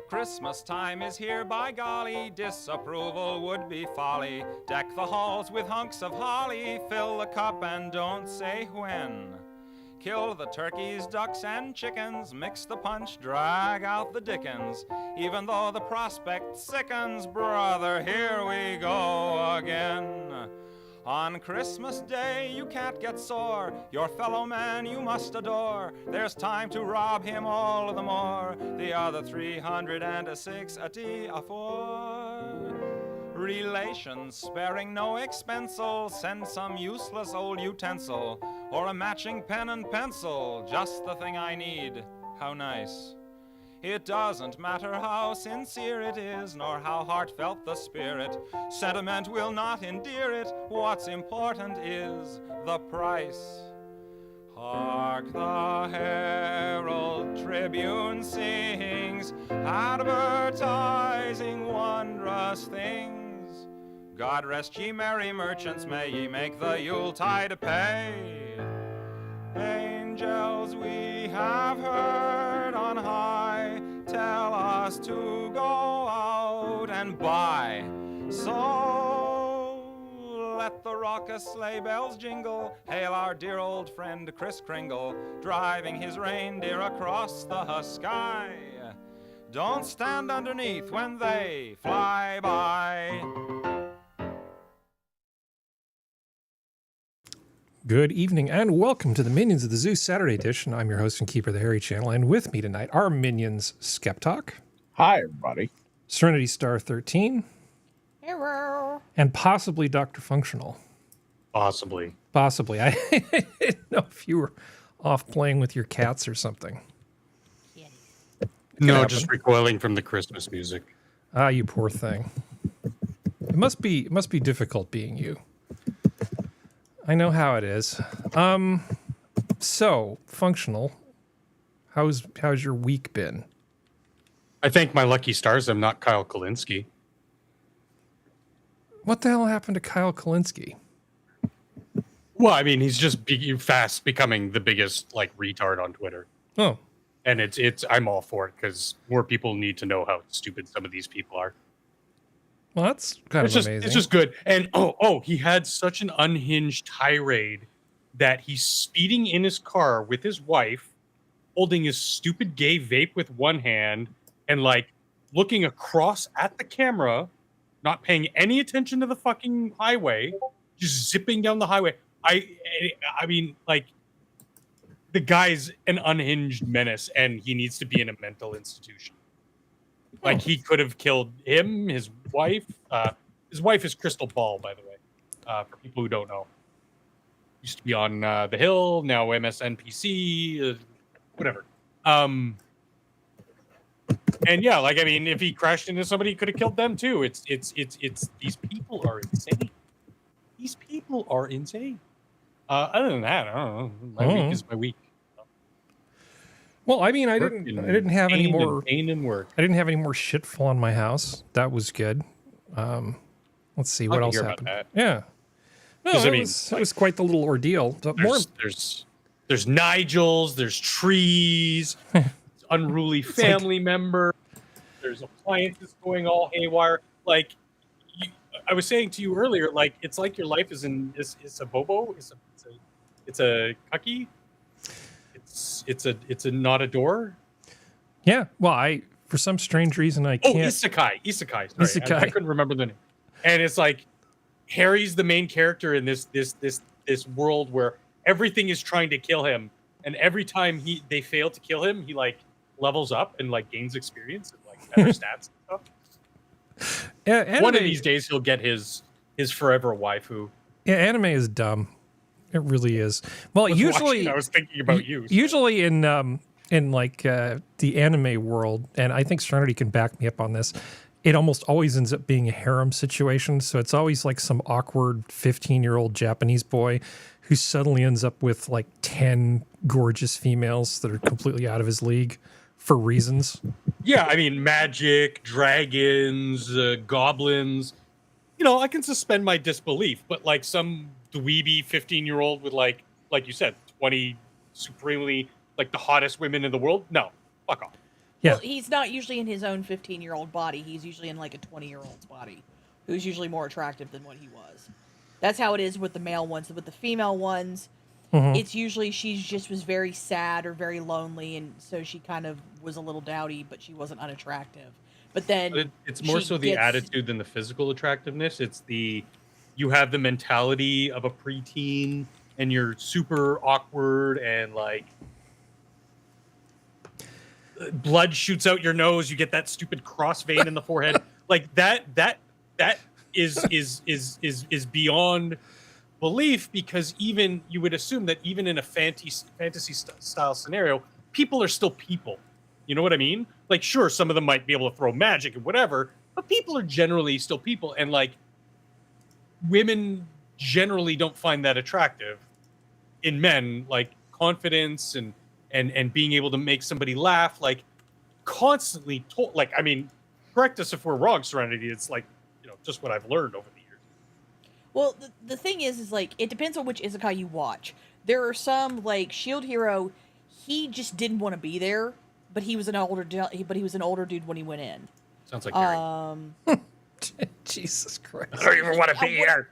Christmas time is here, by golly, disapproval would be folly. Deck the halls with hunks of holly, fill the cup and don't say when. Kill the turkeys, ducks, and chickens, mix the punch, drag out the dickens. Even though the prospect sickens, brother, here we go again. On Christmas Day you can't get sore, your fellow man you must adore. There's time to rob him all the more, the other 306 a day afore. Relations sparing no expensel, send some useless old utensil, or a matching pen and pencil, just the thing I need, how nice. It doesn't matter how sincere it is, nor how heartfelt the spirit. Sentiment will not endear it. What's important is the price. Hark, the Herald Tribune sings, advertising wondrous things. God rest ye merry merchants, may ye make the Yuletide pay. Angels we have heard on high tell us to go out and buy. So let the raucous sleigh bells jingle, hail our dear old friend Kris Kringle, driving his reindeer across the sky. Don't stand underneath when they fly by. Good evening and welcome to the Minions of the Zoo Saturday edition. I'm your host and keeper of the Harry Channel, and with me tonight are minions SkepTok. Hi, everybody. Serenity Star 13. Hello. And possibly DrFunctional. Possibly. Possibly. I didn't know if you were off playing with your cats or something. No, just recoiling from the Christmas music. Ah, you poor thing. It must be difficult being you. I know how it is. So, Functional, how's your week been? I thank my lucky stars I'm not Kyle Kalinske. What the hell happened to Kyle Kalinske? Well, I mean, he's just fast becoming the biggest retard on Twitter. Oh. And it's I'm all for it because more people need to know how stupid some of these people are. Well, that's kind of amazing. It's just good. And he had such an unhinged tirade that he's speeding in his car with his wife, holding his stupid gay vape with one hand, and looking across at the camera, not paying any attention to the fucking highway, just zipping down the highway. I mean, the guy's an unhinged menace, and he needs to be in a mental institution. He could have killed him, his wife. His wife is Crystal Ball, by the way, for people who don't know. Used to be on The Hill, now MSNPC, whatever. And yeah, I mean, if he crashed into somebody, he could have killed them too. It's these people are insane. These people are insane. Other than that, I don't know. My week is my week. Well, I mean, I didn't have any more pain and work. I didn't have any more shit fall on my house. That was good. Let's see what else happened. Yeah, no, it was quite the little ordeal. There's Nigels, there's trees, unruly family member. There's appliances going all haywire. I was saying to you earlier, it's like your life is it's a bobo. It's a cucky. It's a not a door. Yeah. Well, for some strange reason I can't. Isekai. Sorry, Isekai. I couldn't remember the name. And it's Harry's the main character in this world where everything is trying to kill him, and every time they fail to kill him, he levels up and gains experience and better stats and stuff. Yeah, one of these days he'll get his forever waifu. Yeah, anime is dumb. It really is. Well, I was thinking about you. So. Usually in the anime world, and I think Serenity can back me up on this, it almost always ends up being a harem situation. So it's always some awkward 15-year-old Japanese boy who suddenly ends up with 10 gorgeous females that are completely out of his league for reasons. Yeah, I mean, magic, dragons, goblins. I can suspend my disbelief, but some dweeby 15-year-old with like you said, 20 supremely the hottest women in the world. No, fuck off. Yeah. Well, he's not usually in his own 15-year-old body. He's usually in like a 20-year-old's body, who's usually more attractive than what he was. That's how it is with the male ones. With the female ones, it's usually she just was very sad or very lonely, and so she kind of was a little dowdy, but she wasn't unattractive. But then it's more so the attitude than the physical attractiveness. It's you have the mentality of a preteen, and you're super awkward, and like blood shoots out your nose. You get that stupid cross vein in the forehead. Like that is beyond belief, because even you would assume that even in a fantasy style scenario, people are still people. You know what I mean? Like, sure, some of them might be able to throw magic and whatever, but people are generally still people. And like, women generally don't find that attractive in men, like confidence and being able to make somebody laugh, like constantly like, I mean, correct us if we're wrong, Serenity. It's like, you know, just what I've learned over the years. Well, the thing is like, it depends on which isekai you watch. There are some, like Shield Hero, he just didn't want to be there, but he was an older dude when he went in. Sounds like Gary. Jesus Christ. I don't even want to be here.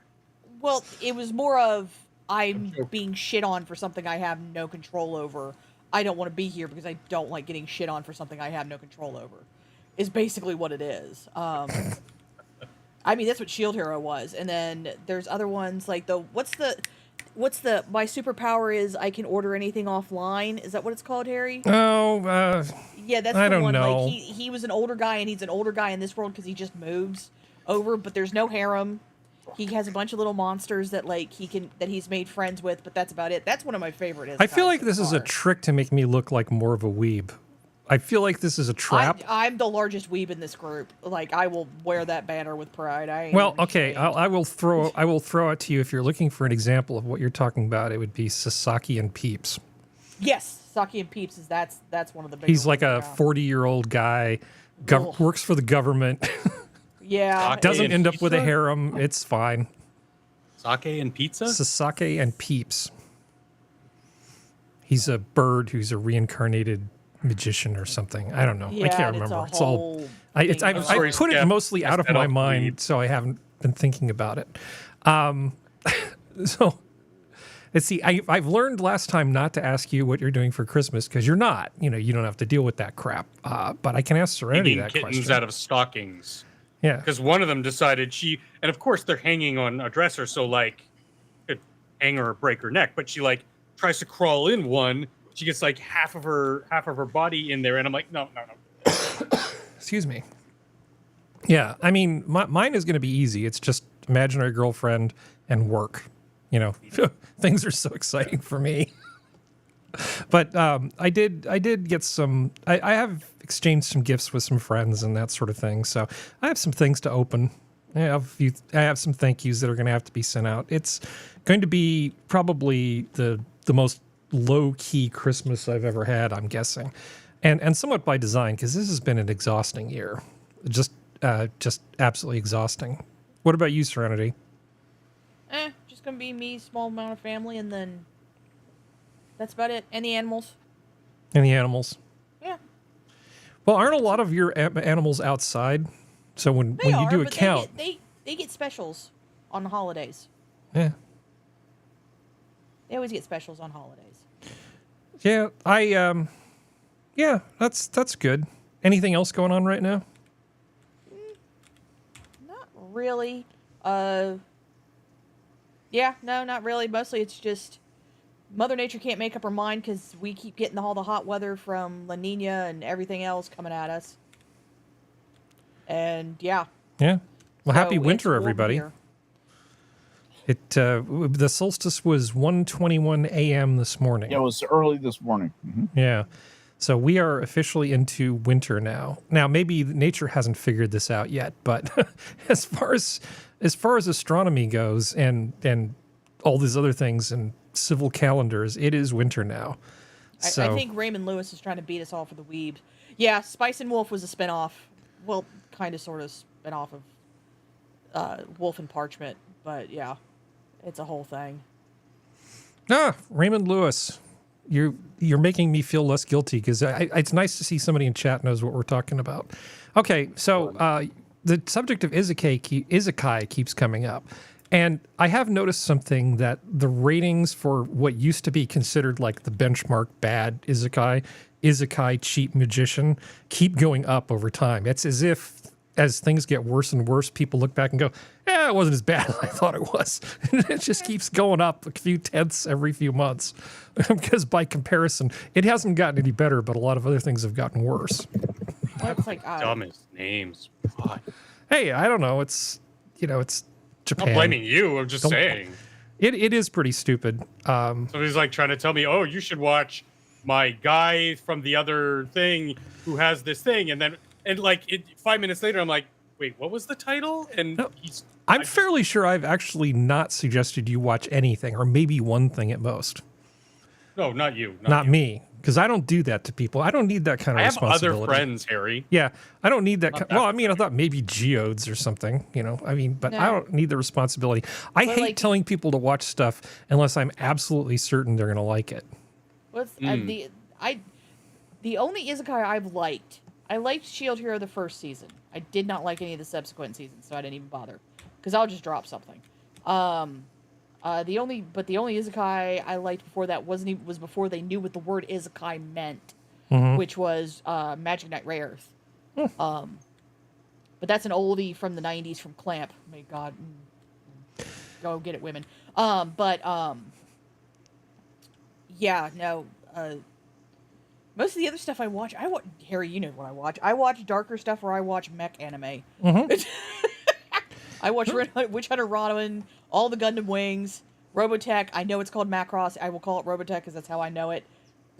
Well, it was more of, I'm being shit on for something I have no control over. I don't want to be here because I don't like getting shit on for something I have no control over. Is basically what it is. I mean, that's what Shield Hero was. And then there's other ones like what's the my superpower is I can order anything offline. Is that what it's called, Harry? Oh, yeah, that's I the don't one. know. Like he was an older guy, and he's an older guy in this world because he just moves over. But there's no harem. He has a bunch of little monsters that he's made friends with, but that's about it. That's one of my favorite. I feel like this is a trick to make me look like more of a weeb. I feel like this is a trap. I'm the largest weeb in this group. Like, I will wear that banner with pride. Okay, I will throw it to you. If you're looking for an example of what you're talking about, it would be Sasaki and Peeps. Yes, Sasaki and Peeps that's one of the big. He's like a 40-year-old guy, works for the government. Yeah, doesn't end up with a harem. It's fine. Sake and pizza? Sasaki and Peeps. He's a bird who's a reincarnated magician or something. I don't know. Yeah, I can't remember. It's all. I put it mostly out of my mind, so I haven't been thinking about it. So let's see. I've learned last time not to ask you what you're doing for Christmas, because you're not. You know, you don't have to deal with that crap. But I can ask Serenity that kittens question. Out of stockings. Yeah, because one of them decided and of course they're hanging on a dresser, so like, it hang her or break her neck. But she like tries to crawl in one. She gets like half of her body in there, and I'm like, no. Excuse me. Yeah, I mean, mine is going to be easy. It's just imaginary girlfriend and work. You know, things are so exciting for me. But I did get some. I have exchanged some gifts with some friends and that sort of thing. So I have some things to open. I have some thank yous that are going to have to be sent out. It's going to be probably the most low key Christmas I've ever had, I'm guessing, and somewhat by design, because this has been an exhausting year, just absolutely exhausting. What about you, Serenity? Just gonna be me, small amount of family, and then that's about it. And the animals. Any animals? Yeah. Well, aren't a lot of your animals outside? So when you do a count, they get specials on the holidays. Yeah. They always get specials on holidays. Yeah, yeah, that's good. Anything else going on right now? Not really. Yeah, no, not really. Mostly it's just Mother Nature can't make up her mind because we keep getting all the hot weather from La Nina and everything else coming at us. And yeah. Yeah. Well, So happy winter, it's warm everybody. here. The solstice was 1:21 a.m. this morning. Yeah, it was early this morning. Mm-hmm. Yeah. So we are officially into winter now. Now, maybe nature hasn't figured this out yet, but as far as astronomy goes and all these other things and civil calendars, it is winter now. So, I think Raymond Lewis is trying to beat us all for the weebs. Yeah, Spice and Wolf was a spinoff. Well, kind of, sort of spinoff of Wolf and Parchment, but yeah, it's a whole thing. Raymond Lewis. You're making me feel less guilty because it's nice to see somebody in chat knows what we're talking about. Okay, so the subject of isekai keeps coming up. And I have noticed something, that the ratings for what used to be considered like the benchmark bad isekai cheap magician, keep going up over time. It's as if as things get worse and worse, people look back and go, it wasn't as bad as I thought it was. It just keeps going up a few tenths every few months. Because by comparison, it hasn't gotten any better, but a lot of other things have gotten worse. It's like, Dumbest names. God. Hey, I don't know. It's Japan. I'm not blaming you. I'm just saying. It is pretty stupid. Somebody's like trying to tell me, oh, you should watch my guy from the other thing who has this thing. And 5 minutes later, I'm like, wait, what was the title? And no, I'm fairly sure I've actually not suggested you watch anything, or maybe one thing at most. No, not you. Not me. Because I don't do that to people. I don't need that kind of responsibility. I have other friends, Harry. Yeah, I don't need that. Well, I mean, I thought maybe geodes or something, but No. I don't need the responsibility. I hate telling people to watch stuff unless I'm absolutely certain they're going to like it. the only isekai I've liked, I liked Shield Hero the first season. I did not like any of the subsequent seasons, so I didn't even bother, because I'll just drop something. The only isekai I liked before that was before they knew what the word isekai meant, which was Magic Knight Rayearth. But that's an oldie from the 90s from Clamp. May God go get it, women. Yeah, no. Most of the other stuff I watch, Harry, you know what I watch. I watch darker stuff, or I watch mech anime. I watch Witch Hunter Ronwin, all the Gundam Wings, Robotech. I know it's called Macross. I will call it Robotech because that's how I know it.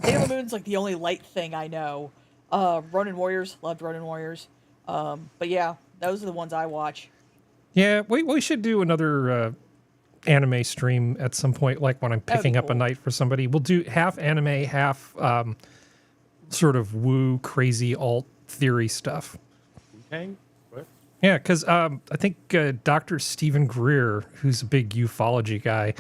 Sailor Moon's like the only light thing I know. Ronin Warriors, loved Ronin Warriors. But yeah, those are the ones I watch. Yeah, we should do another anime stream at some point, like when I'm picking up a night for somebody. We'll do half anime, half sort of woo, crazy alt theory stuff. Okay. Yeah, because I think Dr. Stephen Greer, who's a big ufology guy,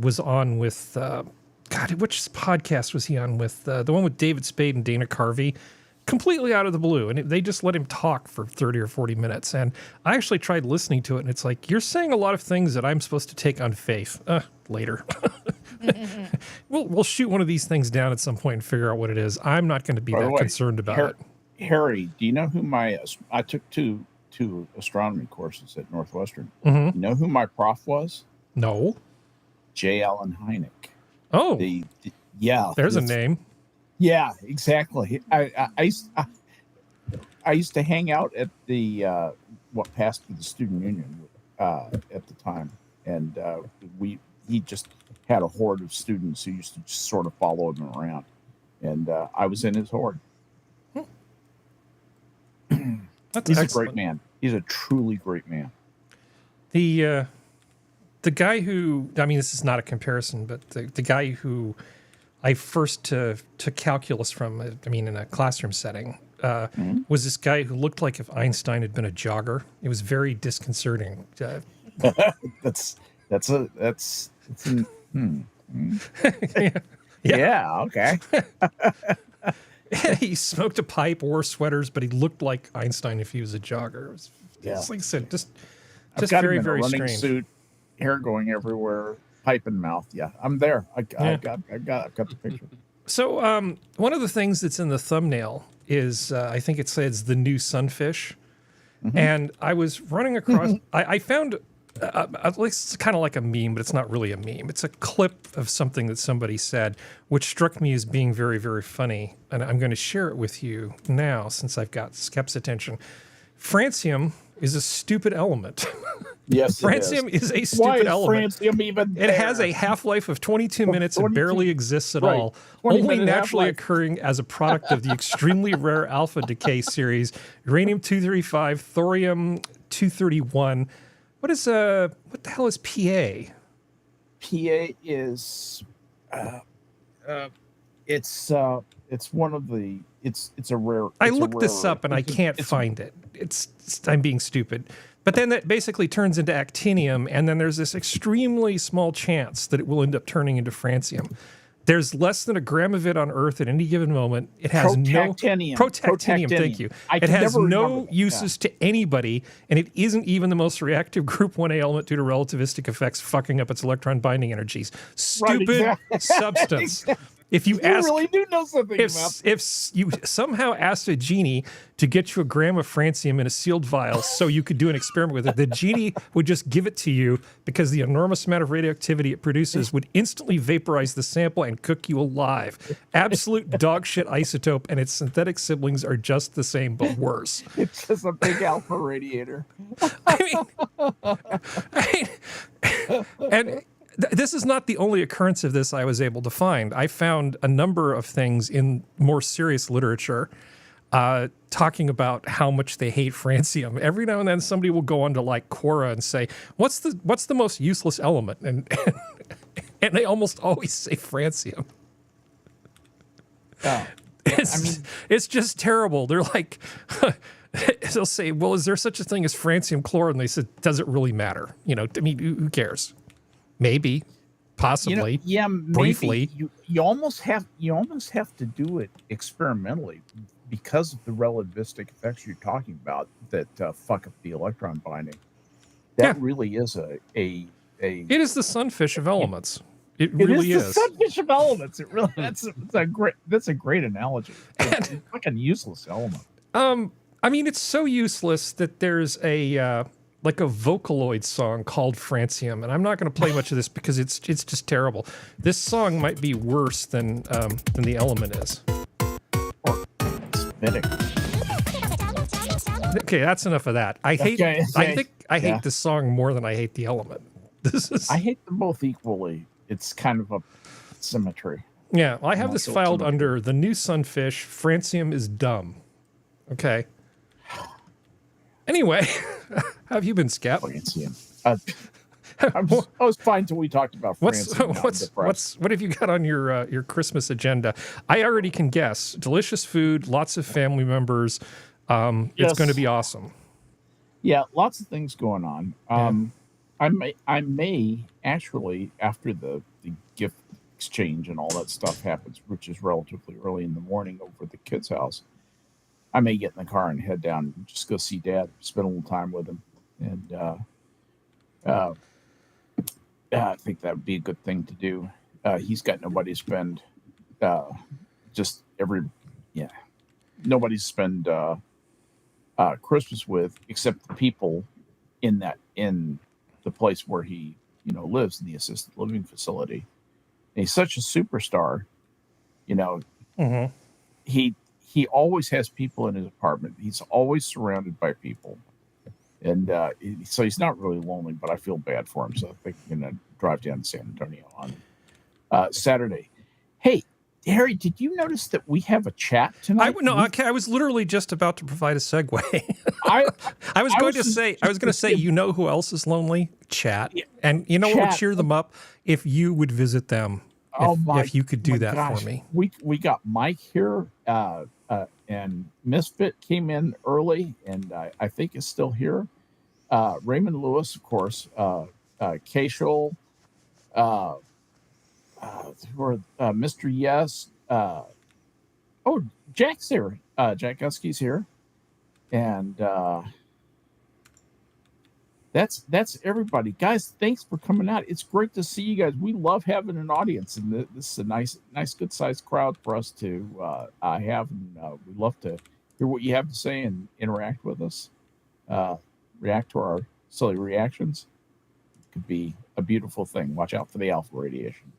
was on with, which podcast was he on with? The one with David Spade and Dana Carvey, completely out of the blue. And they just let him talk for 30 or 40 minutes. And I actually tried listening to it, and it's like, you're saying a lot of things that I'm supposed to take on faith. Later. We'll shoot one of these things down at some point and figure out what it is. I'm not going to be that concerned about it. Harry, do you know who I took two astronomy courses at Northwestern. Mm-hmm. You know who my prof was? No. J. Allen Hynek. Oh. Yeah. There's a name. Yeah, exactly. I used to hang out at the what passed to the student union at the time, and he just had a horde of students who used to just sort of follow him around, and I was in his horde. He's excellent. A great man. He's a truly great man. The guy who, I mean, this is not a comparison, but the guy who I first took calculus from, in a classroom setting, was this guy who looked like if Einstein had been a jogger. It was very disconcerting. Yeah, okay. He smoked a pipe, wore sweaters, but he looked like Einstein if he was a jogger. It was, like I said, just very, very strange. Suit, hair going everywhere, pipe in mouth. Yeah, I'm there. I've got the picture. So one of the things that's in the thumbnail is I think it says the new sunfish, and I was running across. I found. It's kind of like a meme, but it's not really a meme. It's a clip of something that somebody said, which struck me as being very, very funny. And I'm going to share it with you now since I've got Skep's attention. Francium is a stupid element. Yes, Francium is a stupid element. Francium even there? It has a half-life of 22 minutes and barely exists at all, only naturally occurring as a product of the extremely rare alpha decay series, uranium-235, thorium-231. What the hell is PA? PA is it's one of the it's a rare. I looked this up and I can't find it. I'm being stupid. But then that basically turns into actinium, and then there's this extremely small chance that it will end up turning into francium. There's less than a gram of it on Earth at any given moment. It has Protactinium. protactinium. Thank you. I It can has never no remember that. uses to anybody, and it isn't even the most reactive Group 1A element due to relativistic effects fucking up its electron binding energies. Stupid exactly. substance. If you You ask, really do know something about if you somehow asked a genie to get you a gram of francium in a sealed vial so you could do an experiment with it, the genie would just give it to you because the enormous amount of radioactivity it produces would instantly vaporize the sample and cook you alive. Absolute dog shit isotope, and its synthetic siblings are just the same but worse. It's just a big alpha radiator. And this is not the only occurrence of this I was able to find. I found a number of things in more serious literature talking about how much they hate francium. Every now and then somebody will go on to like Quora and say, what's the most useless element? And they almost always say francium. Oh, It's just terrible. They're like, they'll say, well, is there such a thing as francium chloride? And they said, does it really matter? You know, I mean, who cares? Maybe, possibly, maybe. briefly. You almost have to do it experimentally because of the relativistic effects you're talking about that fuck up the electron binding. That really is It is the sunfish of elements. It really is. is. The sunfish of elements. It really that's a great analogy. It's like a useless element. I mean, it's so useless that there's a like a Vocaloid song called Francium, and I'm not going to play much of this because it's just terrible. This song might be worse than the element is. Okay, that's enough of that. I hate this song more than I hate the element. I hate them both equally. It's kind of a symmetry. Yeah, well, I have this filed under the new sunfish. Francium is dumb. Okay. Anyway, how have you been, Skep? Francium. I was fine till we talked about francium. What have you got on your Christmas agenda? I already can guess. Delicious food, lots of family members. It's going to be awesome. Yeah, lots of things going on. I may actually, after the gift exchange and all that stuff happens, which is relatively early in the morning over at the kids' house, I may get in the car and head down and just go see Dad, spend a little time with him. And I think that would be a good thing to do. He's got nobody to spend nobody to spend Christmas with except the people in the place where he lives, in the assisted living facility. And he's such a superstar, he always has people in his apartment. He's always surrounded by people. And so he's not really lonely, but I feel bad for him. So I think I'm going to drive down to San Antonio on Saturday. Hey, Harry, did you notice that we have a chat tonight? I was literally just about to provide a segue. I was going to say, you know who else is lonely? Chat. Yeah. And you know what would cheer them up? If you would visit them. If you could do that for me. We got Mike here, and Misfit came in early, and I think is still here. Raymond Lewis, of course, Cashel, Mr. Yes. Jack's here. Jack Guskey's here, and that's everybody, guys. Thanks for coming out. It's great to see you guys. We love having an audience, and this is a nice, good sized crowd for us to have. And we love to hear what you have to say and interact with us. React to our silly reactions. It could be a beautiful thing. Watch out for the alpha radiation.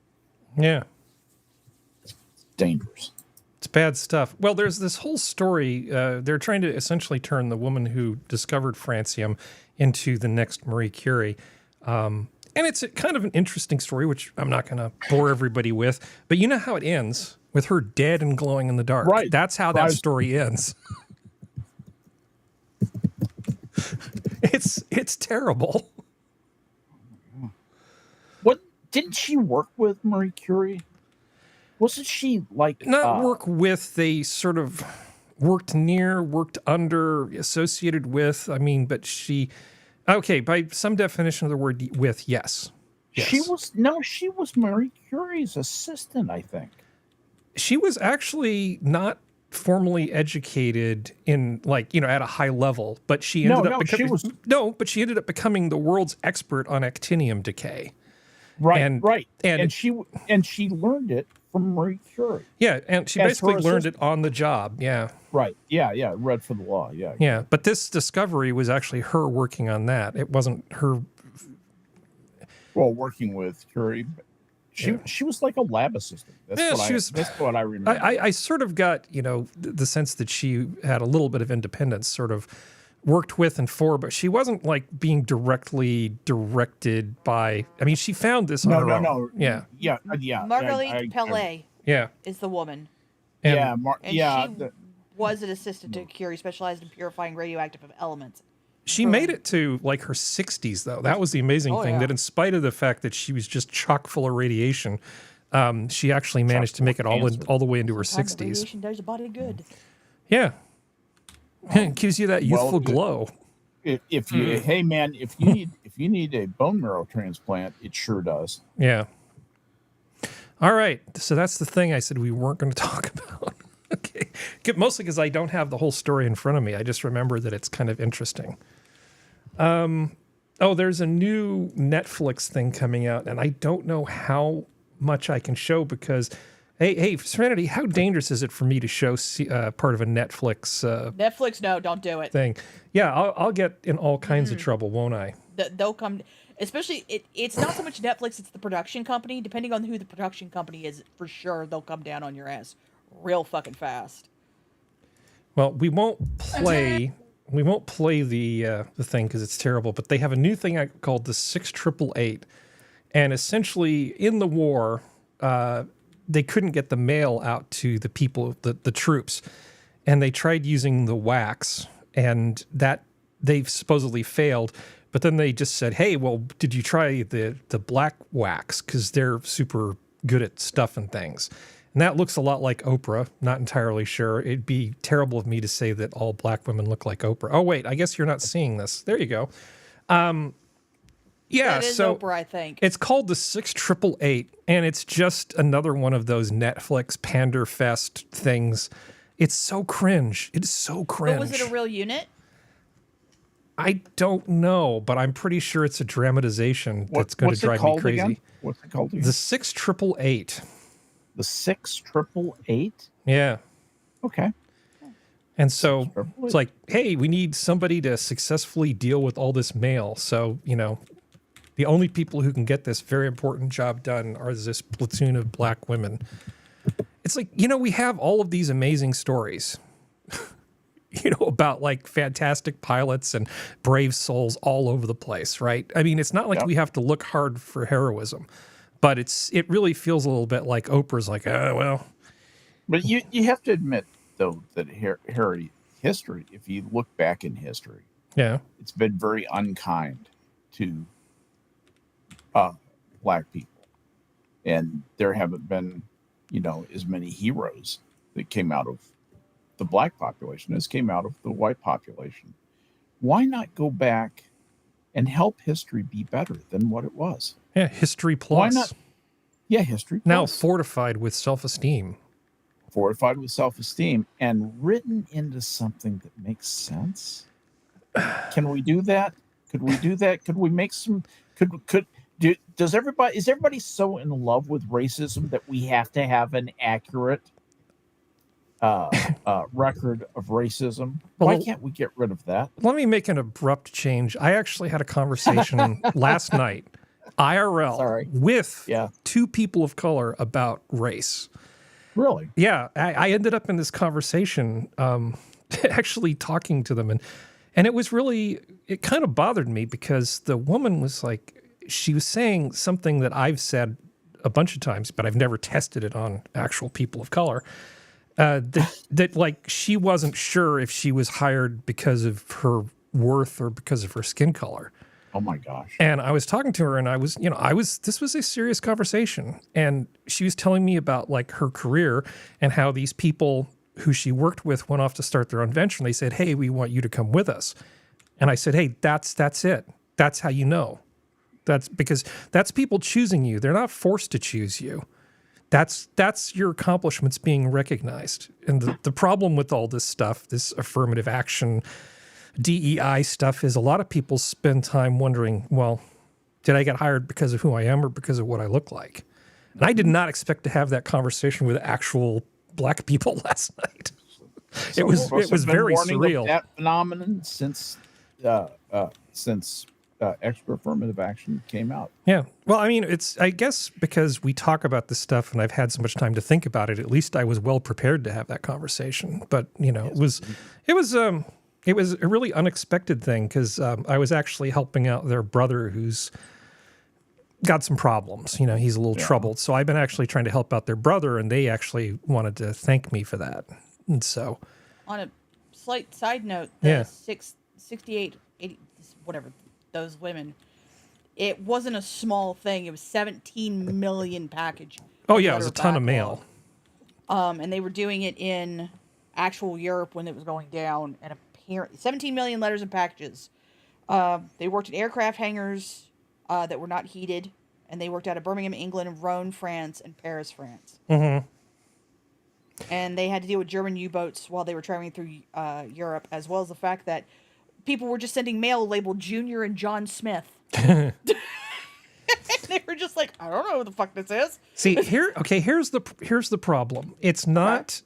Yeah, it's dangerous. It's bad stuff. Well, there's this whole story. They're trying to essentially turn the woman who discovered francium into the next Marie Curie. And it's kind of an interesting story, which I'm not going to bore everybody with. But you know how it ends? With her dead and glowing in the dark. Right. That's how that story ends. It's terrible. What, didn't she work with Marie Curie? Wasn't she like... Not work with, they sort of worked near, worked under, associated with. I mean, but she... Okay, by some definition of the word with, yes. Yes. She was Marie Curie's assistant, I think. She was actually not formally educated in at a high level, but she ended up becoming but she ended up becoming the world's expert on actinium decay. Right. And she learned it from Marie Curie. Yeah, and she basically learned it on the job. Yeah. Right. Yeah. Read for the law. Yeah. Yeah, but this discovery was actually her working on that. It wasn't her. Well, working with Curie, she was like a lab assistant. That's what I remember. I sort of got the sense that she had a little bit of independence, sort of worked with and for, but she wasn't like being directly directed by. I mean, she found this on her own. No. Yeah. Marguerite Pellet. Yeah. Is the woman. And, she was an assistant to Curie, specialized in purifying radioactive elements. She made it to like her 60s, though. That was the amazing thing. That in spite of the fact that she was just chock full of radiation, she actually managed to make it all the way into her 60s. Radiation does your body good. Yeah, it gives you that youthful glow. If you, hey man, if you need a bone marrow transplant, it sure does. Yeah. All right, so that's the thing I said we weren't going to talk about. Okay, mostly because I don't have the whole story in front of me. I just remember that it's kind of interesting. There's a new Netflix thing coming out, and I don't know how much I can show because, hey, Serenity, how dangerous is it for me to show part of a Netflix? Netflix, no, don't do it. Thing, yeah, I'll get in all kinds of trouble, won't I? They'll come, especially it's not so much Netflix; it's the production company. Depending on who the production company is, for sure they'll come down on your ass real fucking fast. Well, we won't play the thing because it's terrible. But they have a new thing called the 6888, and essentially in the war, they couldn't get the mail out to the people, the troops, and they tried using the wax, and that they've supposedly failed. But then they just said, "Hey, well, did you try the black wax? Because they're super good at stuffing things." And that looks a lot like Oprah. Not entirely sure. It'd be terrible of me to say that all black women look like Oprah. Oh, wait, I guess you're not seeing this. There you go. Yeah, that is so Oprah, I think. It's called the 6888, and it's just another one of those Netflix Panderfest things. It's so cringe. It is so cringe. But was it a real unit? I don't know, but I'm pretty sure it's a dramatization that's going to drive me crazy. Again? What's it called again? The 6888. The 6888? Yeah. Okay. And so it's like, hey, we need somebody to successfully deal with all this mail. So, the only people who can get this very important job done are this platoon of black women. It's like, we have all of these amazing stories, about like fantastic pilots and brave souls all over the place, right? I mean, it's not like we have to look hard for heroism. But it really feels a little bit like Oprah's like, oh, well. But you have to admit, though, that history, if you look back in history, it's been very unkind to black people. And there haven't been, as many heroes that came out of the black population as came out of the white population. Why not go back and help history be better than what it was? Yeah, history plus. Why not? Yeah, history plus. Now fortified with self-esteem. Fortified with self-esteem and written into something that makes sense. Can we do that? Could we do that? Could we make some? Is everybody so in love with racism that we have to have an accurate record of racism? Why can't we get rid of that? Let me make an abrupt change. I actually had a conversation last night, IRL, with two people of color about race. Really? Yeah, I ended up in this conversation actually talking to them, and it was really, it kind of bothered me because the woman was like, she was saying something that I've said a bunch of times, but I've never tested it on actual people of color. That like she wasn't sure if she was hired because of her worth or because of her skin color. Oh my gosh. And I was talking to her and this was a serious conversation. And she was telling me about like her career and how these people who she worked with went off to start their own venture. And they said, hey, we want you to come with us. And I said, hey, that's it. That's how you know. That's because that's people choosing you. They're not forced to choose you. That's your accomplishments being recognized. And the problem with all this stuff, this affirmative action, DEI stuff, is a lot of people spend time wondering, well, did I get hired because of who I am or because of what I look like? And I did not expect to have that conversation with actual black people last night. It was very surreal. That phenomenon since extra affirmative action came out. Yeah. Well, I mean, I guess because we talk about this stuff and I've had so much time to think about it, at least I was well prepared to have that conversation. But, it was a really unexpected thing because I was actually helping out their brother who's got some problems. He's a little troubled. So I've been actually trying to help out their brother, and they actually wanted to thank me for that. And so, On a slight side note, 68, 80, whatever, those women, it wasn't a small thing. It was 17 million package. Oh yeah, it was a ton of mail. And they were doing it in actual Europe when it was going down, and apparently 17 million letters and packages. They worked at aircraft hangars that were not heated, and they worked out of Birmingham, England, Rhone, France, and Paris, France. Mm-hmm. And they had to deal with German U-boats while they were traveling through Europe, as well as the fact that people were just sending mail labeled Junior and John Smith. And they were just like, I don't know who the fuck this is. See, here's the problem. It's not.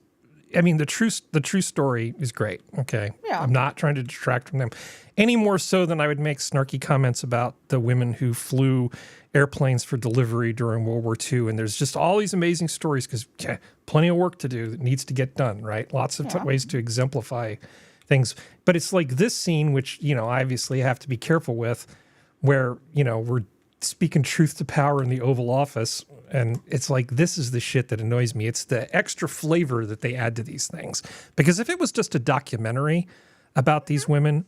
I mean, the true story is great. Okay, yeah. I'm not trying to detract from them any more so than I would make snarky comments about the women who flew airplanes for delivery during World War II. And there's just all these amazing stories because plenty of work to do that needs to get done. Right, lots of ways to exemplify things. But it's like this scene, which I obviously have to be careful with, where we're speaking truth to power in the Oval Office. And it's like, this is the shit that annoys me. It's the extra flavor that they add to these things. Because if it was just a documentary about these women,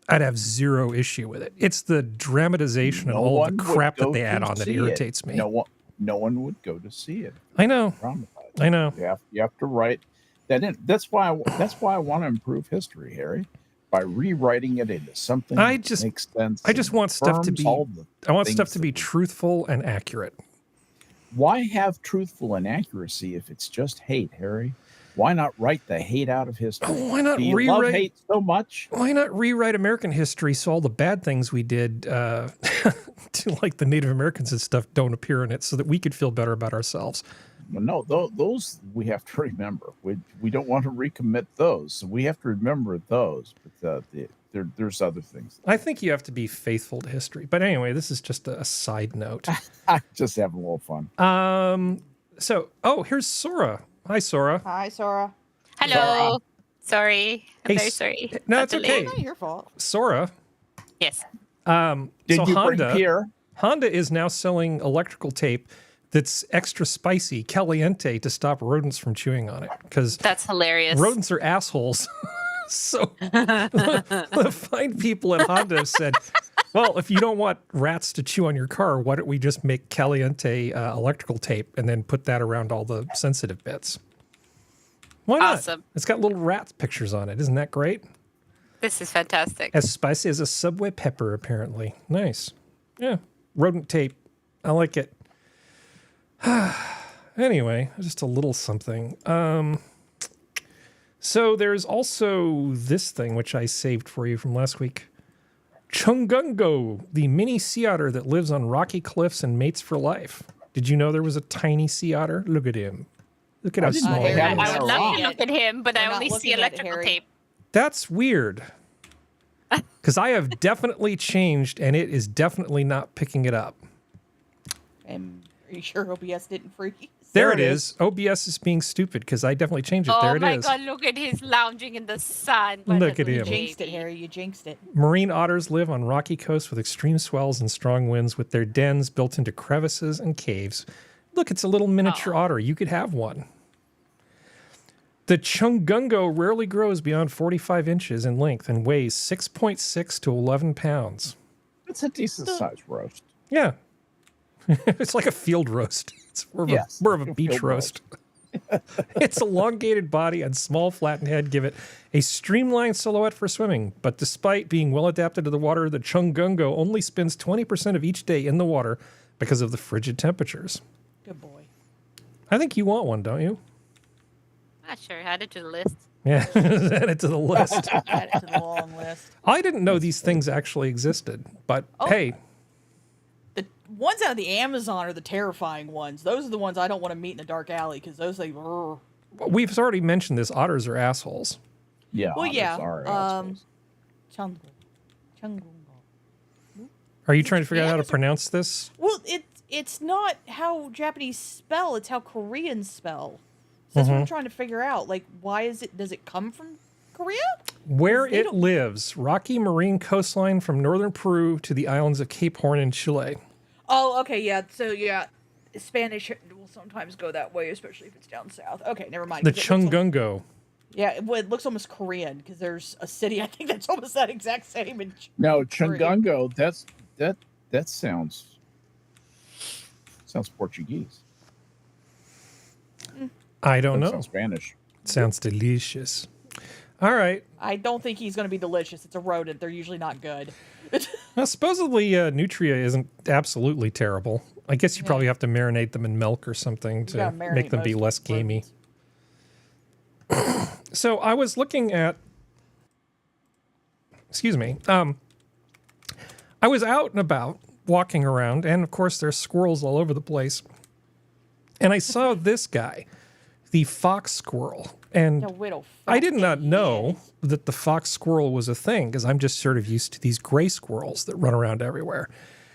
I'd have zero issue with it. It's the dramatization and all of the crap that they add on that irritates me. No one would go to see it. I know. I know. You have to write that in. That's why I want to improve history, Harry. By rewriting it into something that makes sense. I just want stuff to be. I want stuff to be truthful and accurate. Why have truthful and accuracy if it's just hate, Harry? Why not write the hate out of history? Oh, why not rewrite? Love hate so much? Why not rewrite American history so all the bad things we did to like the Native Americans and stuff don't appear in it, so that we could feel better about ourselves? Well, no, those we have to remember. We don't want to recommit those, so we have to remember those. But there's other things. I think you have to be faithful to history. But anyway, this is just a side note. I'm just having a little fun. Here's Sora. Hi, Sora. Hi, Sora. Hello. Sorry. I'm very sorry. No, it's okay. It's not your fault. Sora. Yes. Did you bring Pierre? Honda is now selling electrical tape that's extra spicy, caliente, to stop rodents from chewing on it. Because that's hilarious. Rodents are assholes. So the fine people at Honda have said, well, if you don't want rats to chew on your car, why don't we just make caliente electrical tape and then put that around all the sensitive bits? Why not? Awesome. It's got little rat pictures on it. Isn't that great? This is fantastic. As spicy as a Subway pepper, apparently. Nice. Yeah. Rodent tape. I like it. Anyway, just a little something. So there's also this thing, which I saved for you from last week. Chungungo, the mini sea otter that lives on rocky cliffs and mates for life. Did you know there was a tiny sea otter? Look at him. Look at how small he is. I would love to look at him, but I only see electrical tape. That's weird. Because I have definitely changed, and it is definitely not picking it up. And are you sure OBS didn't freeze? There it is. OBS is being stupid because I definitely changed it. There it is. Oh my God, look at his lounging in the sun. Look at him. You jinxed it, Harry. You jinxed it. Marine otters live on rocky coasts with extreme swells and strong winds with their dens built into crevices and caves. Look, it's a little miniature otter. You could have one. The Chungungo rarely grows beyond 45 inches in length and weighs 6.6 to 11 pounds. That's a decent sized roast. Yeah. It's like a field roast. It's more of a beach roast. Its elongated body and small flattened head give it a streamlined silhouette for swimming. But despite being well adapted to the water, the chungungo only spends 20% of each day in the water because of the frigid temperatures. Good boy. I think you want one, don't you? Not sure. Add it to the list. Yeah, add it to the list. Add it to the long list. I didn't know these things actually existed, but hey. The ones out of the Amazon are the terrifying ones. Those are the ones I don't want to meet in a dark alley because those like. We've already mentioned this. Otters are assholes. Yeah. Well, yeah. Assholes. Chungungo. Are you trying to figure out how to pronounce this? Well, it's not how Japanese spell; it's how Koreans spell. So that's what I'm trying to figure out. Like, why is it? Does it come from Korea? Where it lives, rocky marine coastline from northern Peru to the islands of Cape Horn in Chile. Oh, okay, yeah. So yeah, Spanish will sometimes go that way, especially if it's down south. Okay, never mind. The Chungungo. Yeah, it looks almost Korean because there's a city I think that's almost that exact same. No, Chungungo. That sounds Portuguese. I don't know. Sounds Spanish. Sounds delicious. All right. I don't think he's going to be delicious. It's a rodent. They're usually not good. Now, supposedly, Nutria isn't absolutely terrible. I guess you probably have to marinate them in milk or something to make them be less gamey. So I was looking at. Excuse me. I was out and about walking around, and of course, there's squirrels all over the place. And I saw this guy, the fox squirrel. And I did not know that the fox squirrel was a thing because I'm just sort of used to these gray squirrels that run around everywhere.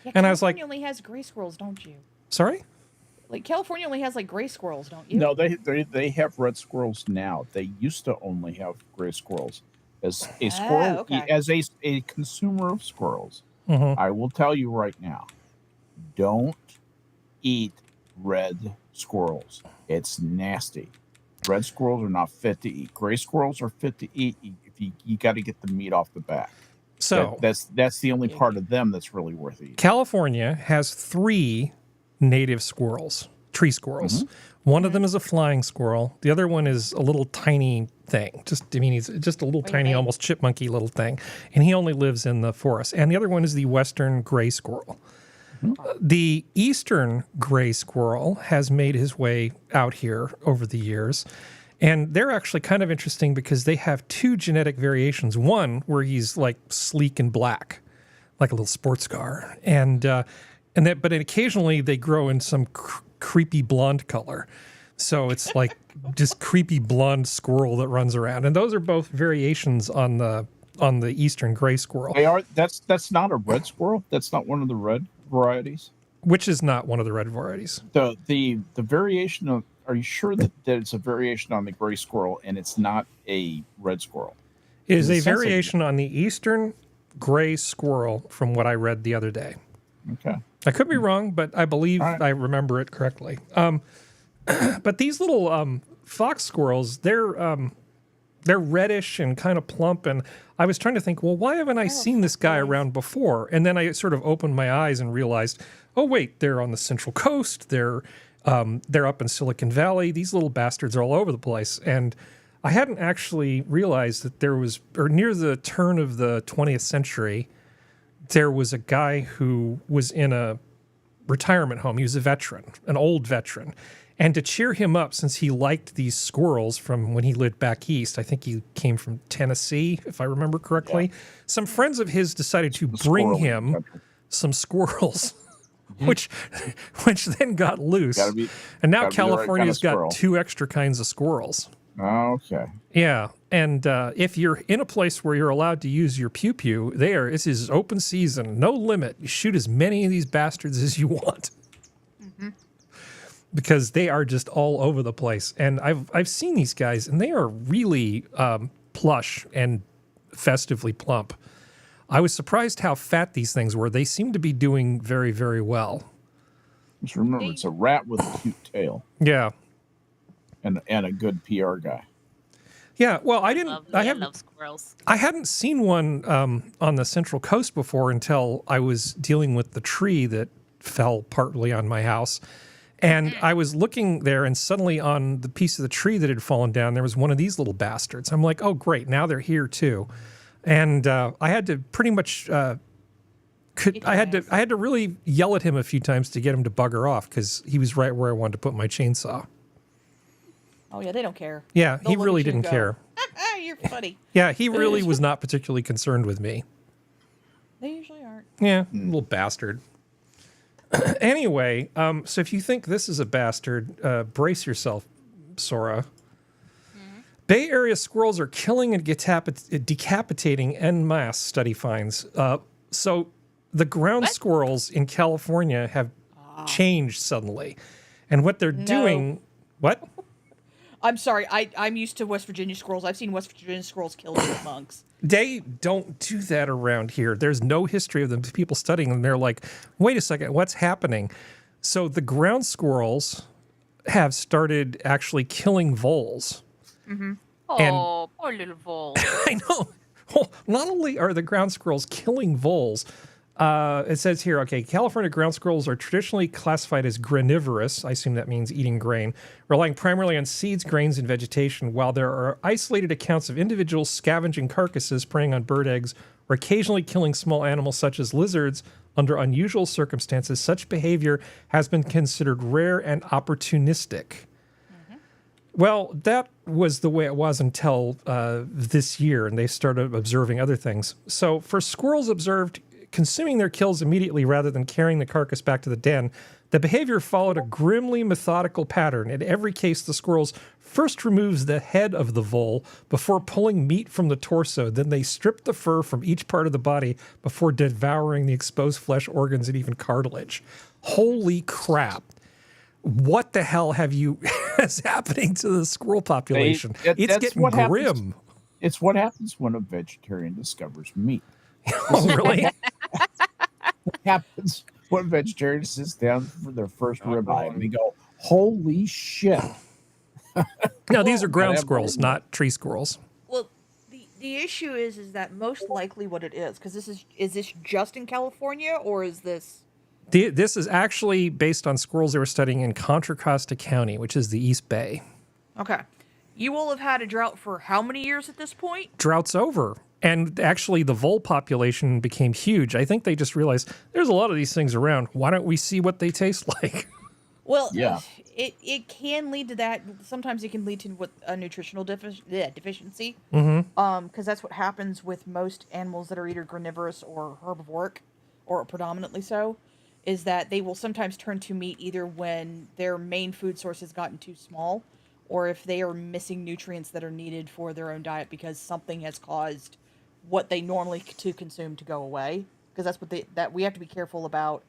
Yeah, and I was like, California only has gray squirrels, don't you? Sorry? Like California only has like gray squirrels, don't you? No, they have red squirrels now. They used to only have gray squirrels. As a squirrel, as a consumer of squirrels, I will tell you right now, don't eat red squirrels. It's nasty. Red squirrels are not fit to eat. Gray squirrels are fit to eat. If you got to get the meat off the back. So that's the only part of them that's really worth eating. California has 3 native squirrels, tree squirrels. One of them is a flying squirrel. The other one is a little tiny thing. He's just a little tiny, almost chipmunky little thing. And he only lives in the forest. And the other one is the western gray squirrel. The eastern gray squirrel has made his way out here over the years. And they're actually kind of interesting because they have 2 genetic variations. One where he's like sleek and black, like a little sports car. But occasionally they grow in some creepy blonde color. So it's like just creepy blonde squirrel that runs around. And those are both variations on the eastern gray squirrel. They are. That's not a red squirrel. That's not one of the red varieties. Which is not one of the red varieties. The variation of. Are you sure that it's a variation on the gray squirrel and it's not a red squirrel? It is a variation on the eastern gray squirrel from what I read the other day. Okay. I could be wrong, but I believe I remember it correctly. But these little fox squirrels, they're reddish and kind of plump. And I was trying to think, well, why haven't I seen this guy around before? And then I sort of opened my eyes and realized, oh, wait, they're on the Central Coast. They're up in Silicon Valley. These little bastards are all over the place. And I hadn't actually realized that near the turn of the 20th century, there was a guy who was in a retirement home. He was a veteran, an old veteran. And to cheer him up, since he liked these squirrels from when he lived back east, I think he came from Tennessee, if I remember correctly, some friends of his decided to bring him some squirrels, which then got loose. And now California's got 2 extra kinds of squirrels. Okay. Yeah, and if you're in a place where you're allowed to use your pew-pew, this is open season, no limit. You shoot as many of these bastards as you want. Because they are just all over the place. And I've seen these guys, and they are really plush and festively plump. I was surprised how fat these things were. They seem to be doing very, very well. Just remember, it's a rat with a cute tail. Yeah. And a good PR guy. Yeah, well, I love squirrels. I hadn't seen one on the Central Coast before until I was dealing with the tree that fell partly on my house. And I was looking there, and suddenly on the piece of the tree that had fallen down, there was one of these little bastards. I'm like, oh, great, now they're here too. And I had to pretty much, I had to really yell at him a few times to get him to bugger off because he was right where I wanted to put my chainsaw. Oh yeah, they don't care. Yeah, They'll he look really at you and didn't go, care. Ah, you're funny. Yeah, he really was not particularly concerned with me. They usually aren't. Yeah, little bastard. Anyway, so if you think this is a bastard, brace yourself, Sora. Bay Area squirrels are killing and decapitating en masse, study finds. So the ground squirrels in California have changed suddenly. And what they're doing... What? I'm sorry. I'm used to West Virginia squirrels. I've seen West Virginia squirrels kill chipmunks. They don't do that around here. There's no history of them. People studying them. They're like, wait a second, what's happening? So the ground squirrels have started actually killing voles. Oh, poor little vole. I know. Well, not only are the ground squirrels killing voles, it says here, okay, California ground squirrels are traditionally classified as granivorous. I assume that means eating grain, relying primarily on seeds, grains, and vegetation, while there are isolated accounts of individuals scavenging carcasses, preying on bird eggs, or occasionally killing small animals such as lizards under unusual circumstances. Such behavior has been considered rare and opportunistic. Well, that was the way it was until this year, and they started observing other things. So for squirrels observed consuming their kills immediately rather than carrying the carcass back to the den, the behavior followed a grimly methodical pattern. In every case, the squirrels first removes the head of the vole before pulling meat from the torso. Then they strip the fur from each part of the body before devouring the exposed flesh, organs, and even cartilage. Holy crap. What the hell is happening to the squirrel population? It's getting grim. It's what happens when a vegetarian discovers meat. Oh, really? What happens when a vegetarian sits down for their first ribeye and they go, holy shit. No, these are ground squirrels, not tree squirrels. Well, the issue is that most likely what it is, because is this just in California, or is this... This is actually based on squirrels they were studying in Contra Costa County, which is the East Bay. Okay. You will have had a drought for how many years at this point? Drought's over. And actually, the vole population became huge. I think they just realized there's a lot of these things around. Why don't we see what they taste like? Well, yeah. It can lead to that. Sometimes it can lead to what a nutritional deficiency. Because that's what happens with most animals that are either granivorous or herbivoric, or predominantly so, is that they will sometimes turn to meat either when their main food source has gotten too small, or if they are missing nutrients that are needed for their own diet because something has caused what they normally to consume to go away. Because that's what that we have to be careful about.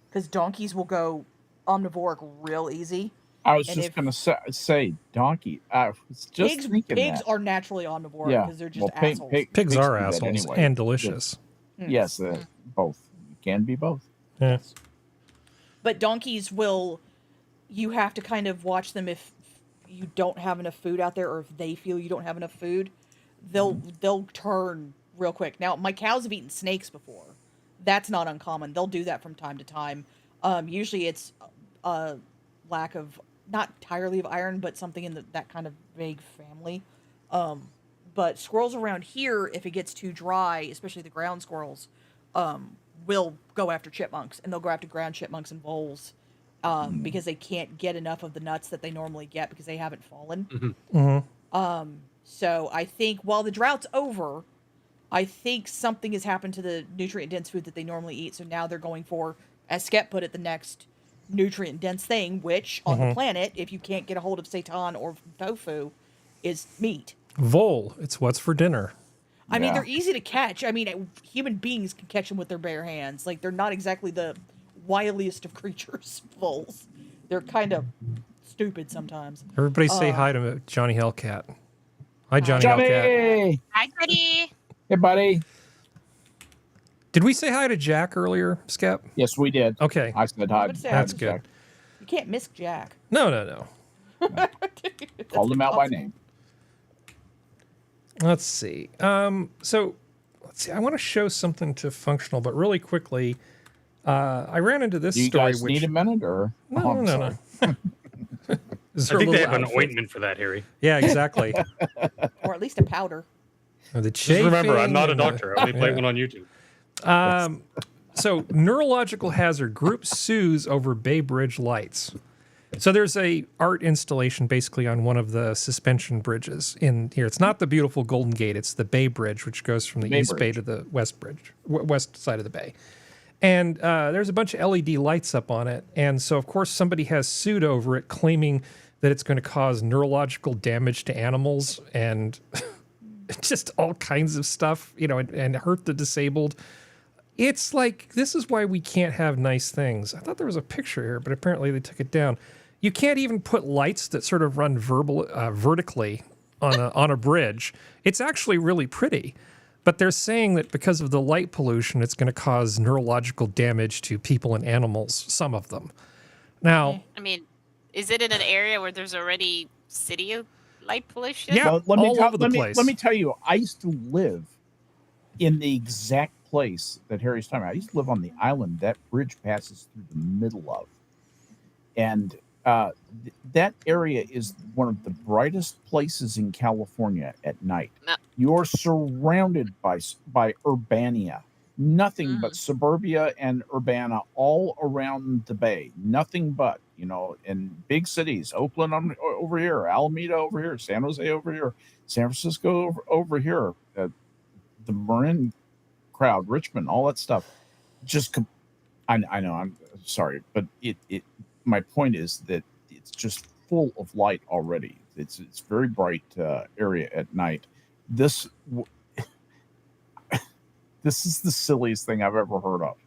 Because donkeys will go omnivoric real easy. I was just going to say donkey. I was just thinking pigs that. are naturally omnivoric because they're just assholes. Pigs are assholes anyway. and delicious. Yes, both. You can be both. Yeah. But donkeys will, you have to kind of watch them if you don't have enough food out there, or if they feel you don't have enough food, they'll turn real quick. Now, my cows have eaten snakes before. That's not uncommon. They'll do that from time to time. Usually it's a lack of, not entirely of iron, but something in that kind of vague family. But squirrels around here, if it gets too dry, especially the ground squirrels, will go after chipmunks, and they'll go after ground chipmunks and voles because they can't get enough of the nuts that they normally get because they haven't fallen. So I think while the drought's over, I think something has happened to the nutrient-dense food that they normally eat. So now they're going for, as Skep put it, the next nutrient-dense thing, which on the planet, if you can't get a hold of seitan or tofu, is meat. Vole, it's what's for dinner. I mean, they're easy to catch. I mean, human beings can catch them with their bare hands. Like, they're not exactly the wiliest of creatures, voles. They're kind of stupid sometimes. Everybody say hi to Johnny Hellcat. Hi, Johnny Hellcat. Hi, buddy. Hey, buddy. Did we say hi to Jack earlier, Skep? Yes, we did. Okay. I said hi. That's good. You can't miss Jack. No. Called him out by name. Let's see. So let's see. I want to show something to Functional, but really quickly, I ran into this Do you story. guys which need a minute or? no, Oh, I'm no, sorry. no. Is I there a think they little have an outfit? ointment for that, Harry. Yeah, exactly. Or at least a powder. The Just remember, I'm chafing not a and the- doctor. I only play yeah. one on YouTube. So, neurological hazard group sues over Bay Bridge lights. So there's a art installation basically on one of the suspension bridges in here. It's not the beautiful Golden Gate. It's the Bay Bridge, which goes from the Bay East Bay Bridge. to the West Bridge, west side of the bay. And there's a bunch of LED lights up on it. And so, of course, somebody has sued over it, claiming that it's going to cause neurological damage to animals and just all kinds of stuff, and hurt the disabled. It's like, this is why we can't have nice things. I thought there was a picture here, but apparently they took it down. You can't even put lights that sort of run vertically on a bridge. It's actually really pretty, but they're saying that because of the light pollution, it's going to cause neurological damage to people and animals, some of them. Now, I mean, is it in an area where there's already city light pollution? Yeah, Well, all over the place. Let me tell you, I used to live in the exact place that Harry's talking about. I used to live on the island that bridge passes through the middle of. And that area is one of the brightest places in California at night. No. You're surrounded by Urbania, nothing but suburbia and Urbana all around the bay. Nothing but, in big cities, Oakland over here, Alameda over here, San Jose over here, San Francisco over here, the Marin crowd, Richmond, all that stuff. I know, I'm sorry, but my point is that it's just full of light already. It's very bright area at night. This is the silliest thing I've ever heard of.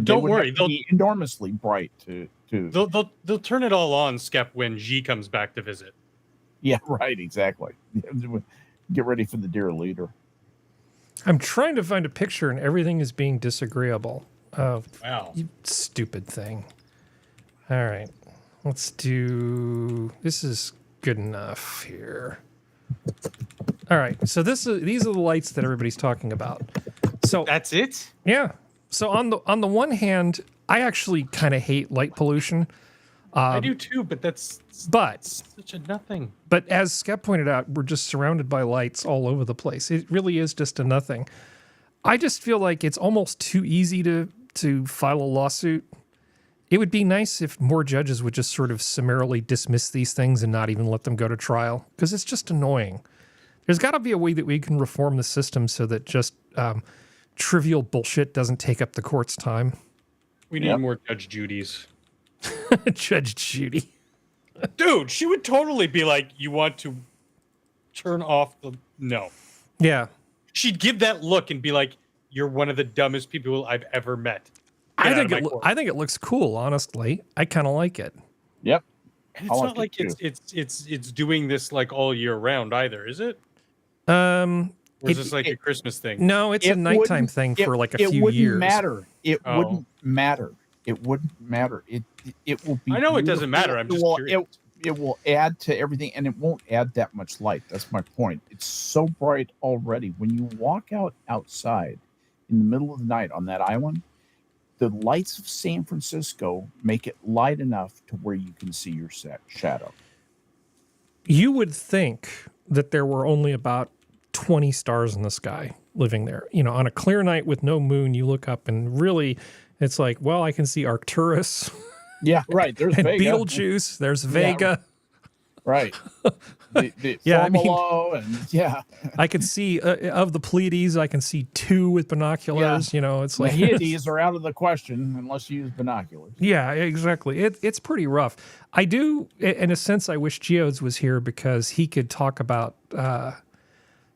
Don't worry, they'll be enormously bright to they'll turn it all on, Skep, when G comes back to visit. Yeah, right, exactly. Get ready for the dear leader. I'm trying to find a picture and everything is being disagreeable. Oh, Wow. you stupid thing. All right. Let's do, this is good enough here. All right. So these are the lights that everybody's talking about. So That's it? yeah. So on the one hand, I actually kind of hate light pollution. I do too, but that's But such a nothing. But as Skep pointed out, we're just surrounded by lights all over the place. It really is just a nothing. I just feel like it's almost too easy to file a lawsuit. It would be nice if more judges would just sort of summarily dismiss these things and not even let them go to trial, because it's just annoying. There's got to be a way that we can reform the system so that just trivial bullshit doesn't take up the court's time. We need more Judge Judys. Judge Judy. Dude, she would totally be like, you want to turn off the... No. Yeah. She'd give that look and be like, you're one of the dumbest people I've ever met. Get I out think of my court. I think it looks cool, honestly. I kind of like it. Yep. And I it's like not like it it's doing this like all year round either, is it? Or is this like a Christmas thing? No, it's a nighttime thing for like a few years. It wouldn't matter. It Oh. wouldn't matter. It wouldn't matter. It will be. I know it doesn't beautiful. matter. I'm just curious. It will add to everything, and it won't add that much light. That's my point. It's so bright already. When you walk outside in the middle of the night on that island, the lights of San Francisco make it light enough to where you can see your shadow. You would think that there were only about 20 stars in the sky living there. On a clear night with no moon, you look up and really it's like, well, I can see Arcturus. Yeah, right. There's and Vega. Betelgeuse. There's Vega. Right. The Yeah, I mean- Formula and I can see of the Pleiades. I can see 2 with binoculars. It's the like Hyades are out of the question unless you use binoculars. Yeah, exactly. It's pretty rough. I do, in a sense, I wish Geodes was here because he could talk about.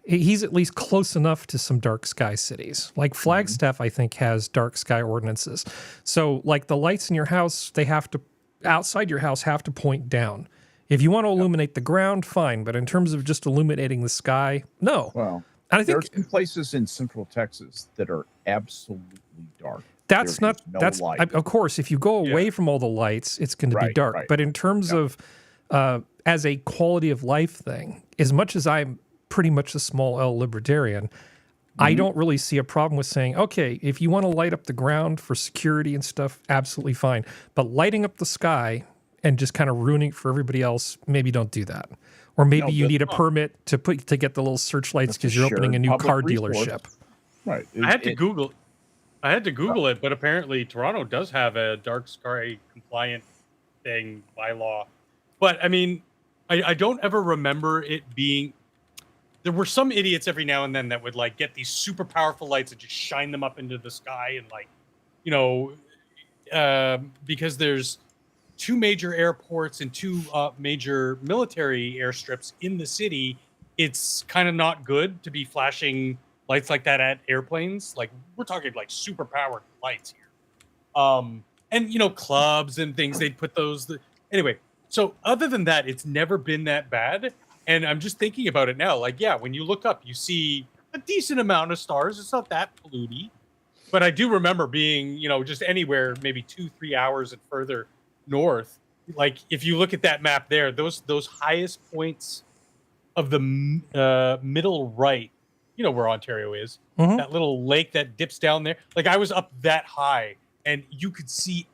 He's at least close enough to some dark sky cities. Like Flagstaff, I think, has dark sky ordinances. So, like the lights in your house, outside your house have to point down. If you want to illuminate the ground, fine. But in terms of just illuminating the sky, no. Well, And I there think are some places in Central Texas that are absolutely dark. that's There not is no that's light. of course. If you go away from all the lights, it's going to be Right, dark. right. But in terms of as a quality of life thing, as much as I'm pretty much a small L libertarian, I don't really see a problem with saying, okay, if you want to light up the ground for security and stuff, absolutely fine. But lighting up the sky and just kind of ruining it for everybody else, maybe don't do that. Or maybe you need a permit to get the little searchlights because you're opening a new car dealership. Right. I had to Google it, but apparently Toronto does have a dark sky compliant thing by law. But I mean, I don't ever remember it being. There were some idiots every now and then that would like get these super powerful lights and just shine them up into the sky and like, you know, because there's 2 major airports and 2 major military airstrips in the city. It's kind of not good to be flashing lights like that at airplanes. Like we're talking like super powered lights here. And you know, clubs and things, they'd put those. Anyway, so other than that, it's never been that bad. And I'm just thinking about it now. Like, yeah, when you look up, you see a decent amount of stars. It's not that polluty. But I do remember being, you know, just anywhere, maybe 2-3 hours and further north. Like, if you look at that map there, those highest points of the middle right, you know where Ontario is, that little lake that dips down there. Like, I was up that high, and you could see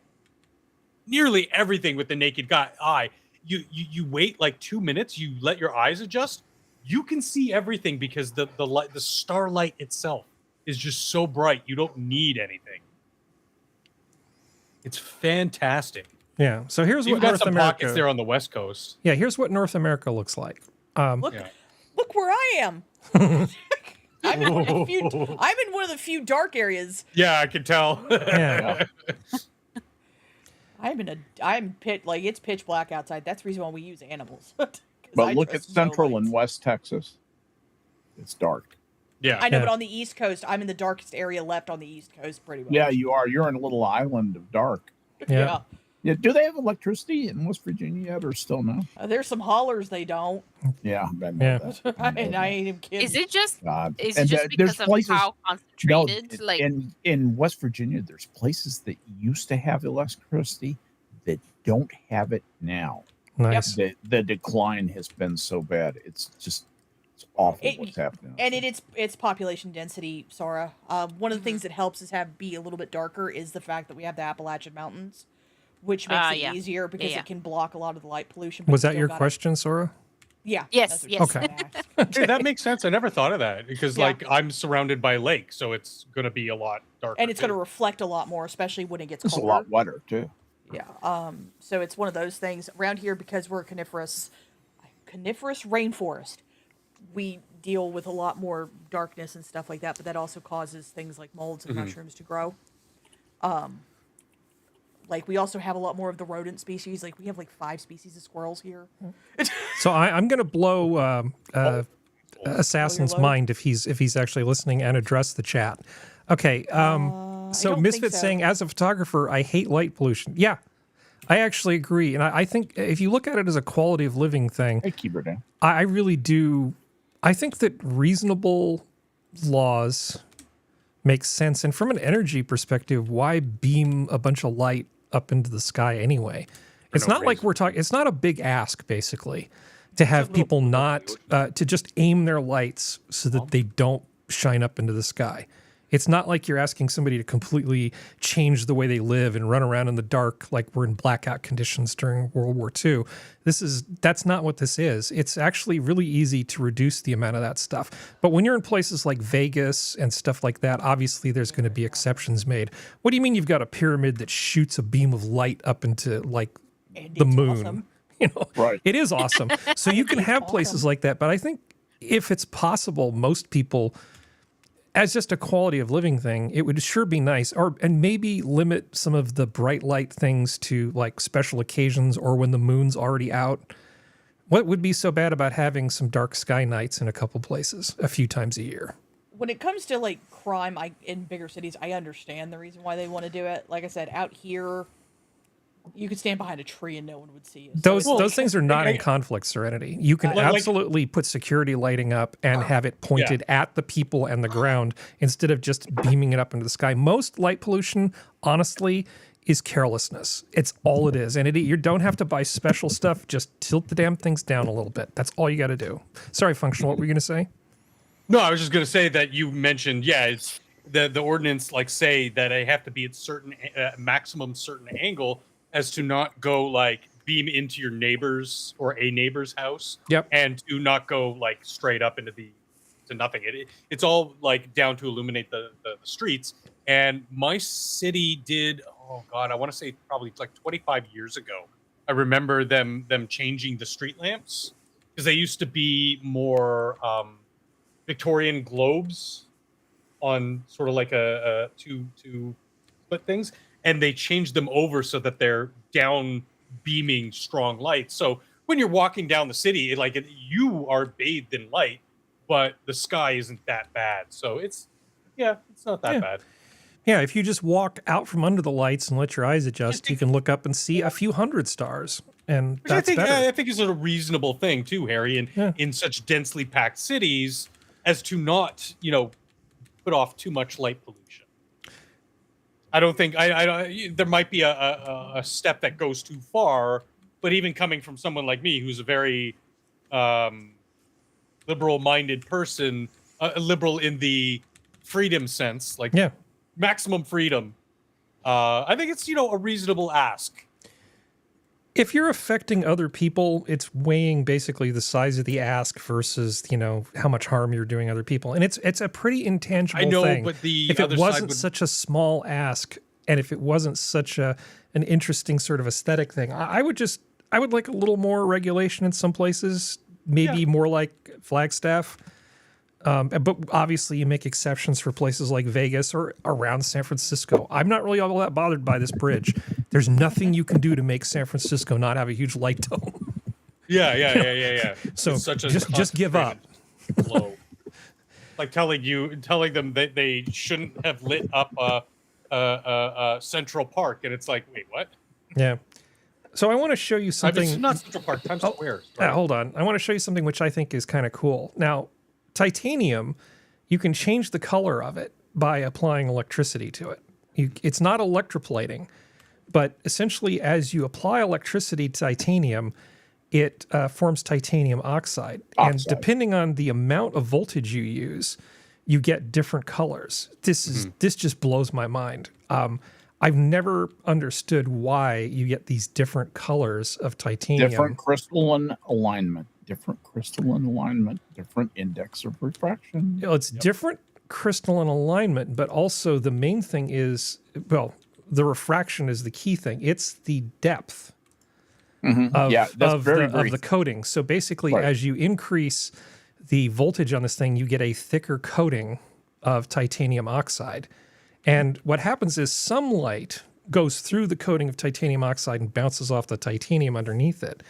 nearly everything with the naked eye. You wait like 2 minutes, you let your eyes adjust, you can see everything because the starlight itself is just so bright. You don't need anything. It's fantastic. Yeah. So here's You've what got North some America. pockets there on the West Coast. Yeah. Here's what North America looks like. Look where I am. I'm in one of the few dark areas. Yeah, I can tell. Yeah. It's pitch black outside. That's the reason why we use animals. But look at Central and West Texas. It's dark. Yeah. I know, but on the East Coast, I'm in the darkest area left on the East Coast pretty much. Yeah, you are. You're in a little island of dark. Yeah. Yeah. Do they have electricity in West Virginia yet, or still no? There's some hollers they don't. Yeah. I know that. I ain't even kidding. Is it just And because of places, how concentrated? No, like in West Virginia, there's places that used to have electricity that don't have it now. Nice. The decline has been so bad. It's awful what's happening. And it's population density, Sora. One of the things that helps us be a little bit darker is the fact that we have the Appalachian Mountains, which makes it easier because it can block a lot of the light pollution. Was that your question, Sora? Yeah. Yes. Okay. Hey, that makes sense. I never thought of that because like I'm surrounded by lake, so it's going to be a lot darker. And it's going to reflect a lot more, especially when it gets colder. It's a lot wetter too. Yeah. So it's one of those things around here because we're a coniferous rainforest. We deal with a lot more darkness and stuff like that, but that also causes things like molds and mushrooms to grow. Like we also have a lot more of the rodent species. Like we have like 5 species of squirrels here. So I'm going to blow Assassin's mind if he's actually listening and address the chat. Okay. So Misfit's saying, as a photographer, I hate light pollution. Yeah, I actually agree. And I think if you look at it as a quality of living thing, Hey, keep her down. I really do. I think that reasonable laws make sense. And from an energy perspective, why beam a bunch of light up into the sky anyway? It's not like we're talking, it's not a big ask, basically, to have people not, to just aim their lights so that they don't shine up into the sky. It's not like you're asking somebody to completely change the way they live and run around in the dark like we're in blackout conditions during World War II. That's not what this is. It's actually really easy to reduce the amount of that stuff. But when you're in places like Vegas and stuff like that, obviously there's going to be exceptions made. What do you mean you've got a pyramid that shoots a beam of light up into like the moon? Awesome. You know, right. It is awesome. So you can have places like that. But I think if it's possible, most people, as just a quality of living thing, it would sure be nice, and maybe limit some of the bright light things to like special occasions or when the moon's already out. What would be so bad about having some dark sky nights in a couple places a few times a year? When it comes to like crime in bigger cities, I understand the reason why they want to do it. Like I said, out here, you could stand behind a tree and no one would see you. Those things are not in conflict, Serenity. You can absolutely put security lighting up and have it pointed at the people and the ground instead of just beaming it up into the sky. Most light pollution, honestly, is carelessness. It's all it is. And you don't have to buy special stuff. Just tilt the damn things down a little bit. That's all you got to do. Sorry, Functional, what were you going to say? No, I was just going to say that you mentioned, it's the ordinance like say that they have to be at certain maximum certain angle as to not go like beam into your neighbor's or a neighbor's house. Yep. And to not go like straight up into to nothing. It's all like down to illuminate the streets. And my city did, oh God, I want to say probably like 25 years ago. I remember them changing the street lamps because they used to be more Victorian globes on sort of like a two split things, and they changed them over so that they're down beaming strong light. So when you're walking down the city, you are bathed in light, but the sky isn't that bad. So it's not that bad. Yeah, if you just walk out from under the lights and let your eyes adjust, you can look up and see a few hundred stars, and Which that's better. I think is a reasonable thing too, Harry, in such densely packed cities, as to not, put off too much light pollution. I don't think there might be a step that goes too far, but even coming from someone like me, who's a very liberal-minded person, liberal in the freedom sense, maximum freedom. I think it's a reasonable ask. If you're affecting other people, it's weighing basically the size of the ask versus how much harm you're doing other people, and it's a pretty intangible thing. I know, but if it wasn't such a small ask, and if it wasn't such an interesting sort of aesthetic thing, I would like a little more regulation in some places, maybe more like Flagstaff. But obviously you make exceptions for places like Vegas or around San Francisco. I'm not really all that bothered by this bridge. There's nothing you can do to make San Francisco not have a huge light dome. Yeah. So just give up. Blow. Like telling them that they shouldn't have lit up a Central Park, and it's like, wait, what? Yeah. So I want to show you something. It's not Central Park, Times Square. Hold on. I want to show you something which I think is kind of cool. Now, titanium, you can change the color of it by applying electricity to it. It's not electroplating, but essentially as you apply electricity to titanium, it forms titanium oxide. And depending on the amount of voltage you use, you get different colors. This just blows my mind. I've never understood why you get these different colors of titanium. Different crystalline alignment, different index of refraction. It's different crystalline alignment, but also the main thing is, the refraction is the key thing. It's the depth of the coating. So basically, as you increase the voltage on this thing, you get a thicker coating of titanium oxide. And what happens is some light goes through the coating of titanium oxide and bounces off the titanium underneath it.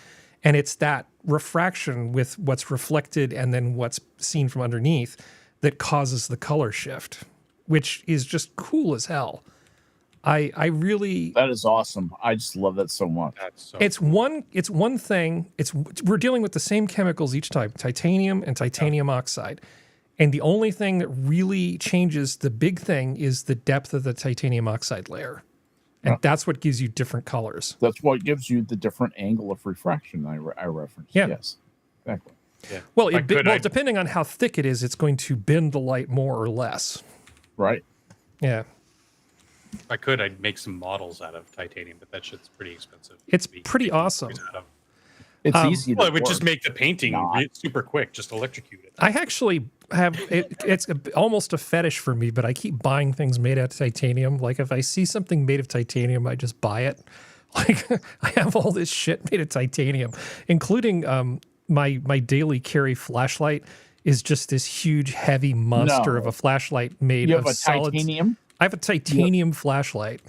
And it's that refraction with what's reflected and then what's seen from underneath that causes the color shift, which is just cool as hell. I really... That is awesome. I just love that so much. It's one thing. We're dealing with the same chemicals each time, titanium and titanium oxide. And the only thing that really changes, the big thing, is the depth of the titanium oxide layer. And that's what gives you different colors. That's what gives you the different angle of refraction I referenced. Yeah. Yes, exactly. Yeah. Well, depending on how thick it is, it's going to bend the light more or less. Right. Yeah. If I could, I'd make some models out of titanium, but that shit's pretty expensive. It's pretty awesome. It's easy. Well, it would just make the painting super quick. Just electrocute it. I actually have it's almost a fetish for me, but I keep buying things made out of titanium. Like if I see something made of titanium, I just buy it. Like I have all this shit made of titanium, including my daily carry flashlight is just this huge heavy monster of a flashlight made of solid titanium. I have a titanium flashlight.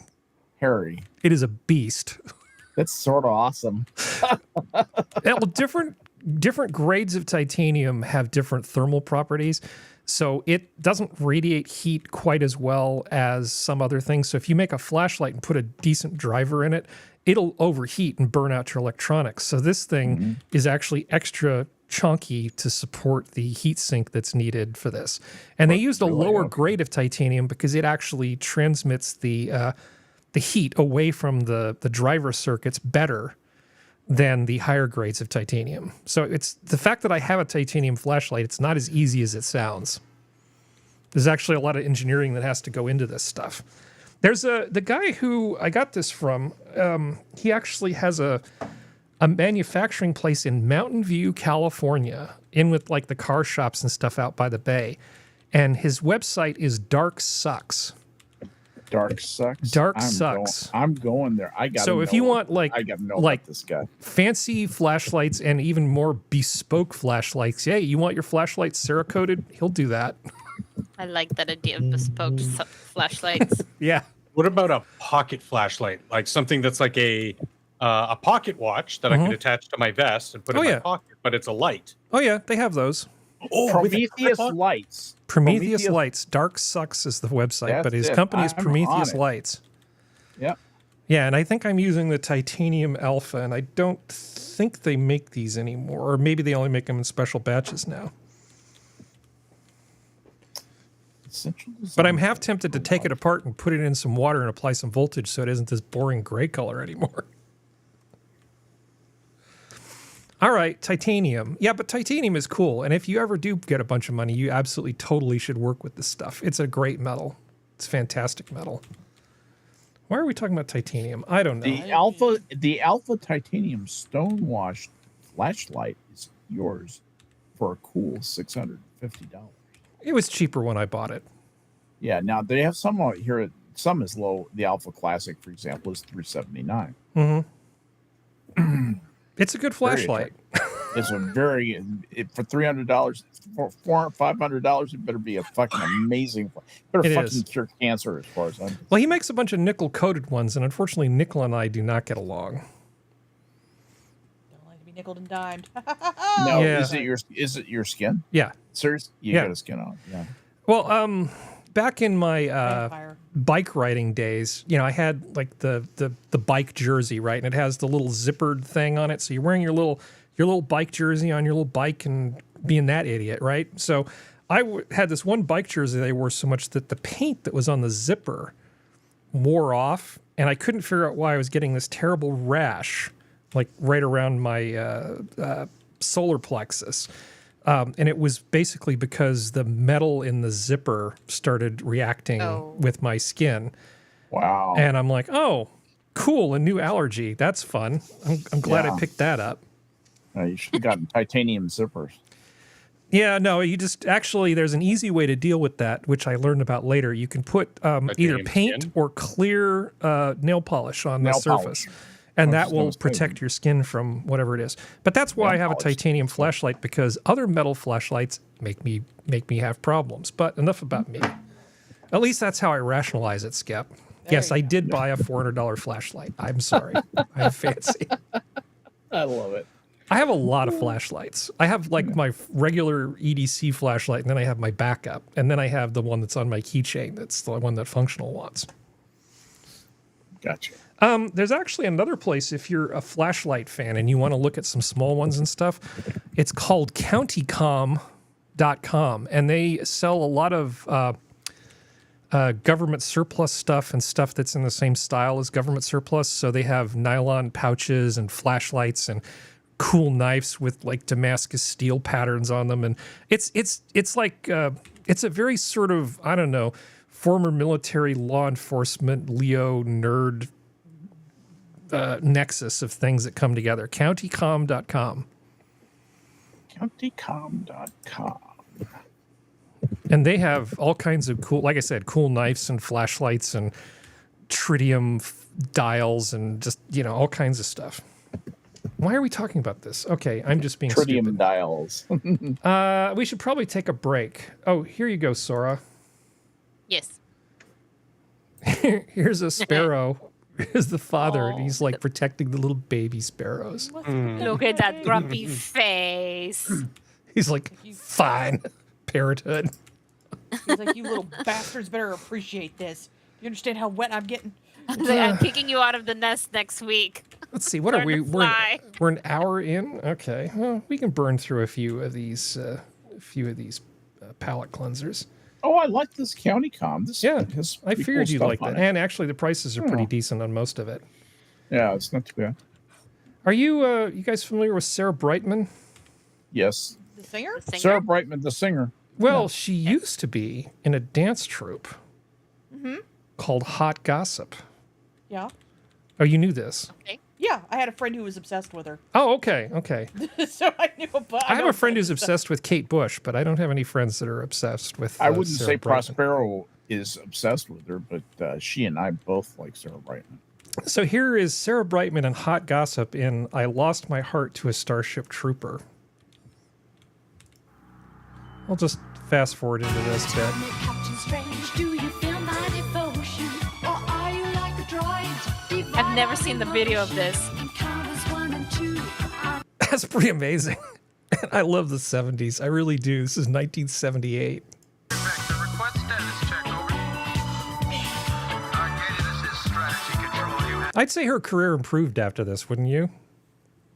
Harry, it is a beast. That's sort of awesome. Well, different grades of titanium have different thermal properties, so it doesn't radiate heat quite as well as some other things. So if you make a flashlight and put a decent driver in it, it'll overheat and burn out your electronics. So this thing is actually extra chunky to support the heat sink that's needed for this. And they used a lower grade of titanium because it actually transmits the heat away from the driver circuits better than the higher grades of titanium. So it's the fact that I have a titanium flashlight, it's not as easy as it sounds. There's actually a lot of engineering that has to go into this stuff. There's the guy who I got this from, he actually has a manufacturing place in Mountain View, California, in with like the car shops and stuff out by the bay. And his website is Dark Sucks. Dark Sucks. Dark Sucks. I'm going there. I got. So if you want I got to know like about this guy. fancy flashlights and even more bespoke flashlights, hey, you want your flashlight Cerakoted? He'll do that. I like that idea of bespoke flashlights. Yeah. What about a pocket flashlight, like something that's like a pocket watch that I can attach to my vest and put in my pocket, but it's a light. Oh yeah, they have those. Oh, Prometheus Lights. Prometheus Lights. Dark Sucks is the website, but his company is Prometheus Lights. Yep. Yeah, and I think I'm using the Titanium Alpha, and I don't think they make these anymore, or maybe they only make them in special batches now. But I'm half tempted to take it apart and put it in some water and apply some voltage so it isn't this boring gray color anymore. All right, titanium. Yeah, but titanium is cool. And if you ever do get a bunch of money, you absolutely totally should work with this stuff. It's a great metal. It's fantastic metal. Why are we talking about titanium? I don't know. The Alpha Titanium Stonewashed flashlight is yours for a cool $650. It was cheaper when I bought it. Yeah, now they have some out here. Some is low. The Alpha Classic, for example, is $379. Mm-hmm. It's a good flashlight. It's a very for $300, $500. It better be a fucking amazing. Better fucking cure cancer as far as I'm. Well, he makes a bunch of nickel coated ones, and unfortunately, nickel and I do not get along. Don't like to be nickeled and dimed. No, is it your skin? Yeah. Seriously, you got a skin on. Yeah. Well, back in my bike riding days, you know, I had like the bike jersey, right? And it has the little zippered thing on it. So you're wearing your little bike jersey on your little bike and being that idiot, right? So I had this one bike jersey that I wore so much that the paint that was on the zipper wore off, and I couldn't figure out why I was getting this terrible rash, like right around my solar plexus. And it was basically because the metal in the zipper started reacting with my skin. Wow. And I'm like, oh, cool, a new allergy. That's fun. I'm glad I picked that up. You should have gotten titanium zippers. Yeah, no, you just actually, there's an easy way to deal with that, which I learned about later. You can put either paint or clear nail polish on the surface. And that will protect your skin from whatever it is. But that's why I have a titanium flashlight, because other metal flashlights make me have problems. But enough about me. At least that's how I rationalize it, Skep. Yes, I did buy a $400 flashlight. I'm sorry. I'm fancy. I love it. I have a lot of flashlights. I have like my regular EDC flashlight, and then I have my backup. And then I have the one that's on my keychain. That's the one that Functional wants. Gotcha. There's actually another place if you're a flashlight fan and you want to look at some small ones and stuff. It's called countycom.com, and they sell a lot of government surplus stuff and stuff that's in the same style as government surplus. So they have nylon pouches and flashlights and cool knives with like Damascus steel patterns on them, and it's like it's a very sort of, I don't know, former military law enforcement Leo nerd nexus of things that come together. Countycom.com. Countycom.com. And they have all kinds of cool, like I said, cool knives and flashlights and tritium dials and just, you know, all kinds of stuff. Why are we talking about this? Okay, I'm just being tritium stupid. dials. We should probably take a break. Oh, here you go, Sora. Yes. Here's a sparrow. Here's the father, and he's like protecting the little baby sparrows. Look at that grumpy face. He's like, fine, parenthood. He's like, you little bastards better appreciate this. You understand how wet I'm getting? I'm kicking you out of the nest next week. Let's see, what are we? We're an hour in. Okay, well, we can burn through a few of these palette cleansers. Oh, I like this CountyCom. I figured you'd like that. And actually, the prices are pretty decent on most of it. Yeah, it's not too bad. Are you you guys familiar with Sarah Brightman? Yes. The singer? The singer? Sarah Brightman, the singer. Well, she used to be in a dance troupe called Hot Gossip. Yeah. Oh, you knew this? Okay. Yeah, I had a friend who was obsessed with her. Oh, okay, okay. So I knew about I have a friend who's obsessed with Kate Bush, but I don't have any friends that are obsessed with I wouldn't Sarah say Brightman. Prospero is obsessed with her, but she and I both like Sarah Brightman. So here is Sarah Brightman and Hot Gossip in I Lost My Heart to a Starship Trooper. I'll just fast forward into this bit. I've never seen the video of this. That's pretty amazing. I love the 70s. I really do. This is 1978. I'd say her career improved after this, wouldn't you?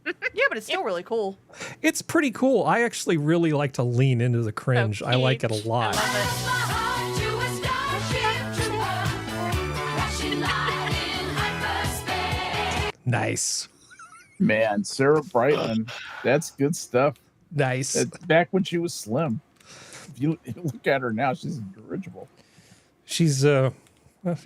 Yeah, but it's still really cool. It's pretty cool. I actually really like to lean into the cringe. I like it a lot. Nice. Man, Sarah Brightman, that's good stuff. Nice. It's back when she was slim. If you look at her now, she's incorrigible. She's is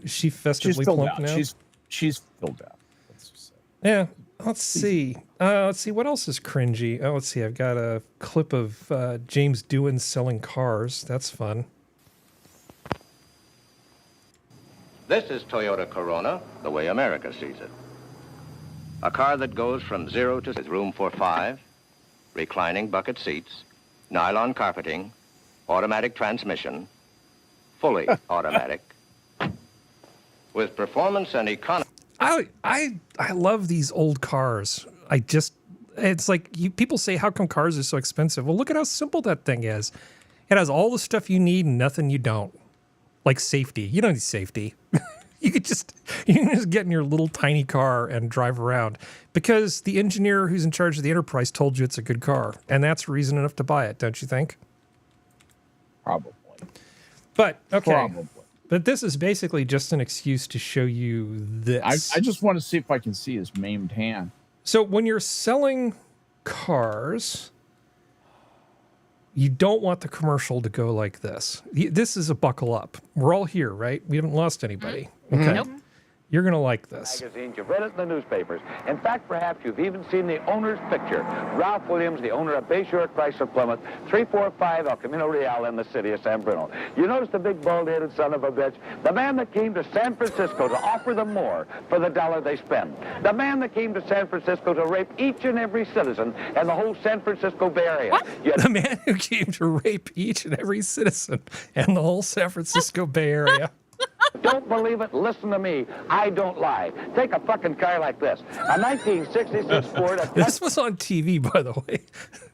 she festively She's filled plump out. now? She's filled out. Let's just say. Yeah. Let's see. What else is cringy? Oh, let's see. I've got a clip of James Doohan selling cars. That's fun. This is Toyota Corona, the way America sees it. A car that goes from 0 to with room for 5, reclining bucket seats, nylon carpeting, automatic transmission, fully automatic, with performance and economy. I love these old cars. It's like people say, how come cars are so expensive? Well, look at how simple that thing is. It has all the stuff you need and nothing you don't. Like safety. You don't need safety. You can just get in your little tiny car and drive around because the engineer who's in charge of the enterprise told you it's a good car. And that's reason enough to buy it, don't you think? Probably. But, okay. Probably. But this is basically just an excuse to show you this. I just want to see if I can see his maimed hand. So when you're selling cars, you don't want the commercial to go like this. This is a buckle up. We're all here, right? We haven't lost anybody. Okay. Nope. You're going to like this. Magazines, you've read it in the newspapers. In fact, perhaps you've even seen the owner's picture. Ralph Williams, the owner of Bayshore Chrysler Plymouth, 345 El Camino Real in the city of San Bruno. You notice the big bald-headed son of a bitch? The man that came to San Francisco to offer them more for the dollar they spend. The man that came to San Francisco to rape each and every citizen in the whole San Francisco Bay Area. What? The man who came to rape each and every citizen in the whole San Francisco Bay Area. Don't believe it? Listen to me. I don't lie. Take a fucking car like this. A 1966 Ford. This was on TV, by the way.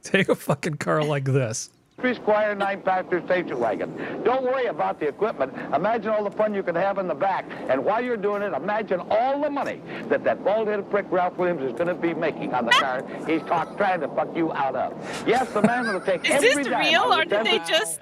Take a fucking car like this. Squire 9-factor station wagon. Don't worry about the equipment. Imagine all the fun you can have in the back. And while you're doing it, imagine all the money that bald-headed prick Ralph Williams is going to be making on the car he's trying to fuck you out of. Yes, the man will take Is every this dime real out or of the did they just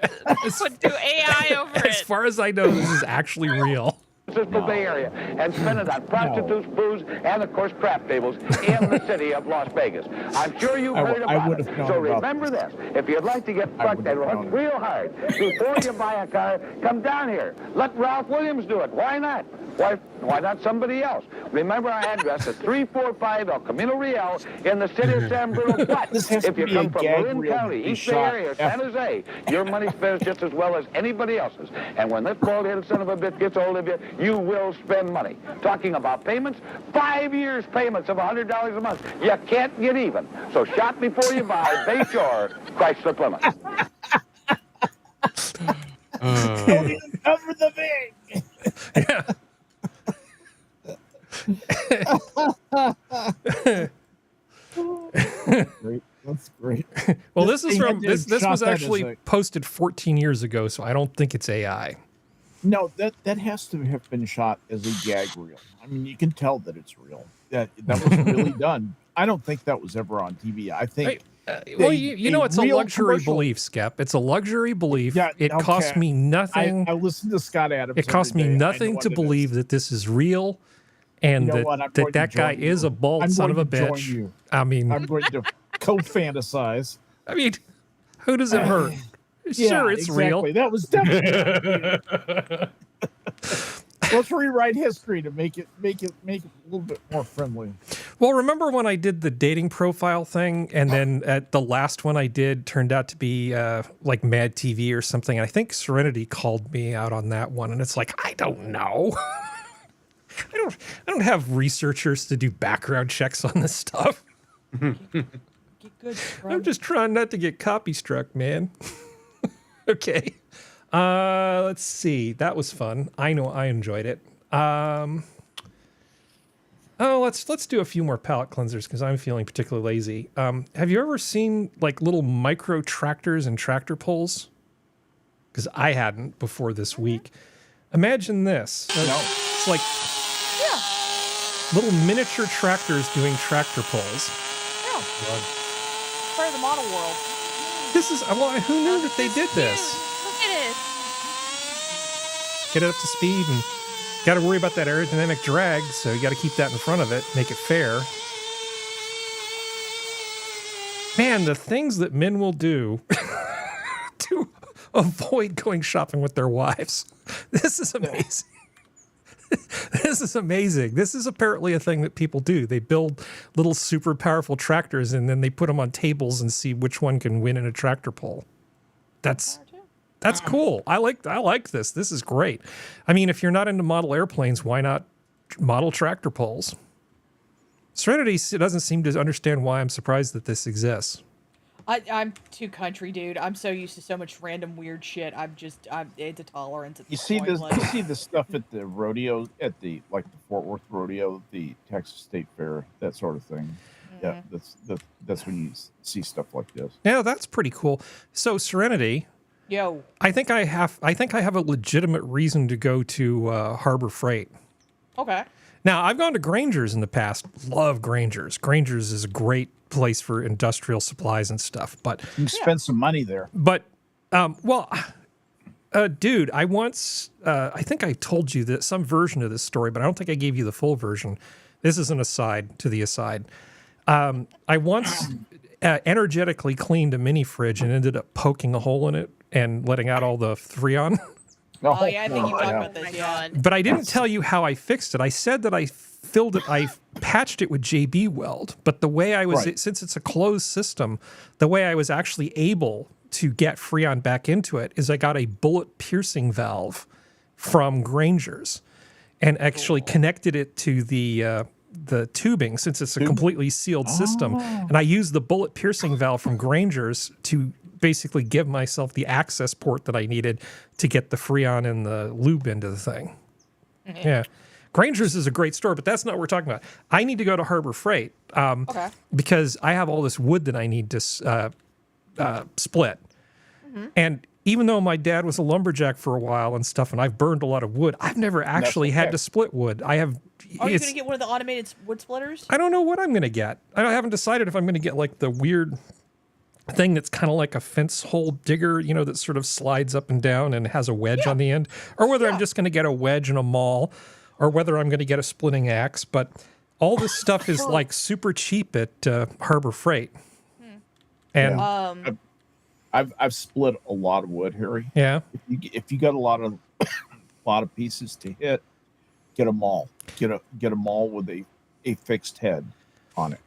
do AI over As it? far as I know, this is actually real. Francisco Bay Area and spend it on prostitutes, booze, and of course crap tables in the city of Las Vegas. I'm sure you've heard about it. So remember this: if you'd like to get fucked and run real hard before you buy a car, come down here. Let Ralph Williams do it. Why not? Why not somebody else? Remember our address at 345 El Camino Real in the city of San Bruno. But if you come from Marin County, East Bay Area, or San Jose, your money spends just as well as anybody else's. And when this bald-headed son of a bitch gets hold of you, you will spend money. Talking about payments, 5 years payments of $100 a month. You can't get even. So shop before you buy. Bayshore Chrysler Plymouth. Don't even cover the big. Yeah. Great. That's great. Well, this is from this shot was that as actually posted 14 years ago, so I don't think it's AI. No, that has to have been shot as a gag reel. I mean, you can tell that it's real. That was really done. I don't think that was ever on TV. I think. Well, you know, it's a real luxury commercial. belief, Skep. It's a luxury belief. Yeah, it cost okay. me nothing. I listen to Scott Adams. It cost me every day. I know nothing what to it believe is. that this is real. and You know what? I'm going to that guy join is you. a bald I'm son of a going to join bitch. you. I mean, I'm going to co-fantasize. I mean, who does it hurt? Sure, it's real. That was definitely. Let's rewrite history to make it a little bit more friendly. Well, remember when I did the dating profile thing, and then at the last one I did turned out to be like Mad TV or something. And I think Serenity called me out on that one, and it's like, I don't know. I don't have researchers to do background checks on this stuff. Get good, I'm just trying not to get copy struck, man. Okay. Let's see. That was fun. I know I enjoyed it. Let's do a few more palette cleansers because I'm feeling particularly lazy. Have you ever seen like little micro tractors and tractor pulls? Because I hadn't before this week. Imagine this. It's like little miniature tractors doing tractor pulls. Yeah. Part of the model world. This is who knew that they did this? Look at it. Get it up to speed and got to worry about that aerodynamic drag, so you got to keep that in front of it, make it fair. Man, the things that men will do to avoid going shopping with their wives. This is amazing. This is amazing. This is apparently a thing that people do. They build little super powerful tractors and then they put them on tables and see which one can win in a tractor pull. That's cool. I like this. This is great. I mean, if you're not into model airplanes, why not model tractor pulls? Serenity doesn't seem to understand why I'm surprised that this exists. I'm too country, dude. I'm so used to so much random weird shit. It's a tolerance. You see this? You see the stuff at the rodeo, at the Fort Worth rodeo, the Texas State Fair, that sort of thing. Yeah, that's when you see stuff like this. Yeah, that's pretty cool. So Serenity. Yo. I think I have a legitimate reason to go to Harbor Freight. Okay. Now, I've gone to Granger's in the past. Love Granger's. Granger's is a great place for industrial supplies and stuff. But you can spend some money there. But, dude, I once, I think I told you that some version of this story, but I don't think I gave you the full version. This is an aside to the aside. I once energetically cleaned a mini fridge and ended up poking a hole in it and letting out all the Freon. Oh, yeah, I think you talked about this, yeah. But I didn't tell you how I fixed it. I said that I filled it, I patched it with JB Weld, but the way I was, since it's a closed system, the way I was actually able to get Freon back into it is I got a bullet piercing valve from Granger's and actually connected it to the tubing since it's a completely sealed system. And I used the bullet piercing valve from Granger's to basically give myself the access port that I needed to get the Freon and the lube into the thing. Yeah. Granger's is a great store, but that's not what we're talking about. I need to go to Harbor Freight because I have all this wood that I need to split. And even though my dad was a lumberjack for a while and stuff, and I've burned a lot of wood, I've never actually had to split wood. I have. Are you going to get one of the automated wood splitters? I don't know what I'm going to get. I haven't decided if I'm going to get like the weird thing that's kind of like a fence hole digger, you know, that sort of slides up and down and has a wedge on the end, or whether I'm just going to get a wedge and a maul, or whether I'm going to get a splitting axe. But all this stuff is like super cheap at Harbor Freight. And I've split a lot of wood, Harry. Yeah. If you got a lot of pieces to hit, get a maul. Get a maul with a fixed head on it.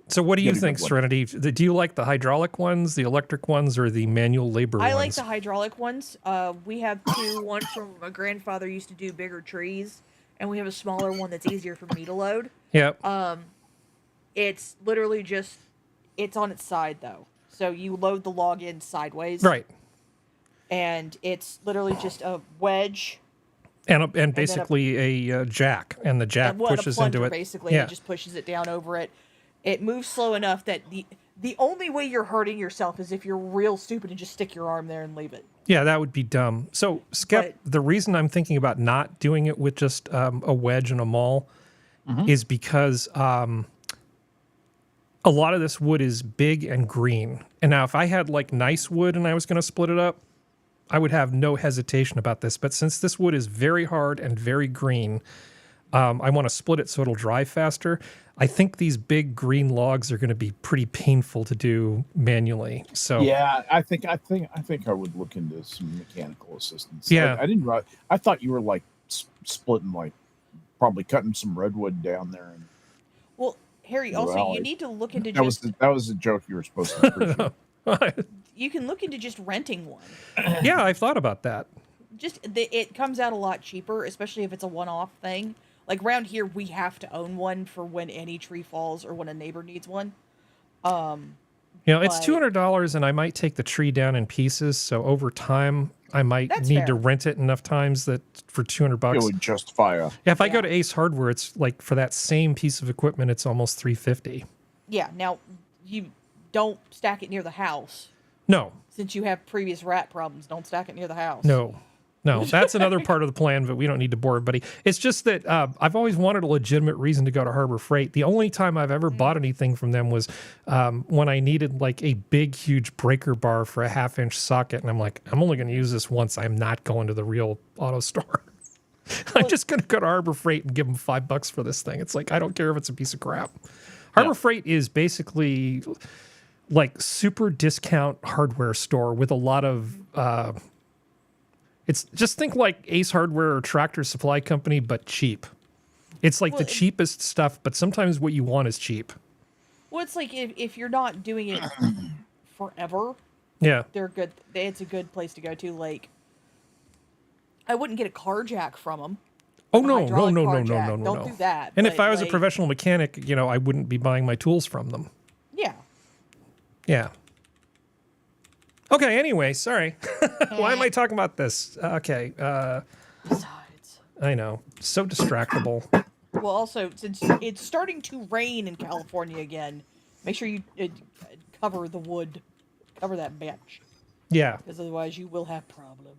So what do you think, Serenity? Do you like the hydraulic ones, the electric ones, or the manual labor ones? I like the hydraulic ones. We have two. One from my grandfather used to do bigger trees, and we have a smaller one that's easier for me to load. Yeah. It's literally just, it's on its side, though. So you load the log in sideways. Right. And it's literally just a wedge. And basically a jack, and the jack pushes into it. Basically, it just pushes it down over it. It moves slow enough that the only way you're hurting yourself is if you're real stupid and just stick your arm there and leave it. Yeah, that would be dumb. So, the reason I'm thinking about not doing it with just a wedge and a maul is because a lot of this wood is big and green. And now if I had like nice wood and I was going to split it up, I would have no hesitation about this. But since this wood is very hard and very green, I want to split it so it'll dry faster. I think these big green logs are going to be pretty painful to do manually. So yeah, I think I would look into some mechanical assistance. Yeah. I didn't. I thought you were like splitting, like probably cutting some redwood down there. And Well, Harry, also you need to look into that was a joke you were supposed to appreciate. You can look into just renting one. Yeah, I've thought about that. It comes out a lot cheaper, especially if it's a one-off thing. Like around here, we have to own one for when any tree falls or when a neighbor needs one. It's $200, and I might take the tree down in pieces. So over time, I might need to rent it enough times that for $200, it would justify a. Yeah, if I go to Ace Hardware, it's like for that same piece of equipment, it's almost $350. Yeah. Now, you don't stack it near the house. No. Since you have previous rat problems, don't stack it near the house. No, that's another part of the plan, but we don't need to bore everybody. It's just that I've always wanted a legitimate reason to go to Harbor Freight. The only time I've ever bought anything from them was when I needed like a big, huge breaker bar for a 1/2-inch socket. And I'm like, I'm only going to use this once. I'm not going to the real auto store. I'm just going to go to Harbor Freight and give them $5 for this thing. It's like, I don't care if it's a piece of crap. Harbor Freight is basically like super discount hardware store with a lot of... It's just think like Ace Hardware or Tractor Supply Company, but cheap. It's like the cheapest stuff, but sometimes what you want is cheap. Well, it's like if you're not doing it forever, they're good. It's a good place to go to. Like, I wouldn't get a car jack from them. Oh no! Don't Do that. And if I was a professional mechanic, I wouldn't be buying my tools from them. Yeah. Okay, anyway, sorry. Why am I talking about this? Okay. Besides. I know. So distractible. Well, also, since it's starting to rain in California again, make sure you cover the wood. Cover that bench. Yeah. Because otherwise you will have problems.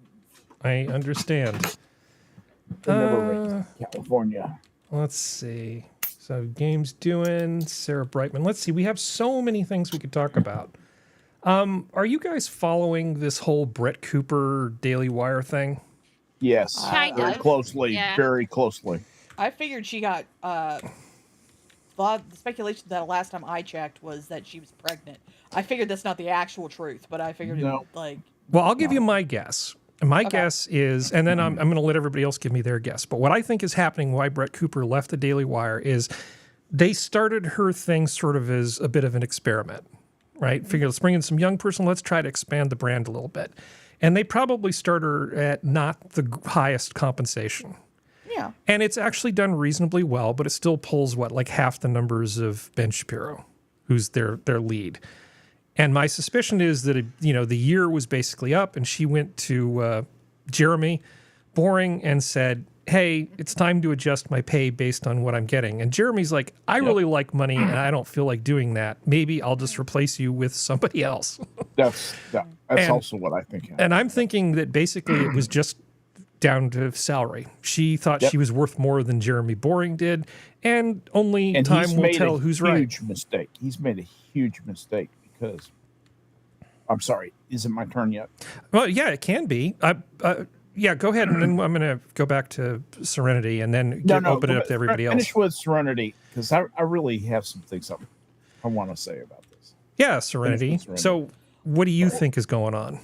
I understand. It never rains in California. Let's see. So, game's doing. Sarah Brightman. Let's see. We have so many things we could talk about. Are you guys following this whole Brett Cooper Daily Wire thing? Yes, very closely. Yeah. Very closely. I figured she got. The speculation that last time I checked was that she was pregnant. I figured that's not the actual truth, but I figured Well, I'll give you my guess. My guess is, and then I'm going to let everybody else give me their guess. But what I think is happening, why Brett Cooper left the Daily Wire, is they started her thing sort of as a bit of an experiment. Right? Figure, let's bring in some young person. Let's try to expand the brand a little bit. And they probably start her at not the highest compensation. Yeah. And it's actually done reasonably well, but it still pulls, like half the numbers of Ben Shapiro, who's their lead. And my suspicion is that, the year was basically up and she went to Jeremy Boring and said, hey, it's time to adjust my pay based on what I'm getting. And Jeremy's like, I really like money and I don't feel like doing that. Maybe I'll just replace you with somebody else. That's also what I think happened. And I'm thinking that basically it was just down to salary. She thought she was worth more than Jeremy Boring did, and time will tell who's right. Huge mistake. He's made a huge mistake because... I'm sorry. Is it my turn yet? Well, yeah, it can be. Yeah, go ahead, and then I'm going to go back to Serenity, and then open it up to everybody else. Finish with Serenity, because I really have some things I want to say about this. Yeah, Serenity. So what do you think is going on?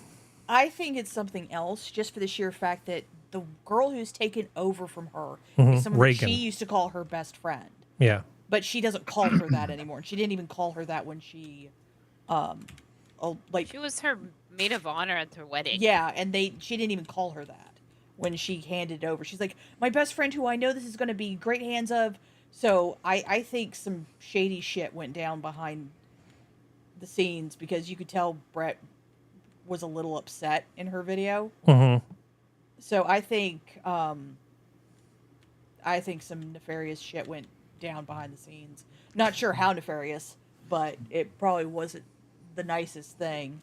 I think it's something else, just for the sheer fact that the girl who's taken over from her is someone Reagan. she used to call her best friend. Yeah. But she doesn't call her that anymore. And she didn't even call her that when she... she was her maid of honor at their wedding. Yeah, and she didn't even call her that when she handed it over. She's like, my best friend who I know this is going to be great hands of. So I think some shady shit went down behind the scenes because you could tell Brett was a little upset in her video. Mm-hmm. So I think some nefarious shit went down behind the scenes. Not sure how nefarious, but it probably wasn't the nicest thing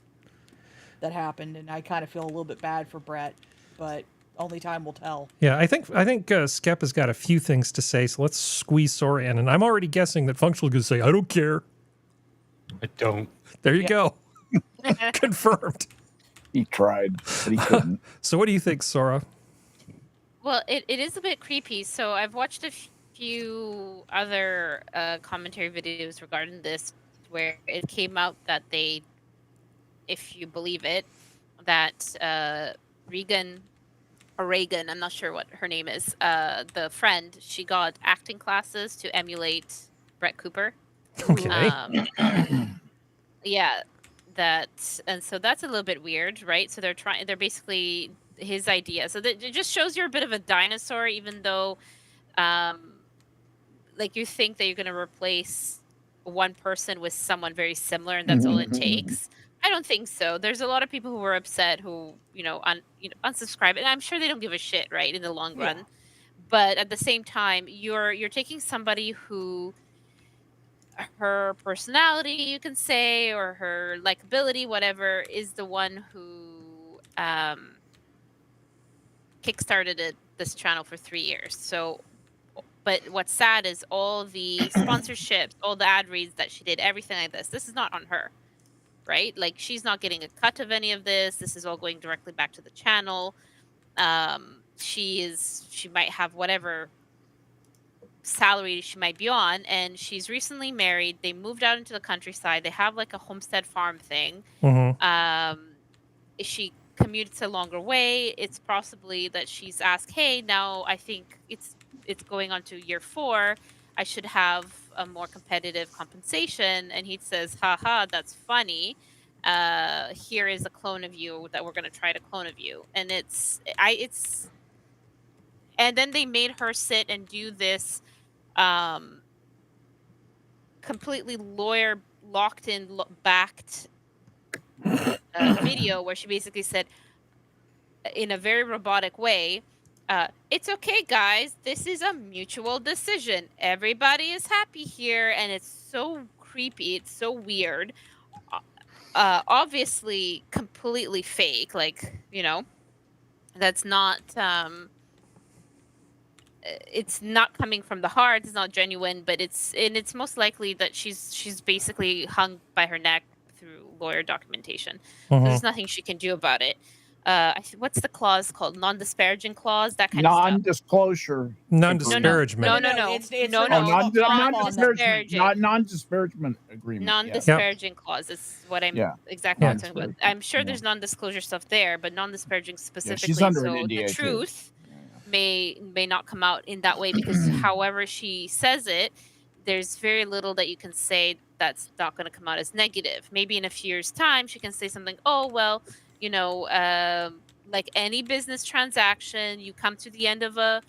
that happened, and I kind of feel a little bit bad for Brett, but only time will tell. Yeah, I think Skep has got a few things to say, so let's squeeze Sora in, and I'm already guessing that Functional is going to say, I don't care. I don't. There you go. Confirmed. He tried, but he couldn't. So what do you think, Sora? Well, it is a bit creepy. So I've watched a few other commentary videos regarding this where it came out that they, if you believe it, that Regan, I'm not sure what her name is, the friend, she got acting classes to emulate Brett Cooper. Okay. Yeah, and so that's a little bit weird, right? So they're basically his idea. So that it just shows you're a bit of a dinosaur, even though, like you think that you're going to replace one person with someone very similar, and that's all it takes. I don't think so. There's a lot of people who were upset who, unsubscribe, and I'm sure they don't give a shit, right, in the long run. But at the same time, you're taking somebody who, her personality, you can say, or her likability, whatever, is the one who kickstarted this channel for 3 years. So, but what's sad is all the sponsorships, all the ad reads that she did, everything like this. This is not on her, right? Like, she's not getting a cut of any of this. This is all going directly back to the channel. She might have whatever salary she might be on, and she's recently married. They moved out into the countryside. They have like a homestead farm thing. She commutes a longer way. It's possibly that she's asked, hey, now I think it's going on to year 4. I should have a more competitive compensation. And he says, haha, that's funny. Here is a clone of you that we're going to try to clone of you. And and then they made her sit and do this completely lawyer locked in backed video where she basically said in a very robotic way, it's okay, guys, this is a mutual decision, everybody is happy here. And it's so creepy, it's so weird, obviously completely fake, like, that's not it's not coming from the heart, it's not genuine, but it's most likely that she's basically hung by her neck through lawyer documentation. So there's nothing she can do about it. What's the clause called? Non-disparaging clause, that kind of stuff. Non-disclosure. Non-disparagement. No. It's non-disparagement. Non-disparagement agreement. Non-disparaging clause is what I'm exactly Yeah. talking about. I'm sure there's non-disclosure stuff there, but non-disparaging specifically. she's under So an NDA the too. truth may not come out in that way, because however she says it, there's very little that you can say that's not going to come out as negative. Maybe in a few years' time, she can say something, oh, well, like any business transaction, you come to the end of a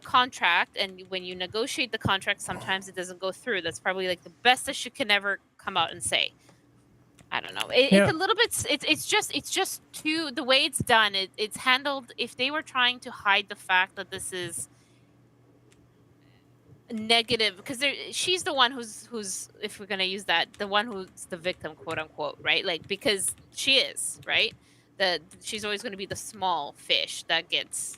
contract, and when you negotiate the contract, sometimes it doesn't go through. That's probably like the best that she can ever come out and say. I don't know. It's a little bit. It's just too, the way it's done. It's handled. If they were trying to hide the fact that this is negative, because she's the one who's, if we're gonna use that, the one who's the victim, quote unquote, right? Like, because she is, right. She's always going to be the small fish that gets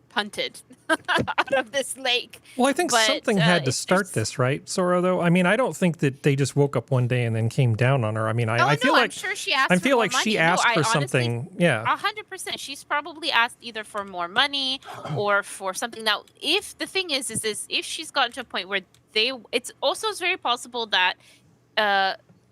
punted out of this lake. Well, I think something had to start this, right, Sora? Though, I mean, I don't think that they just woke up one day and then came down on her. I mean, I feel like I'm sure she asked. I feel for like more she money. asked for honestly, something. Yeah, 100%. She's probably asked either for more money or for something. Now, if the thing is if she's gotten to a point where it's also very possible that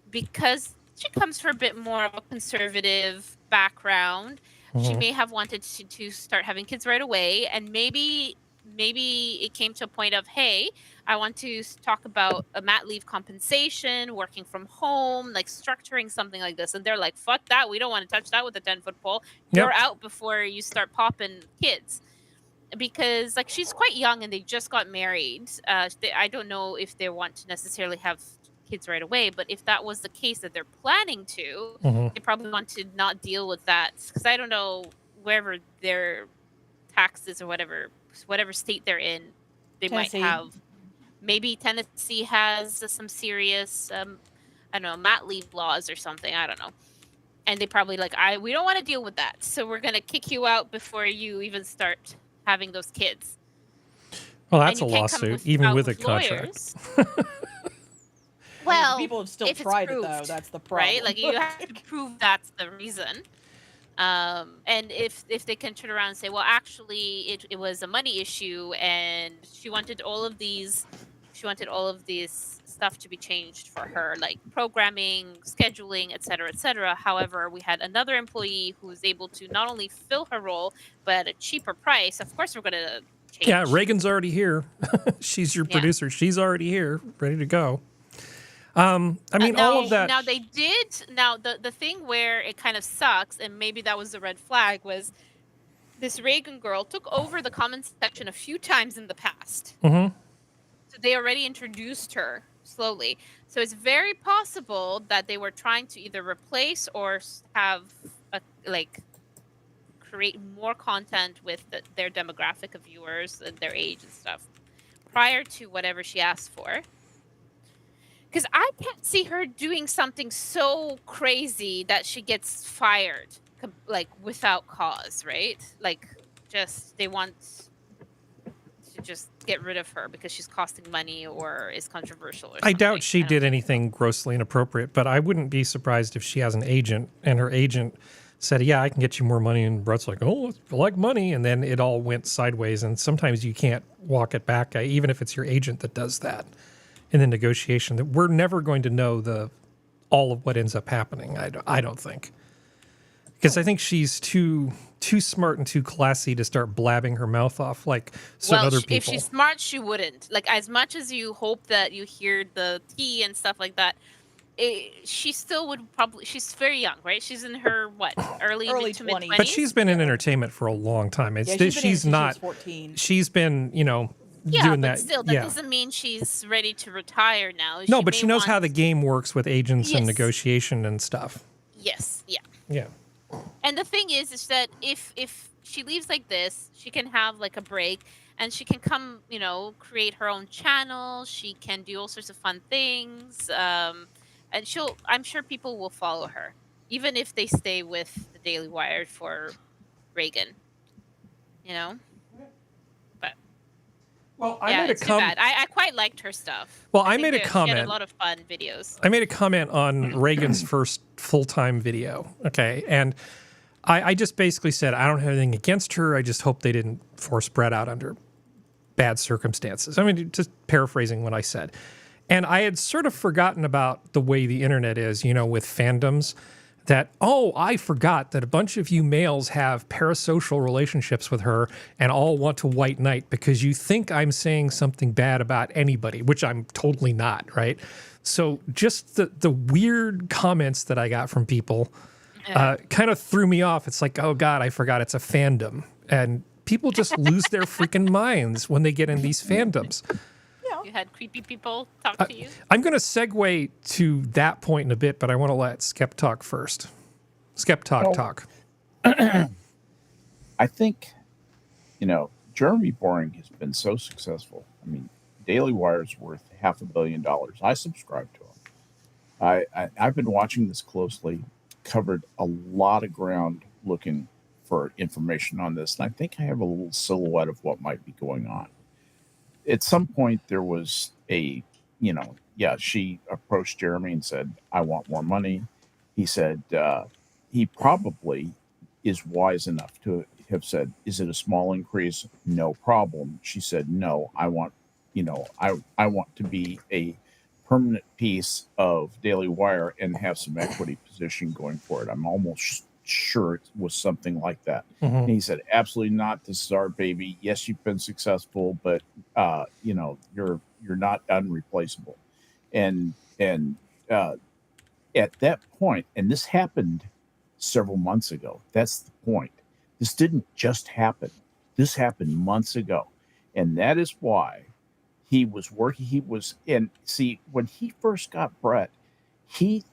because she comes from a bit more of a conservative background, she may have wanted to start having kids right away, and maybe it came to a point of, hey, I want to talk about a mat leave compensation, working from home, like structuring something like this. And they're like, fuck that, we don't want to touch that with a 10-foot pole. You're out before you start popping kids. Because like she's quite young and they just got married. I don't know if they want to necessarily have kids right away, but if that was the case that they're planning to, they probably want to not deal with that, because I don't know, wherever their taxes or whatever state they're in, they Tennessee. might have, maybe Tennessee has some serious I don't know, mat leave laws or something, I don't know, and they probably like, we don't want to deal with that, so we're going to kick you out before you even start having those kids. Well, that's a lawsuit, even with a contract. Well, people have still if it's tried it proved, though. That's the problem, right? Like, you have to prove that's the reason. And if they can turn around and say, well, actually, it was a money issue, and she wanted all of these stuff to be changed for her, like programming, scheduling, etc. However, we had another employee who was able to not only fill her role but at a cheaper price. Of course, we're gonna change. Yeah, Reagan's already here. She's your producer. She's already here, ready to go. I mean, now, all of that. Now they did. Now the thing where it kind of sucks, and maybe that was the red flag, was this Reagan girl took over the comments section a few times in the past. Mm-hmm. So they already introduced her slowly. So it's very possible that they were trying to either replace or have create more content with their demographic of viewers and their age and stuff prior to whatever she asked for. Because I can't see her doing something so crazy that she gets fired, like, without cause, right? Like, just, they want to just get rid of her because she's costing money or is controversial or something. I doubt she did anything grossly inappropriate, but I wouldn't be surprised if she has an agent and her agent said, yeah, I can get you more money. And Brett's like, oh, I like money. And then it all went sideways. And sometimes you can't walk it back, even if it's your agent that does that. In the negotiation, that we're never going to know all of what ends up happening. I don't think, because I think she's too smart and too classy to start blabbing her mouth off like some other people. If she's smart, she wouldn't. Like, as much as you hope that you hear the tea and stuff like that, she still would probably. She's very young, right? She's in her early to mid 20s. But she's been in entertainment for a long time. She's not. She's been, doing that. Still, that doesn't mean she's ready to retire now. No, but she knows how the game works with agents and negotiation and stuff. Yes, yeah. Yeah. And the thing is that if she leaves like this, she can have like a break, and she can come, create her own channel. She can do all sorts of fun things, and I'm sure people will follow her, even if they stay with the Daily Wire for Reagan. Well, I made a comment. I quite liked her stuff. Well, I made a comment. She had a lot of fun videos. I made a comment on Reagan's first full-time video. Okay. And I just basically said, I don't have anything against her. I just hope they didn't force Brett out under bad circumstances. I mean, just paraphrasing what I said. And I had sort of forgotten about the way the internet is, with fandoms. That, I forgot that a bunch of you males have parasocial relationships with her and all want to white knight because you think I'm saying something bad about anybody, which I'm totally not, right? So just the weird comments that I got from people kind of threw me off. It's like, oh, God, I forgot it's a fandom. And people just lose their freaking minds when they get in these fandoms. You had creepy people talk to you. I'm going to segue to that point in a bit, but I want to let SkepTok first. SkepTok talk. I think, Jeremy Boring has been so successful. I mean, Daily Wire's worth $500 million. I subscribe to him. I've been watching this closely, covered a lot of ground looking for information on this, and I think I have a little silhouette of what might be going on. At some point, there was she approached Jeremy and said, I want more money. He said he probably is wise enough to have said, is it a small increase? No problem. She said, no, I want to be a permanent piece of Daily Wire and have some equity position going for it. I'm almost sure it was something like that. Mm-hmm. And he said, absolutely not. This is our baby. Yes, you've been successful, but you're not unreplaceable. And at that point, and this happened several months ago. That's the point. This didn't just happen. This happened months ago. And that is why he was working. When he first got Brett, he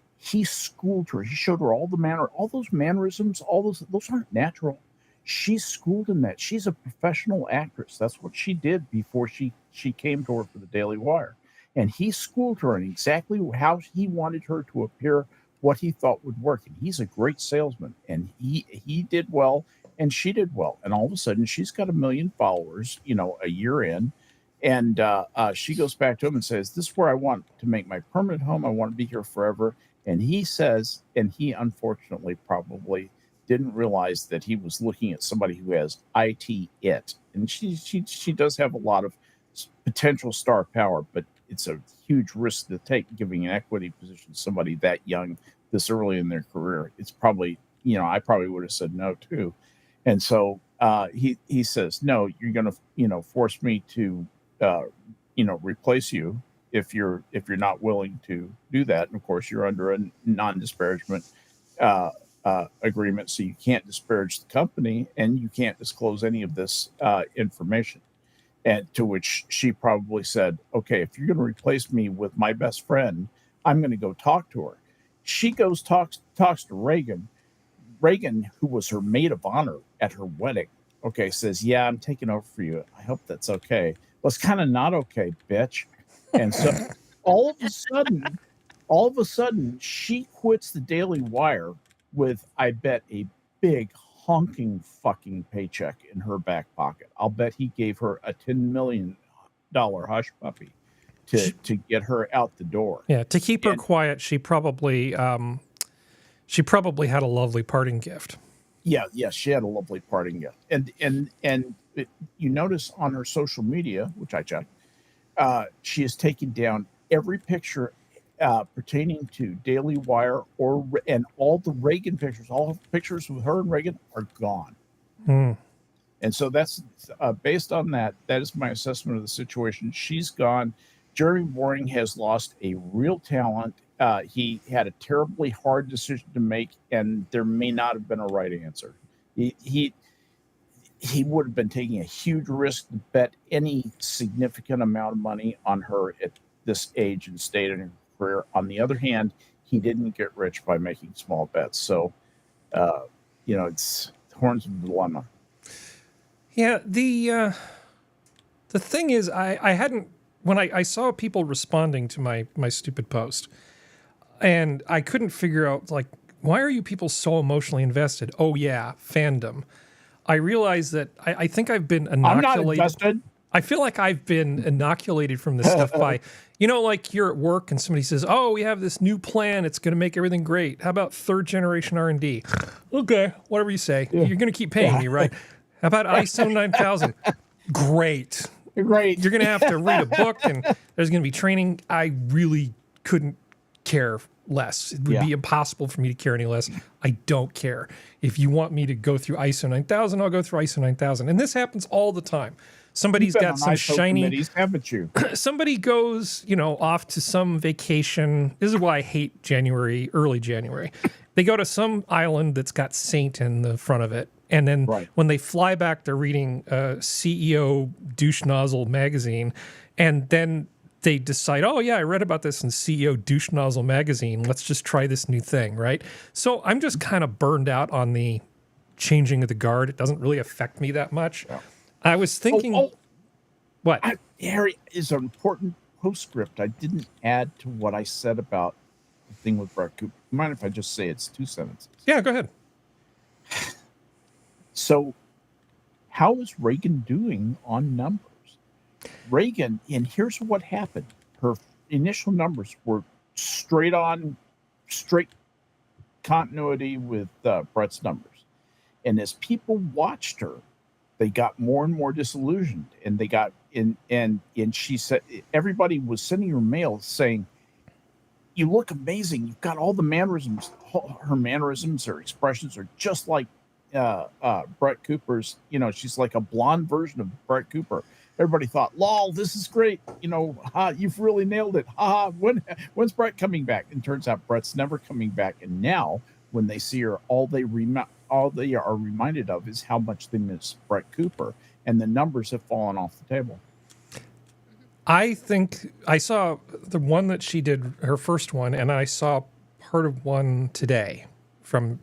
schooled her. He showed her all those mannerisms, those aren't natural. She's schooled in that. She's a professional actress. That's what she did before she came to her for the Daily Wire. And he schooled her in exactly how he wanted her to appear, what he thought would work. And he's a great salesman. And he did well, and she did well. And all of a sudden, she's got 1 million followers, a year in. And she goes back to him and says, this is where I want to make my permanent home. I want to be here forever. And he says, and he unfortunately probably didn't realize that he was looking at somebody who has it, and she does have a lot of potential star power, but it's a huge risk to take giving an equity position to somebody that young this early in their career. It's probably, I probably would have said no too. And so he says, no, you're going to, force me to, replace you if you're not willing to do that. And of course, you're under a non-disparagement agreement, so you can't disparage the company and you can't disclose any of this information. And to which she probably said, okay, if you're going to replace me with my best friend, I'm going to go talk to her. She goes, talks to Reagan. Reagan, who was her maid of honor at her wedding, says, yeah, I'm taking over for you. I hope that's okay. Well, it's kind of not okay, bitch. And so all of a sudden, she quits the Daily Wire with, I bet, a big honking fucking paycheck in her back pocket. I'll bet he gave her a $10 million hush puppy to get her out the door. Yeah, to keep her quiet, she probably had a lovely parting gift. Yeah, she had a lovely parting gift. And you notice on her social media, which I checked, she has taken down every picture pertaining to Daily Wire and all the Reagan pictures, all the pictures with her and Reagan are gone. And so that's based on that. That is my assessment of the situation. She's gone. Jeremy Boring has lost a real talent. He had a terribly hard decision to make, and there may not have been a right answer. He would have been taking a huge risk to bet any significant amount of money on her at this age and state in her career. On the other hand, he didn't get rich by making small bets. So, it's horns of a dilemma. Yeah, the thing is, I hadn't, when I saw people responding to my stupid post, and I couldn't figure out, like, why are you people so emotionally invested? Oh, yeah, fandom. I realized that I think I've been inoculated. I'm not invested. I feel like I've been inoculated from this stuff by, like you're at work and somebody says, oh, we have this new plan. It's going to make everything great. How about third generation R&D? Okay, whatever you say. Yeah. You're going to keep paying me, right? How about ISO 9000? Great. You're going to have to read a book and there's going to be training. I really couldn't care less. It would be impossible for me to care any less. I don't care. If you want me to go through ISO 9000, I'll go through ISO 9000. And this happens all the time. Somebody's got some shiny. Haven't you? Somebody goes, off to some vacation. This is why I hate early January. They go to some island that's got Saint in the front of it. And then when they fly back, they're reading CEO Douche Nozzle magazine. And then they decide, oh, yeah, I read about this in CEO Douche Nozzle magazine. Let's just try this new thing, right? So I'm just kind of burned out on the changing of the guard. It doesn't really affect me that much. Yeah. I was thinking, what? Harry, is an important postscript I didn't add to what I said about the thing with Brett Cooper. Mind if I just say it's 2 sentences? Yeah, go ahead. So, how is Reagan doing on numbers? Reagan, and here's what happened. Her initial numbers were straight continuity with Brett's numbers. And as people watched her, they got more and more disillusioned, and they got in, and she said, everybody was sending her mail saying, you look amazing. You've got all the mannerisms. Her mannerisms, her expressions are just like Brett Cooper's. She's like a blonde version of Brett Cooper. Everybody thought, lol, this is great. You've really nailed it. When's Brett coming back? And turns out Brett's never coming back. And now when they see her, all they are reminded of is how much they miss Brett Cooper, and the numbers have fallen off the table. I think I saw the one that she did, her first one, and I saw part of one today from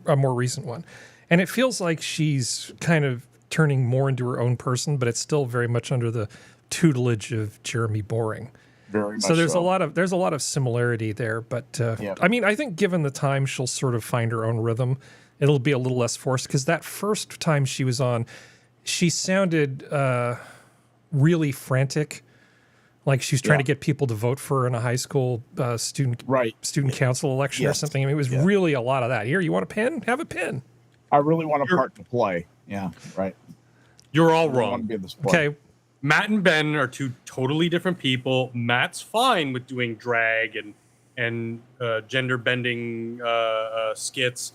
a more recent one. And it feels like she's kind of turning more into her own person, but it's still very much under the tutelage of Jeremy Boring. Very much so there's a lot of similarity there, but I mean, I think given the time, she'll sort of find her own rhythm. It'll be a little less forced, because that first time she was on, she sounded really frantic. Like she's trying to get people to vote for her in a high school student council election or something. I mean, it was really a lot of that. Here, you want a pen? Have a pen. I really want a part to play. Yeah, right. You're all wrong. Okay. Matt and Ben are two totally different people. Matt's fine with doing drag and gender bending skits.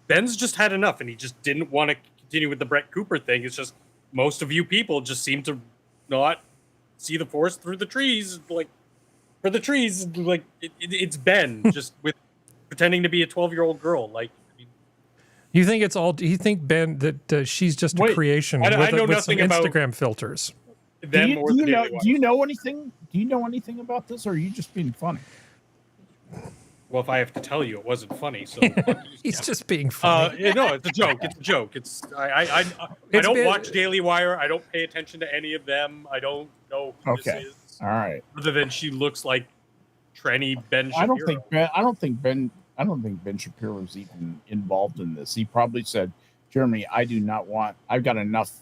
Ben's just had enough, and he just didn't want to continue with the Brett Cooper thing. It's just most of you people just seem to not see the forest through the trees, like for the trees. Like it's Ben just with pretending to be a 12-year-old girl. Like, I mean, you think it's all? You think Ben that she's just a creation with some Instagram filters? Do you know anything? Do you know anything about this, or are you just being funny? Well, if I have to tell you, it wasn't funny. So he's just being funny. No, it's a joke. It's a joke. I don't watch Daily Wire. I don't pay attention to any of them. I don't know who this is. All right. Other than she looks like tranny Ben Shapiro. I don't think Ben Shapiro's even involved in this. He probably said, "Jeremy, I've got enough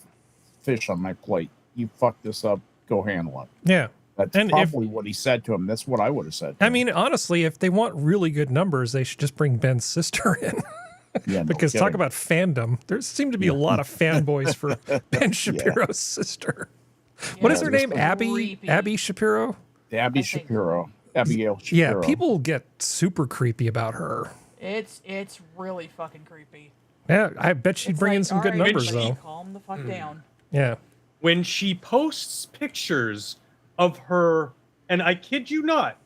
fish on my plate. You fuck this up. Go handle it." Yeah. That's probably what he said to him. That's what I would have said. I mean, honestly, if they want really good numbers, they should just bring Ben's sister in. Yeah, because talk about fandom. There seem to be a lot of fanboys for Ben Shapiro's sister. What is her name? Abby Shapiro? Abigail Shapiro. Yeah, people get super creepy about her. It's really fucking creepy. Yeah, I bet she'd bring in some good numbers, though. Calm the fuck down. Yeah. When she posts pictures of her, and I kid you not,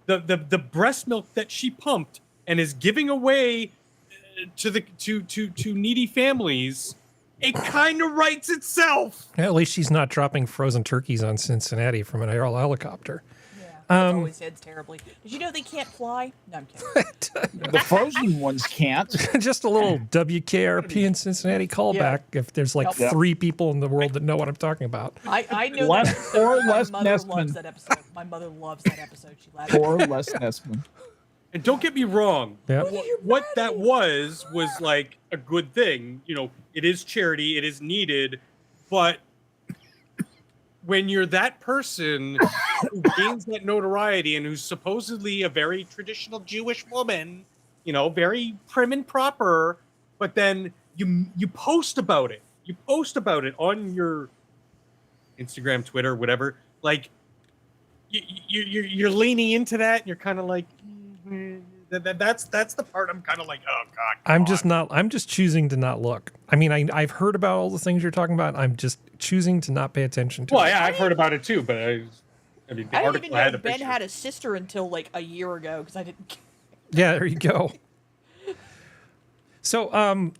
the breast milk that she pumped and is giving away to needy families, it kind of writes itself. Yeah, at least she's not dropping frozen turkeys on Cincinnati from an aerial helicopter. Yeah, it always ends terribly. Did you know they can't fly? No, I'm kidding. The frozen ones can't. Just a little WKRP in Cincinnati callback. If there's like 3 people in the world that know what I'm talking about. I know Les loves that episode. My mother loves that episode. She laughs. Poor Les Nessman. And don't get me wrong. Yeah. What that was like a good thing. You know, it is charity. It is needed. But when you're that person who gains that notoriety and who's supposedly a very traditional Jewish woman, you know, very prim and proper, but then you post about it. You post about it on your Instagram, Twitter, whatever. Like you're leaning into that, and you're kind of like, that's the part I'm kind of like, oh God. I'm just choosing to not look. I mean, I've heard about all the things you're talking about. I'm just choosing to not pay attention to it. Well, yeah, I've heard about it too, but I mean, the I didn't article even know had a Ben picture. had a sister until like a year ago because I didn't. Yeah, there you go. So,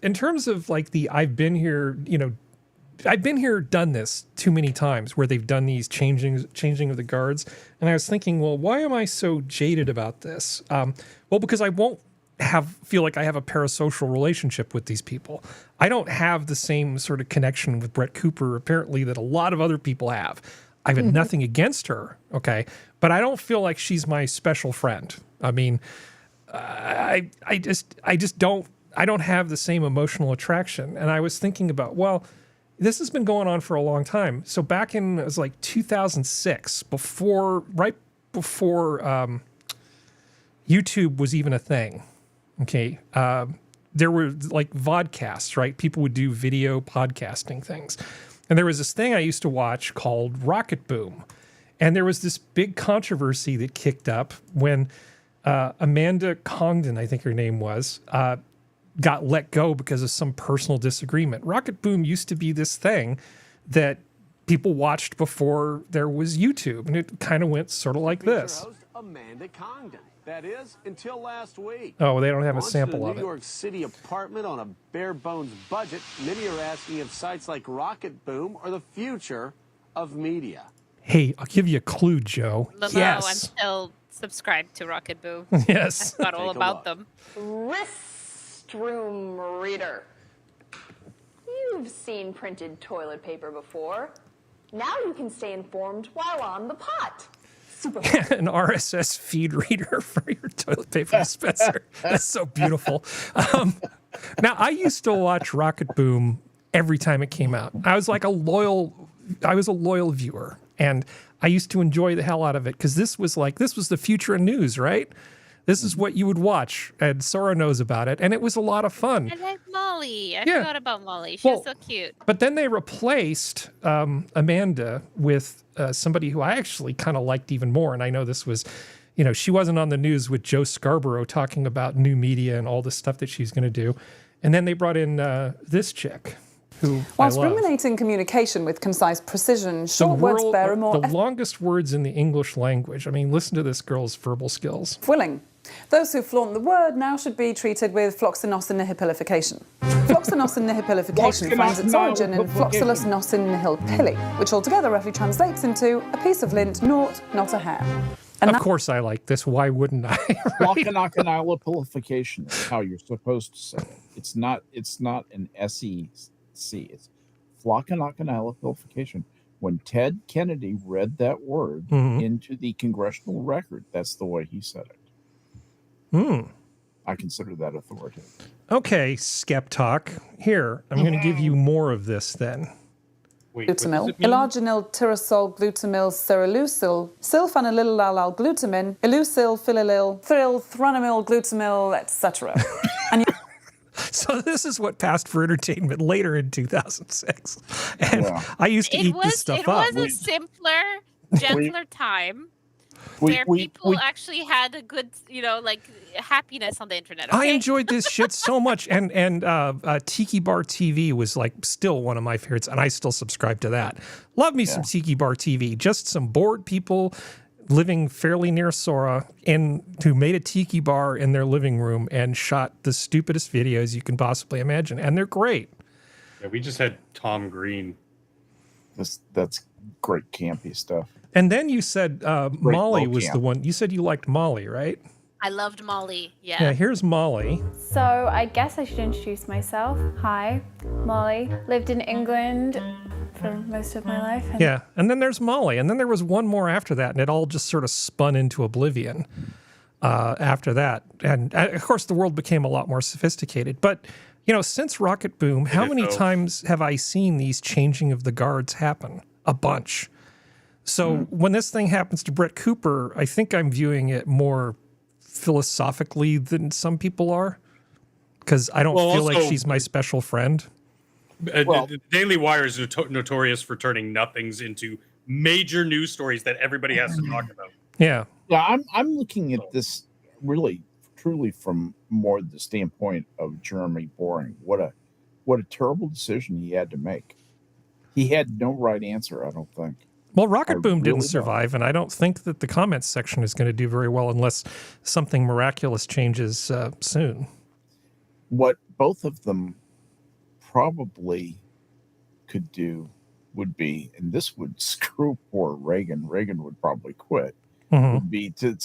in terms of like I've been here, done this too many times where they've done these changing of the guards. And I was thinking, well, why am I so jaded about this? Well, because I won't feel like I have a parasocial relationship with these people. I don't have the same sort of connection with Brett Cooper, apparently, that a lot of other people have. I've had nothing against her, okay? But I don't feel like she's my special friend. I mean, I don't have the same emotional attraction. And I was thinking about, well, this has been going on for a long time. So back in, it was like 2006, right before YouTube was even a thing, okay? There were like vodcasts, right? People would do video podcasting things. And there was this thing I used to watch called Rocket Boom. And there was this big controversy that kicked up when Amanda Congdon, I think her name was, got let go because of some personal disagreement. Rocket Boom used to be this thing that people watched before there was YouTube, and it kind of went sort of like this. Host Amanda Congdon. That is, until last week. Oh, they don't have a sample of it. New York City apartment on a bare bones budget. Many are asking if sites like Rocket Boom are the future of media. Hey, I'll give you a clue, Joe. Yes. I'm still subscribed to Rocket Boom. Yes. I forgot all about them. Restroom reader. You've seen printed toilet paper before. Now you can stay informed while on the pot. Super fun. An RSS feed reader for your toilet paper dispenser. That's so beautiful. Now, I used to watch Rocket Boom every time it came out. I was a loyal viewer. And I used to enjoy the hell out of it because this was the future of news, right? This is what you would watch, and Sora knows about it, and it was a lot of fun. I like Molly. I Yeah. forgot about Molly. She was so cute. But then they replaced Amanda with somebody who I actually kind of liked even more, and I know this was, she wasn't on the news with Joe Scarborough talking about new media and all the stuff that she's going to do. And then they brought in this chick, who Whilst I love. ruminating communication with concise precision, short words bear a more the longest words in the English language. I mean, listen to this girl's verbal skills. willing. Those who flaunt the word now should be treated with floxinosin nihipilification. Floxinosin nihipilification finds its origin in floxilosinosin nihilpili, which altogether roughly translates into a piece of lint, naught, not a hair. And of course I like this. Why wouldn't I? Floxinosinilipilification is how you're supposed to say it. It's not an SEC. It's floxinosinilipilification. When Ted Kennedy read that word into the congressional record, that's the way he said it. I consider that authoritative. Okay, SkepTok. Here, I'm going to give you more of this then. Glutamil, elarginil tyrosol glutamil cerelucil, silphanolilal glutamin, elucil philolil, thrill thranamil glutamil, etc. So this is what passed for entertainment later in 2006. And I used to eat this stuff up. It was a simpler, gentler time where people actually had a good, happiness on the internet. Okay? I enjoyed this shit so much. And Tiki Bar TV was still one of my favorites, and I still subscribe to that. Love me some Tiki Bar TV. Just some bored people living fairly near Sora who made a tiki bar in their living room and shot the stupidest videos you can possibly imagine. And they're great. Yeah, we just had Tom Green. That's great campy stuff. And then you said Molly was the one. You said you liked Molly, right? I loved Molly. Yeah. Yeah, here's Molly. So I guess I should introduce myself. Hi, Molly. Lived in England for most of my life. Yeah, and then there's Molly. And then there was one more after that, and it all just sort of spun into oblivion after that. And of course, the world became a lot more sophisticated. But, since Rocket Boom, how many times have I seen these changing of the guards happen? A bunch. So when this thing happens to Brett Cooper, I think I'm viewing it more philosophically than some people are, because I don't feel like she's my special friend. The Daily Wire is notorious for turning nothings into major news stories that everybody has to talk about. Yeah. I'm looking at this really truly from more the standpoint of Jeremy Boring. What a terrible decision he had to make. He had no right answer, I don't think. Well, Rocket Boom didn't survive, and I don't think that the comments section is going to do very well unless something miraculous changes soon. What both of them probably could do would be, and this would screw poor Reagan. Reagan would probably quit. Would be to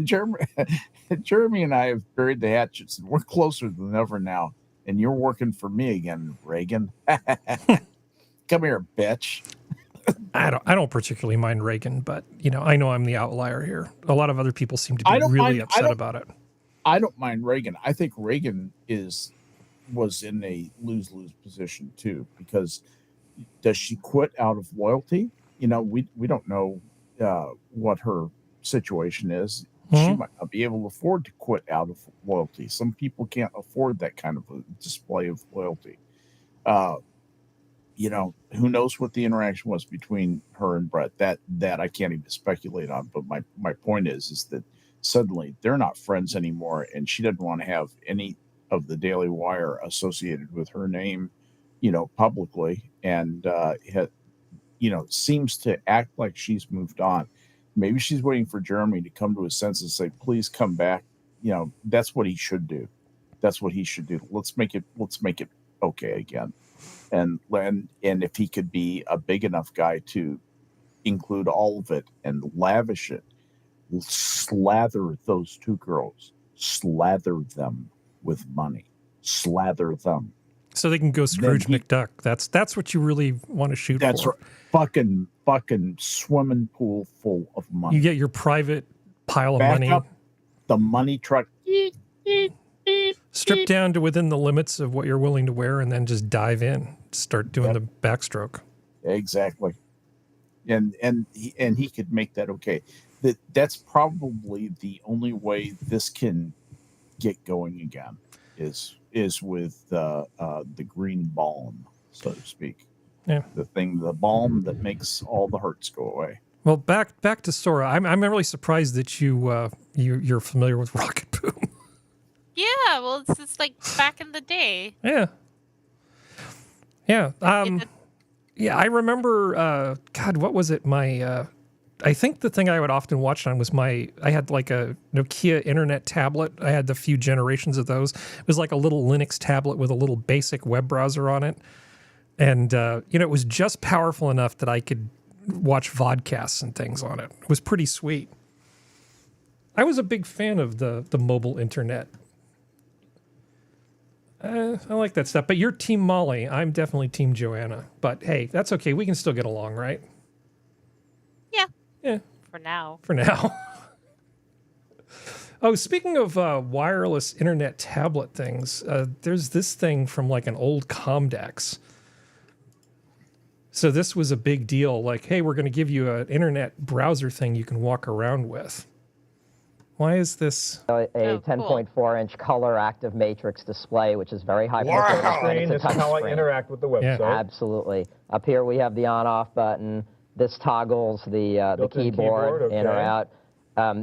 Jeremy and I have buried the hatchets, and we're closer than ever now. And you're working for me again, Reagan. Come here, bitch. I don't particularly mind Reagan, but I know I'm the outlier here. A lot of other people seem to be really upset about it. I don't mind Reagan. I think Reagan was in a lose-lose position too, because does she quit out of loyalty? We don't know what her situation is. She might not be able to afford to quit out of loyalty. Some people can't afford that kind of a display of loyalty. Who knows what the interaction was between her and Brett? That I can't even speculate on. But my point is that suddenly they're not friends anymore, and she doesn't want to have any of the Daily Wire associated with her name, publicly, and seems to act like she's moved on. Maybe she's waiting for Jeremy to come to his senses and say, "Please come back." That's what he should do. That's what he should do. Let's make it okay again. And if he could be a big enough guy to include all of it and lavish it, slather those two girls, slather them with money, slather them. So they can go Scrooge McDuck. That's what you really want to shoot for. That's right. Fucking swimming pool full of money. You get your private pile of money. Up the money truck. Strip down to within the limits of what you're willing to wear, and then just dive in. Start doing the backstroke. Exactly. and he could make that okay. That's probably the only way this can get going again is with the green balm, so to speak. Yeah. The balm that makes all the hurts go away. Well, back to Sora. I'm really surprised that you're familiar with Rocket Boom. Yeah, well, it's like back in the day. Yeah. Yeah. Yeah, I remember, God, what was it? I think the thing I would often watch on was I had like a Nokia internet tablet. I had the few generations of those. It was like a little Linux tablet with a little basic web browser on it. And, it was just powerful enough that I could watch vodcasts and things on it. It was pretty sweet. I was a big fan of the mobile internet. I like that stuff. But you're Team Molly. I'm definitely Team Joanna. But hey, that's okay. We can still get along, right? Yeah. Yeah. For now. For now. Oh, speaking of wireless internet tablet things, there's this thing from like an old Comdex. So this was a big deal. Like, hey, we're going to give you an internet browser thing you can walk around with. Why is this? A 10.4-inch color active matrix display, which is very high performance. It's how I interact with the website. Yeah. Absolutely. Up here we have the on-off button. This toggles the keyboard in or out.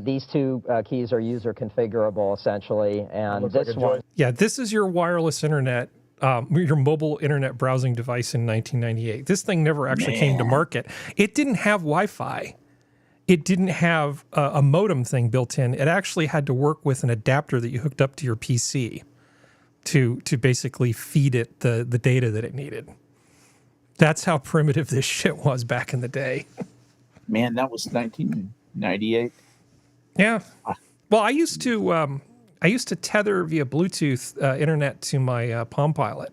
These two keys are user configurable, essentially. And this one. Yeah, this is your wireless internet, your mobile internet browsing device in 1998. This thing never actually came to market. It didn't have Wi-Fi. It didn't have a modem thing built in. It actually had to work with an adapter that you hooked up to your PC to basically feed it the data that it needed. That's how primitive this shit was back in the day. Man, that was 1998. Yeah. Well, I used to tether via Bluetooth internet to my Palm Pilot,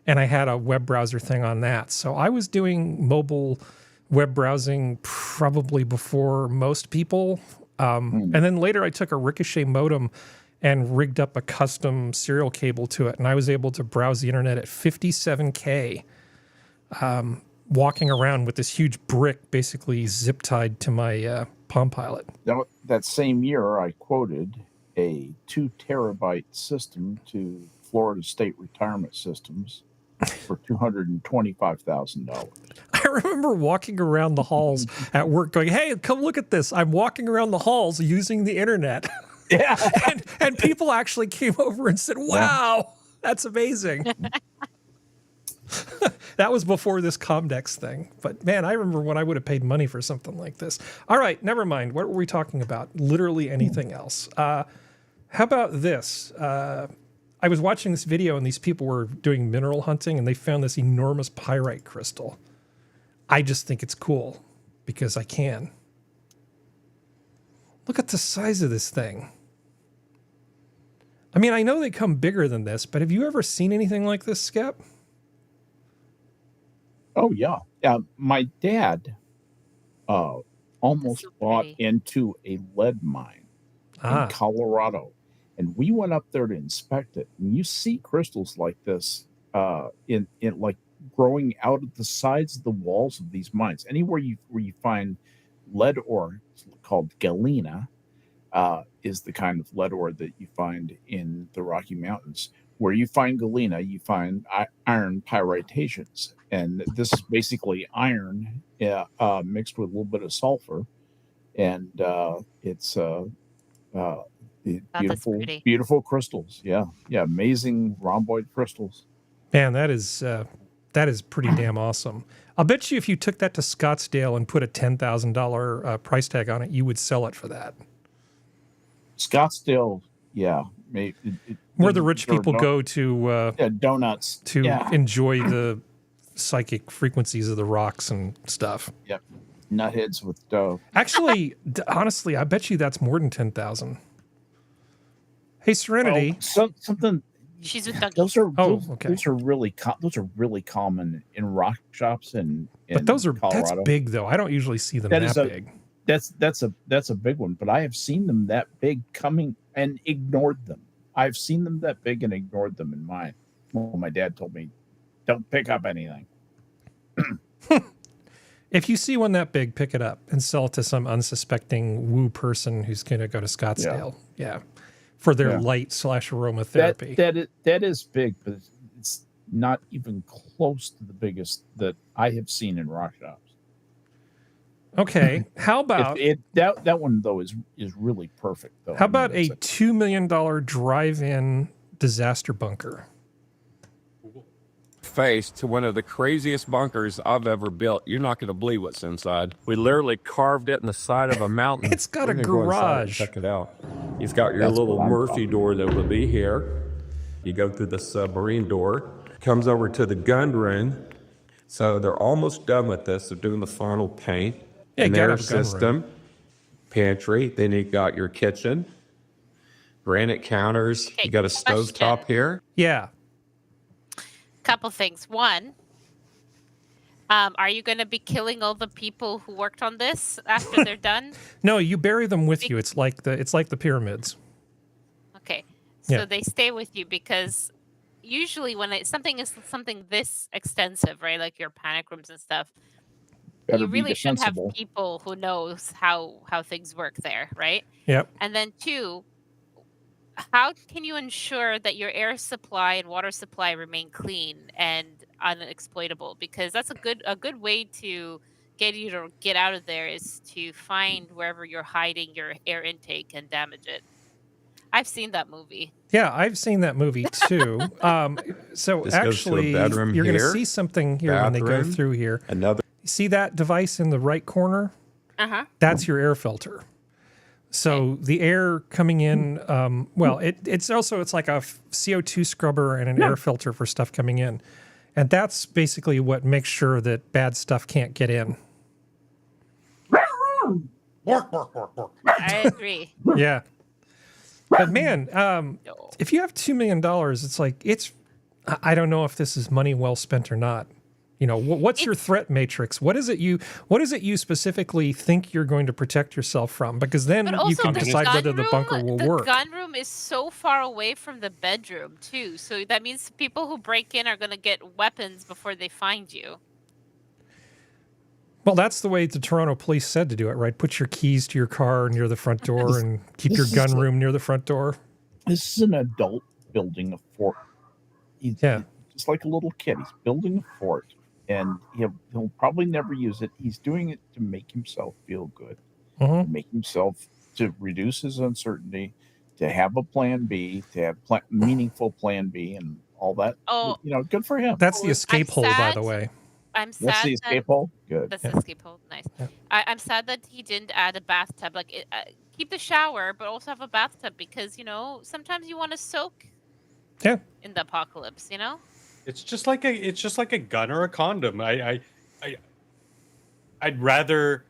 and I had a web browser thing on that. So I was doing mobile web browsing probably before most people. And then later I took a Ricochet modem and rigged up a custom serial cable to it. And I was able to browse the internet at 57K, walking around with this huge brick basically zip tied to my Palm Pilot. That same year, I quoted a 2 terabyte system to Florida State Retirement Systems for $225,000. I remember walking around the halls at work going, hey, come look at this. I'm walking around the halls using the internet. Yeah. and people actually came over and said, wow, that's amazing. That was before this Comdex thing. But man, I remember when I would have paid money for something like this. All right, never mind. What were we talking about? Literally anything else. How about this? I was watching this video and these people were doing mineral hunting and they found this enormous pyrite crystal. I just think it's cool because I can. Look at the size of this thing. I mean, I know they come bigger than this, but have you ever seen anything like this, Skep? Oh, yeah. My dad almost bought into a lead mine in Colorado. And we went up there to inspect it. And you see crystals like this in like growing out of the sides of the walls of these mines. Anywhere where you find lead ore, called galena, is the kind of lead ore that you find in the Rocky Mountains. Where you find galena, you find iron pyritations. And this is basically iron mixed with a little bit of sulfur. And it's beautiful crystals. Yeah. Amazing rhomboid crystals. Man, that is pretty damn awesome. I'll bet you if you took that to Scottsdale and put a $10,000 price tag on it, you would sell it for that. Scottsdale, yeah. Where the rich people go to donuts to enjoy the psychic frequencies of the rocks and stuff. Yep. Nutheads with dough. Actually, honestly, I bet you that's more than 10,000. Hey, Serenity. Something. She's with Dougie. Those are really common in rock shops but those are Colorado. That's big though. I don't usually see them that big. That's a big one, but I have seen them that big coming and ignored them. I've seen them that big and ignored them in mine. Well, my dad told me, don't pick up anything. If you see one that big, pick it up and sell it to some unsuspecting woo person who's going to go to Scottsdale. Yeah. For their light / aromatherapy. That is big, but it's not even close to the biggest that I have seen in rock shops. Okay. How about that one though is really perfect though. How about a $2 million drive-in disaster bunker? Face to one of the craziest bunkers I've ever built. You're not going to believe what's inside. We literally carved it in the side of a mountain. It's got a garage. Check it out. You've got your little Murphy door that will be here. You go through the submarine door. Comes over to the gun room. So they're almost done with this. They're doing the final paint. Yeah, and their system, pantry. Then you got your kitchen, granite counters. Okay, you got a stovetop here. Yeah. Couple things. One, are you going to be killing all the people who worked on this after they're done? No, you bury them with you. It's like the pyramids. Okay, so Yeah. they stay with you because usually when something is something this extensive, right, like your panic rooms and stuff, Better you be really should have defensible. people who knows how things work there, right? Yep. And then two, how can you ensure that your air supply and water supply remain clean and unexploitable? Because that's a good way to get you to get out of there is to find wherever you're hiding your air intake and damage it. I've seen that movie. Yeah, I've seen that movie too. So This goes to a actually, bedroom you're going to here, see something here when they go bathroom, through here. Another. You see that device in the right corner? Uh-huh. That's your air filter. So the air coming in, it's like a CO2 scrubber and an air filter for stuff coming in. And that's basically what makes sure that bad stuff can't get in. I agree. Yeah. But man, if you have $2 million, it's like, I don't know if this is money well spent or not. You know, what's your threat matrix? What is it you specifically think you're going to protect yourself from? Because then you can decide whether the bunker will work. The gun room is so far away from the bedroom too. So that means people who break in are going to get weapons before they find you. Well, that's the way the Toronto police said to do it, right? Put your keys to your car near the front door and keep your gun room near the front door. This is an adult building a fort. He's just like a little kid. He's building a fort, and he'll probably never use it. He's doing it to make himself feel good, to make himself, to reduce his uncertainty, to have a plan B, to have meaningful plan B, and all that. Oh, good for him. That's the escape hole, by the way. I'm sad. That's the escape hole. Good. That's the escape hole. Nice. Yeah. I'm sad that he didn't add a bathtub. Like, keep the shower, but also have a bathtub because sometimes you want to soak. Yeah. In the apocalypse, It's just like a gun or a condom. I'd rather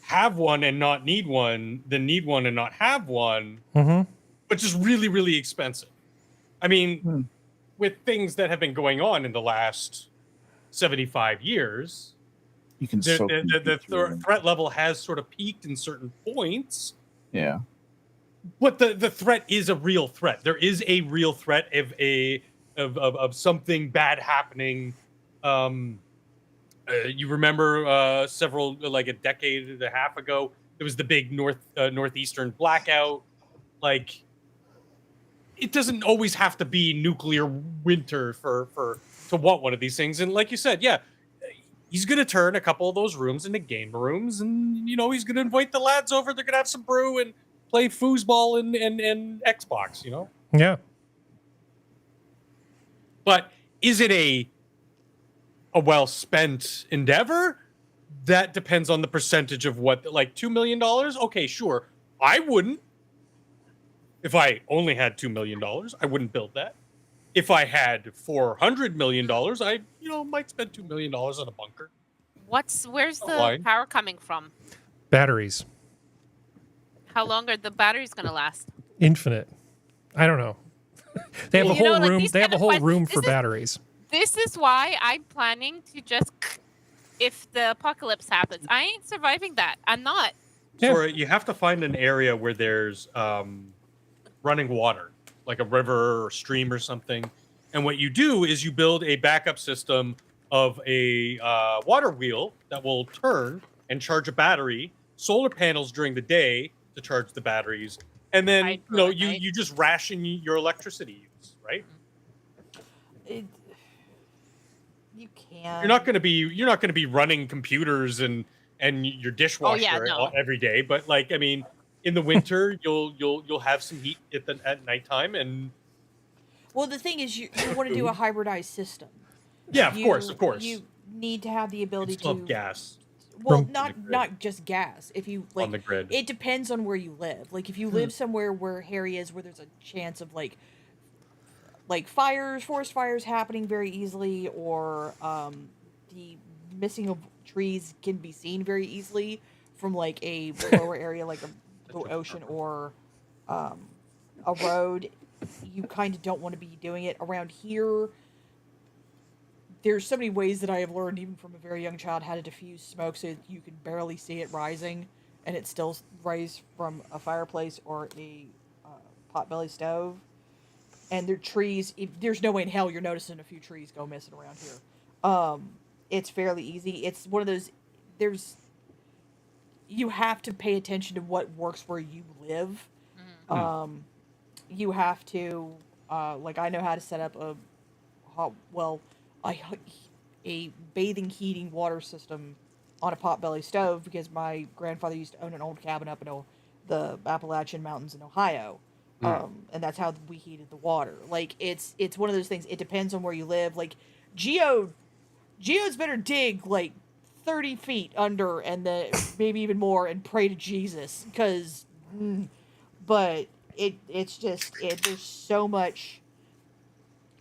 have one and not need one than need one and not have one, which is really, really expensive. I mean, with things that have been going on in the last 75 years, you can the threat level has sort of peaked in certain points. Yeah. But the threat is a real threat. There is a real threat of something bad happening. You remember like a decade and a half ago, there was the big northeastern blackout. Like, it doesn't always have to be nuclear winter to want one of these things. And like you said, yeah, he's gonna turn a couple of those rooms into game rooms, and he's gonna invite the lads over. They're gonna have some brew and play foosball and Xbox. Yeah. But is it a well-spent endeavor? That depends on the percentage of what, like $2 million? Okay, sure. I wouldn't. If I only had $2 million, I wouldn't build that. If I had $400 million, I might spend $2 million on a bunker. Where's the power coming from? Batteries. How long are the batteries going to last? Infinite. I don't know. They have a whole room. They have a whole room for batteries. This is why I'm planning to just, if the apocalypse happens, I ain't surviving that. I'm not. Sora, you have to find an area where there's running water, like a river or stream or something. And what you do is you build a backup system of a water wheel that will turn and charge a battery, solar panels during the day to charge the batteries, and then you just ration your electricity use, right? You can. You're not going to be running computers and your dishwasher every day, but like, I mean, in the winter you'll have some heat at nighttime. And well, the thing is, you want to do a hybridized system. Yeah, of course. You need to have the ability to gas. Well, not just gas. If you like on the grid, it depends on where you live. Like if you live somewhere where areas where there's a chance of like fires, forest fires happening very easily, or the missing of trees can be seen very easily from like a lower area, like the ocean or a road. You kind of don't want to be doing it around here. There's so many ways that I have learned, even from a very young child, how to diffuse smoke so you can barely see it rising, and it still rises from a fireplace or a potbelly stove. And there are trees. There's no way in hell you're noticing a few trees go missing around here. It's fairly easy. It's one of those. You have to pay attention to what works where you live. You have to, like, I know how to set up a bathing heating water system on a potbelly stove because my grandfather used to own an old cabin up in the Appalachian Mountains in Ohio. And that's how we heated the water. Like, it's one of those things. It depends on where you live. Like, geodes better dig like 30 feet under and then maybe even more and pray to Jesus, because but it's just there's so much,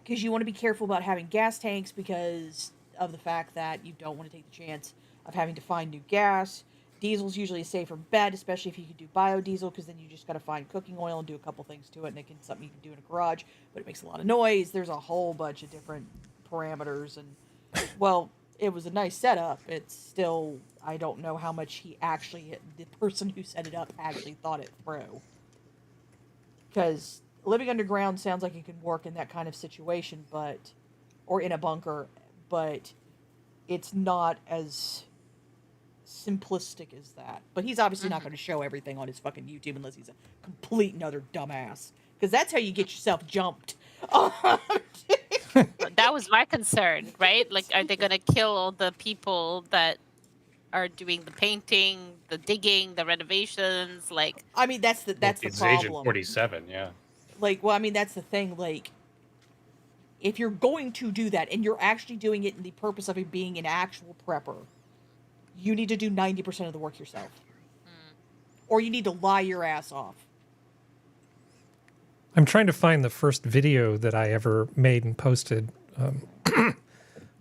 because you want to be careful about having gas tanks because of the fact that you don't want to take the chance of having to find new gas. Diesel's usually a safer bet, especially if you can do biodiesel, because then you just got to find cooking oil and do a couple things to it, and something you can do in a garage, but it makes a lot of noise. There's a whole bunch of different parameters, and well, it was a nice setup. It's still, I don't know how much the person who set it up actually thought it through. Because living underground sounds like it can work in that kind of situation, or in a bunker, but it's not as simplistic as that. But he's obviously not going to show everything on his fucking YouTube unless he's a complete and utter dumbass, because that's how you get yourself jumped. That was my concern, right? Like, are they going to kill all the people that are doing the painting, the digging, the renovations? Like, I mean, that's the problem. Agent 47, yeah. Like, well, I mean, that's the thing. Like, if you're going to do that and you're actually doing it in the purpose of it being an actual prepper, you need to do 90% of the work yourself. Or you need to lie your ass off. I'm trying to find the first video that I ever made and posted on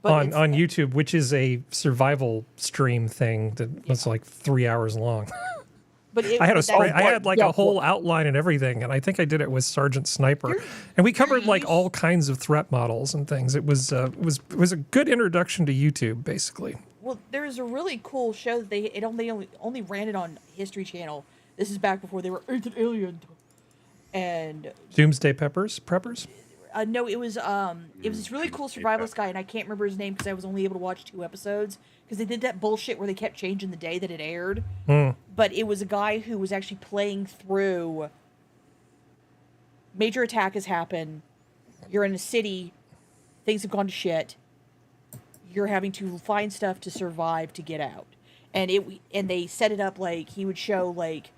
YouTube, which is a survival stream thing that was like 3 hours long. But I had like a whole outline and everything, and I think I did it with Sergeant Sniper, and we covered like all kinds of threat models and things. It was a good introduction to YouTube, basically. Well, there's a really cool show that it only ran it on History Channel. This is back before they were Ancient Alien. And Doomsday Preppers? No, it was this really cool survivalist guy, and I can't remember his name because I was only able to watch 2 episodes because they did that bullshit where they kept changing the day that it aired. But it was a guy who was actually playing through. Major attack has happened. You're in a city. Things have gone to shit. You're having to find stuff to survive to get out. And they set it up like he would show like,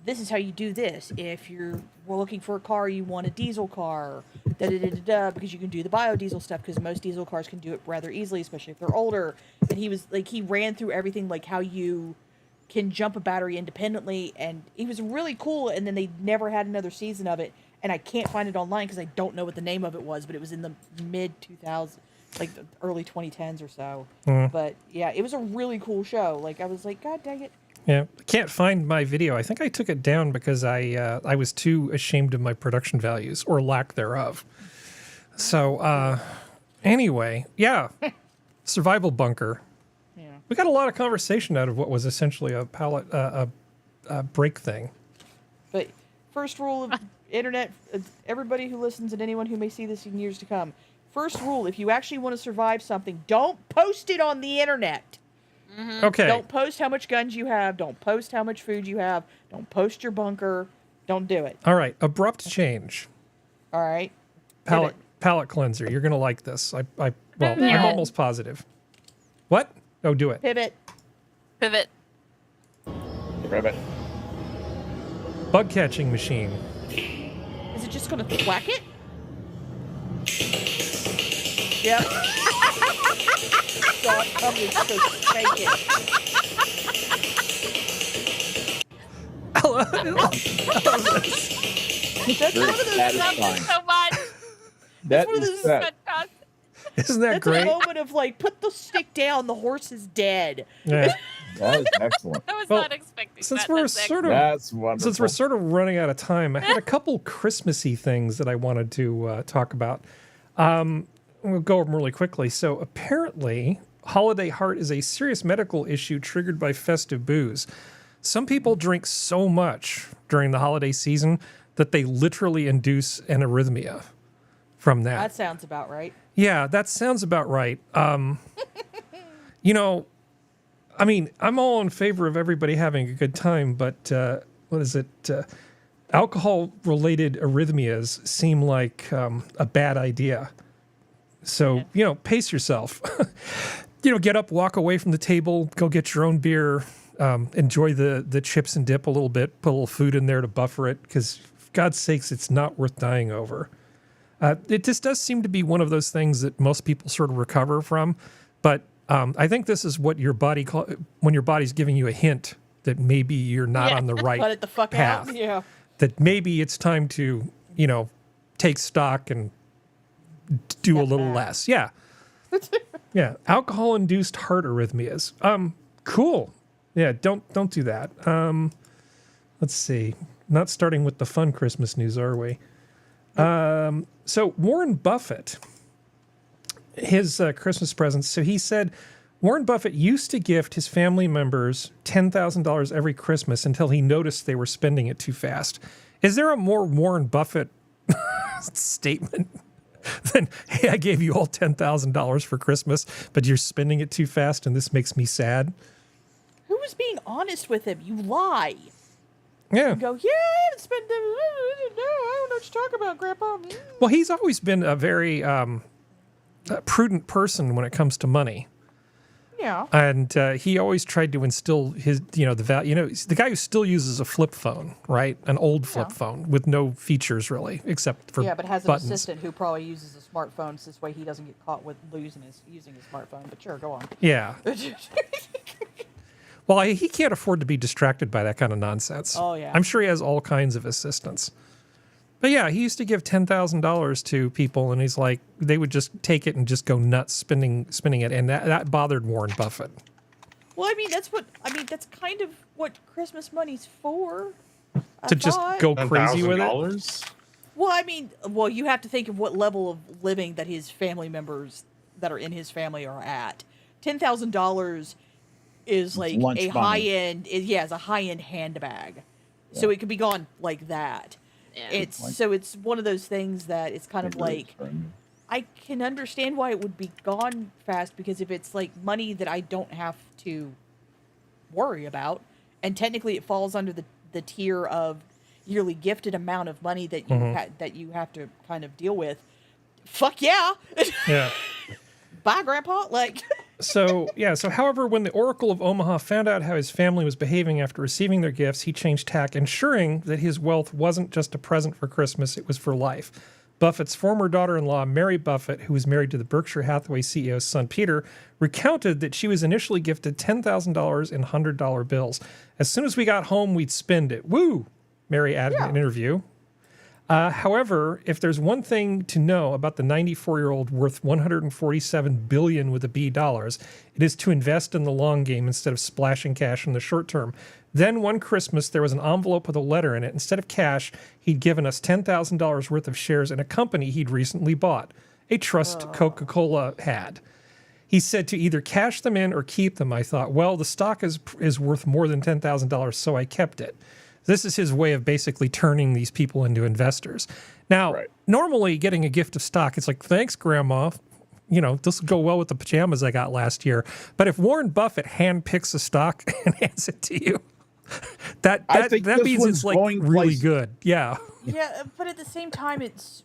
this is how you do this. If you're looking for a car, you want a diesel car, because you can do the biodiesel stuff, because most diesel cars can do it rather easily, especially if they're older. And he ran through everything, like how you can jump a battery independently, and he was really cool. And then they never had another season of it, and I can't find it online because I don't know what the name of it was, but it was in the mid-2000s, like the early 2010s or so. But yeah, it was a really cool show. Like, I was like, God dang it. Yeah, I can't find my video. I think I took it down because I was too ashamed of my production values, or lack thereof. So anyway, yeah, survival bunker. Yeah, we got a lot of conversation out of what was essentially a break thing. But first rule of internet, everybody who listens and anyone who may see this in years to come, First rule, if you actually want to survive something, don't post it on the internet. Okay. Don't post how much guns you have. Don't post how much food you have. Don't post your bunker. Don't do it. All right. Abrupt change. All right. Palate cleanser. You're going to like this. I'm almost positive. What? Oh, do it. Pivot. Ribbit. Bug catching machine. Is it just going to thwack it? Yep. Saw it coming, so fake it. I love That's one of those satisfying. So much. That one of is those- that. Isn't that That's great? a moment of like, put the stick down, the horse is dead. Yeah. That is excellent. I was Well, not expecting Since that. we're That's sort of That's wonderful. since we're sort of running out of time, I had a couple Christmassy things that I wanted to talk about. We'll go over them really quickly. So apparently, holiday heart is a serious medical issue triggered by festive booze. Some people drink so much during the holiday season that they literally induce an arrhythmia from that. That sounds about right. Yeah, that sounds about right. You know, I mean, I'm all in favor of everybody having a good time, but what is it? Alcohol-related arrhythmias seem like a bad idea. So, you know, pace yourself. You know, get up, walk away from the table, go get your own beer, enjoy the chips and dip a little bit, put a little food in there to buffer it, because for God's sakes, it's not worth dying over. It just does seem to be one of those things that most people sort of recover from, but I think this is what your body when your body's giving you a hint that maybe you're not on the right Cut it the fuck path. out. Yeah. That maybe it's time to, you know, take stock and do a little less. Yeah. Yeah. Alcohol-induced heart arrhythmias. Cool. Yeah, don't do that. Let's see. Not starting with the fun Christmas news, are we? So Warren Buffett, his Christmas presents. So he said Warren Buffett used to gift his family members $10,000 every Christmas until he noticed they were spending it too fast. Is there a more Warren Buffett statement than, hey, I gave you all $10,000 for Christmas, but you're spending it too fast and this makes me sad? Who was being honest with him? You lie. Yeah. You go, yeah, I haven't spent them. No, I don't know what you're talking about, Grandpa. Well, he's always been a very prudent person when it comes to money. Yeah. And he always tried to instill his, you know, the value. You know, he's the guy who still uses a flip phone, right? An old flip phone with no features really, except for Yeah, but has buttons. an assistant who probably uses a smartphone, so this way he doesn't get caught with using his smartphone. But sure, go on. Yeah. Well, he can't afford to be distracted by that kind of nonsense. Oh, yeah. I'm sure he has all kinds of assistants. But yeah, he used to give $10,000 to people, and he's like, they would just take it and just go nuts spending it, and that bothered Warren Buffett. Well, I mean, that's kind of what Christmas money's for. To just go crazy with it? $10,000? Well, I mean, you have to think of what level of living that his family members that are in his family are at. $10,000 is like a high-end, it's a high-end handbag. Yeah. So it could be gone like that. Yeah. It's one of those things that it's kind of like, I can understand why it would be gone fast, because if it's like money that I don't have to worry about, and technically it falls under the tier of yearly gifted amount of money that you that you have to kind of deal with. Fuck yeah. Yeah. Bye, Grandpa. So however, when the Oracle of Omaha found out how his family was behaving after receiving their gifts, he changed tack, ensuring that his wealth wasn't just a present for Christmas, it was for life. Buffett's former daughter-in-law, Mary Buffett, who was married to the Berkshire Hathaway CEO's son, Peter, recounted that she was initially gifted $10,000 in $100 bills. As soon as we got home, we'd spend it. Woo! Mary added in an interview. However, if there's one thing to know about the 94-year-old worth $147 billion with a B dollars, it is to invest in the long game instead of splashing cash in the short term. Then one Christmas, there was an envelope with a letter in it. Instead of cash, he'd given us $10,000 worth of shares in a company he'd recently bought, a trust Coca-Cola had. He said to either cash them in or keep them. I thought, well, the stock is worth more than $10,000, so I kept it. This is his way of basically turning these people into investors. Now, normally getting a gift of stock, it's like, thanks, Grandma. You know, this will go well with the pajamas I got last year. But if Warren Buffett handpicks a stock and hands it to you, that means it's like really good. Yeah. Yeah, but at the same time, it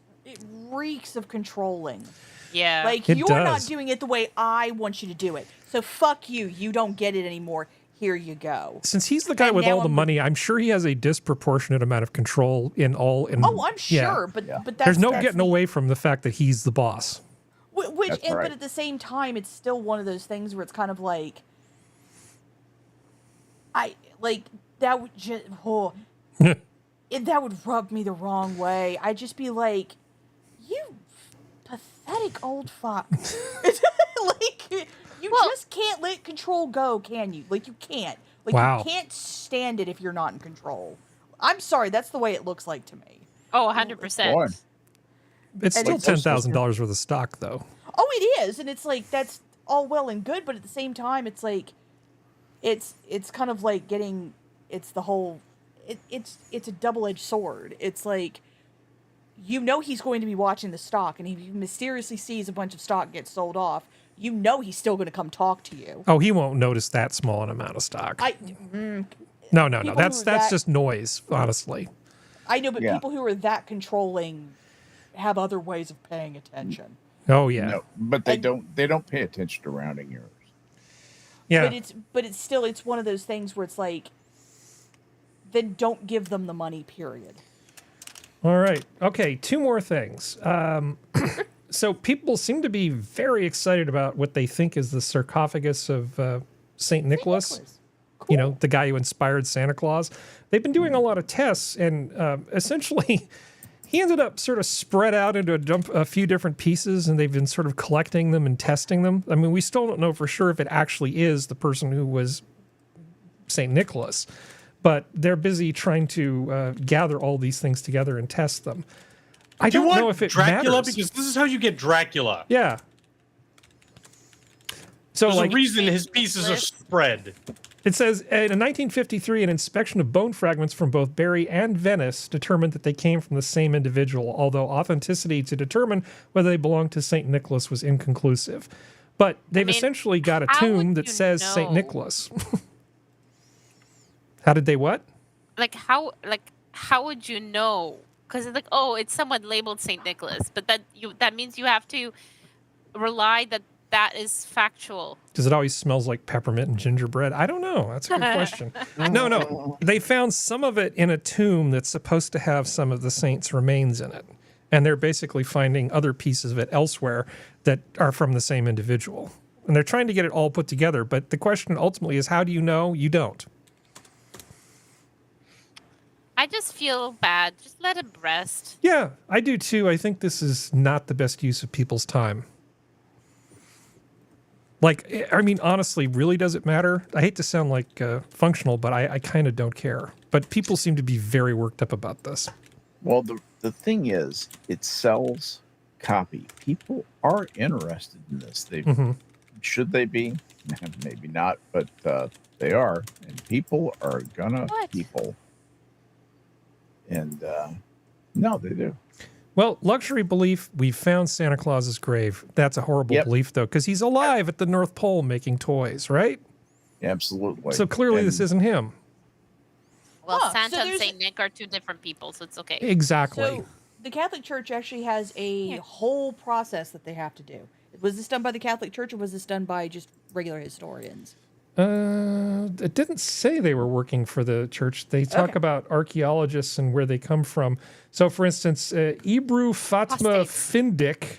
reeks of controlling. Yeah. Like, you're not doing it the way I want you to do it. So fuck you. You don't get it anymore. Here you go. Since he's the guy with all the money, I'm sure he has a disproportionate amount of control in all. Oh, I'm sure, but that's, there's no getting away from the fact that he's the boss. But at the same time, it's still one of those things where it's kind of like, that would just that would rub me the wrong way. I'd just be like, you pathetic old fuck. Like, you just can't let control go, can you? Like, you can't. Like, you can't stand it if you're not in control. I'm sorry, that's the way it looks like to me. Oh, 100%. It's still $10,000 worth of stock, though. Oh, it is, and it's like, that's all well and good, but at the same time, it's like, it's kind of like getting, it's the whole, it's a double-edged sword. It's like, you know he's going to be watching the stock, and if he mysteriously sees a bunch of stock get sold off, you know he's still going to come talk to you. Oh, he won't notice that small an amount of stock. No. That's just noise, honestly. I know, but people who are that controlling have other ways of paying attention. Oh yeah, no, but they don't pay attention to rounding errors. Yeah, but it's still one of those things where it's like, then don't give them the money. Period. All right. Okay. 2 more things. So people seem to be very excited about what they think is the sarcophagus of Saint Nicholas. Cool. You know, the guy who inspired Santa Claus. They've been doing a lot of tests, and essentially, he ended up sort of spread out into a few different pieces, and they've been sort of collecting them and testing them. I mean, we still don't know for sure if it actually is the person who was Saint Nicholas, but they're busy trying to gather all these things together and test them. I don't know if it Dracula matters. because this is how you get Dracula. Yeah. So there's like, a reason his pieces are spread. It says, in 1953, an inspection of bone fragments from both Barry and Venice determined that they came from the same individual, although authenticity to determine whether they belonged to St. Nicholas was inconclusive. But they've essentially got a tomb that says St. Nicholas. How did they what? How would you know? Because it's like, oh, it's someone labeled St. Nicholas, but that means you have to rely that is factual. Does it always smells like peppermint and gingerbread? I don't know. That's a good question. No. They found some of it in a tomb that's supposed to have some of the saint's remains in it. And they're basically finding other pieces of it elsewhere that are from the same individual. And they're trying to get it all put together. But the question ultimately is, how do you know? You don't. I just feel bad. Just let him rest. Yeah, I do too. I think this is not the best use of people's time. Like, I mean, honestly, really does it matter? I hate to sound like functional, but I kind of don't care. But people seem to be very worked up about this. Well, the thing is, it sells copy. People are interested in this. They should they be? Maybe not, but they are. And people are gonna people. And no, they do. Well, luxury belief, we found Santa Claus's grave. That's a horrible belief, though, because he's alive at the North Pole making toys, right? Absolutely. So clearly this isn't him. Well, Santa and St. Nick are 2 different people, so it's okay. Exactly. So the Catholic Church actually has a whole process that they have to do. Was this done by the Catholic Church, or was this done by just regular historians? It didn't say they were working for the church. They talk about archaeologists and where they come from. So, for instance, Ebru Fatma Findik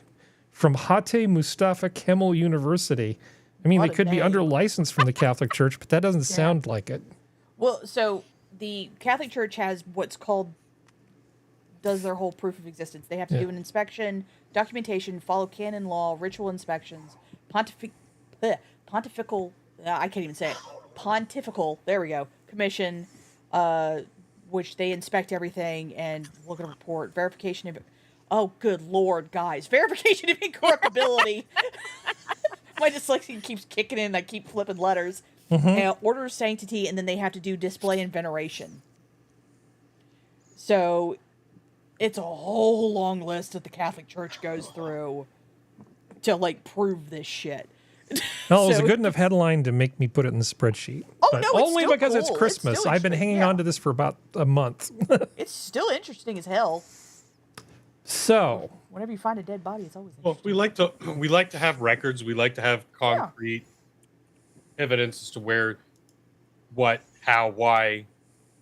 from Hate Mustafa Kemal University. I mean, they could be under license from the Catholic Church, but that doesn't sound like it. Well, so the Catholic Church has what's called, does their whole proof of existence. They have to do an inspection, documentation, follow canon law, ritual inspections, pontifical, I can't even say it, pontifical, there we go, commission, which they inspect everything and look at a report, verification of, oh, good Lord, guys, verification of incorruptibility. My dyslexia keeps kicking in, I keep flipping letters. Order of sanctity, and then they have to do display and veneration. So it's a whole long list that the Catholic Church goes through to like prove this shit. No, it was a good enough headline to make me put it in the spreadsheet. Oh, but no, it's only still because it's cool. It's Christmas. still I've been hanging on to this for about a month. It's still interesting as hell. So, Whenever you find a dead body, it's always Well, we like to have records. We like to have concrete evidence as to where, what, how, why,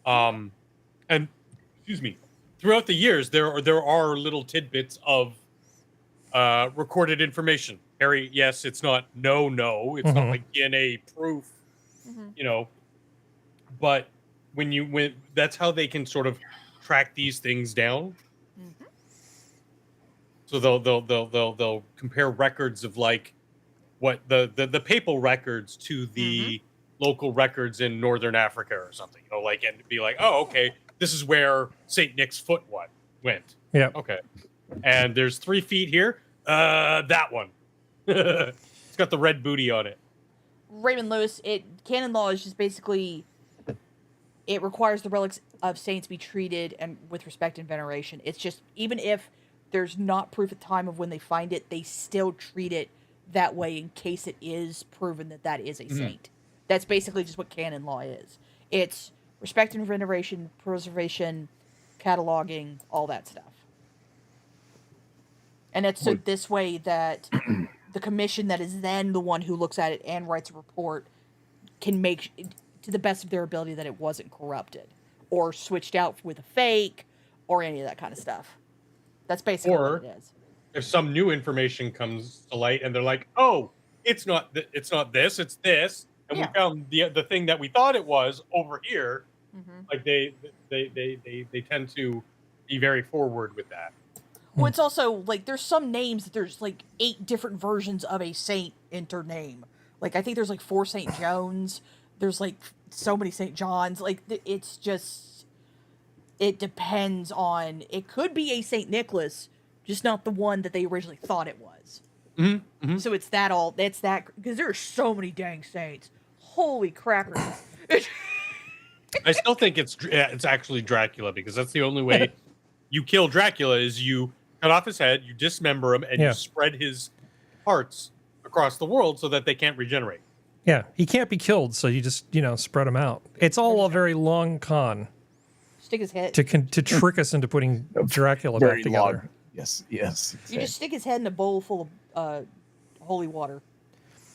and excuse me. Throughout the years, there are little tidbits of recorded information. Harry, yes, it's not no. It's not like DNA proof, you know. But when that's how they can sort of track these things down. So they'll compare records of like what the papal records to the local records in Northern Africa or something, you know, like, and be like, oh, okay, this is where Saint Nick's foot went. Yeah. Okay. And there's 3 feet here. That one. It's got the red booty on it. Raymond Lewis, canon law is just basically, it requires the relics of saints be treated and with respect and veneration. It's just, even if there's not proof at the time of when they find it, they still treat it that way in case it is proven that that is a saint. That's basically just what canon law is. It's respect and veneration, preservation, cataloging, all that stuff. And it's so this way that the commission that is then the one who looks at it and writes a report can make, to the best of their ability, that it wasn't corrupted or switched out with a fake or any of that kind of stuff. That's basically what it is. If some new information comes to light and they're like, oh, it's not this, it's this, and we found the thing that we thought it was over here, like they tend to be very forward with that. Well, it's also like there's some names that there's like 8 different versions of a saint name. Like I think there's like 4 St. Jones. There's like so many St. Johns. Like it's just, it depends on, it could be a St. Nicholas, just not the one that they originally thought it was. So it's that, because there are so many dang saints. Holy crackers. I still think it's actually Dracula, because that's the only way you kill Dracula is you cut off his head, you dismember him, and you spread his parts across the world so that they can't regenerate. Yeah, he can't be killed, so you just, spread him out. It's all a very long con. Stick his head. To trick us into putting Dracula back together. Long. Yes. Exactly. You just stick his head in a bowl full of holy water.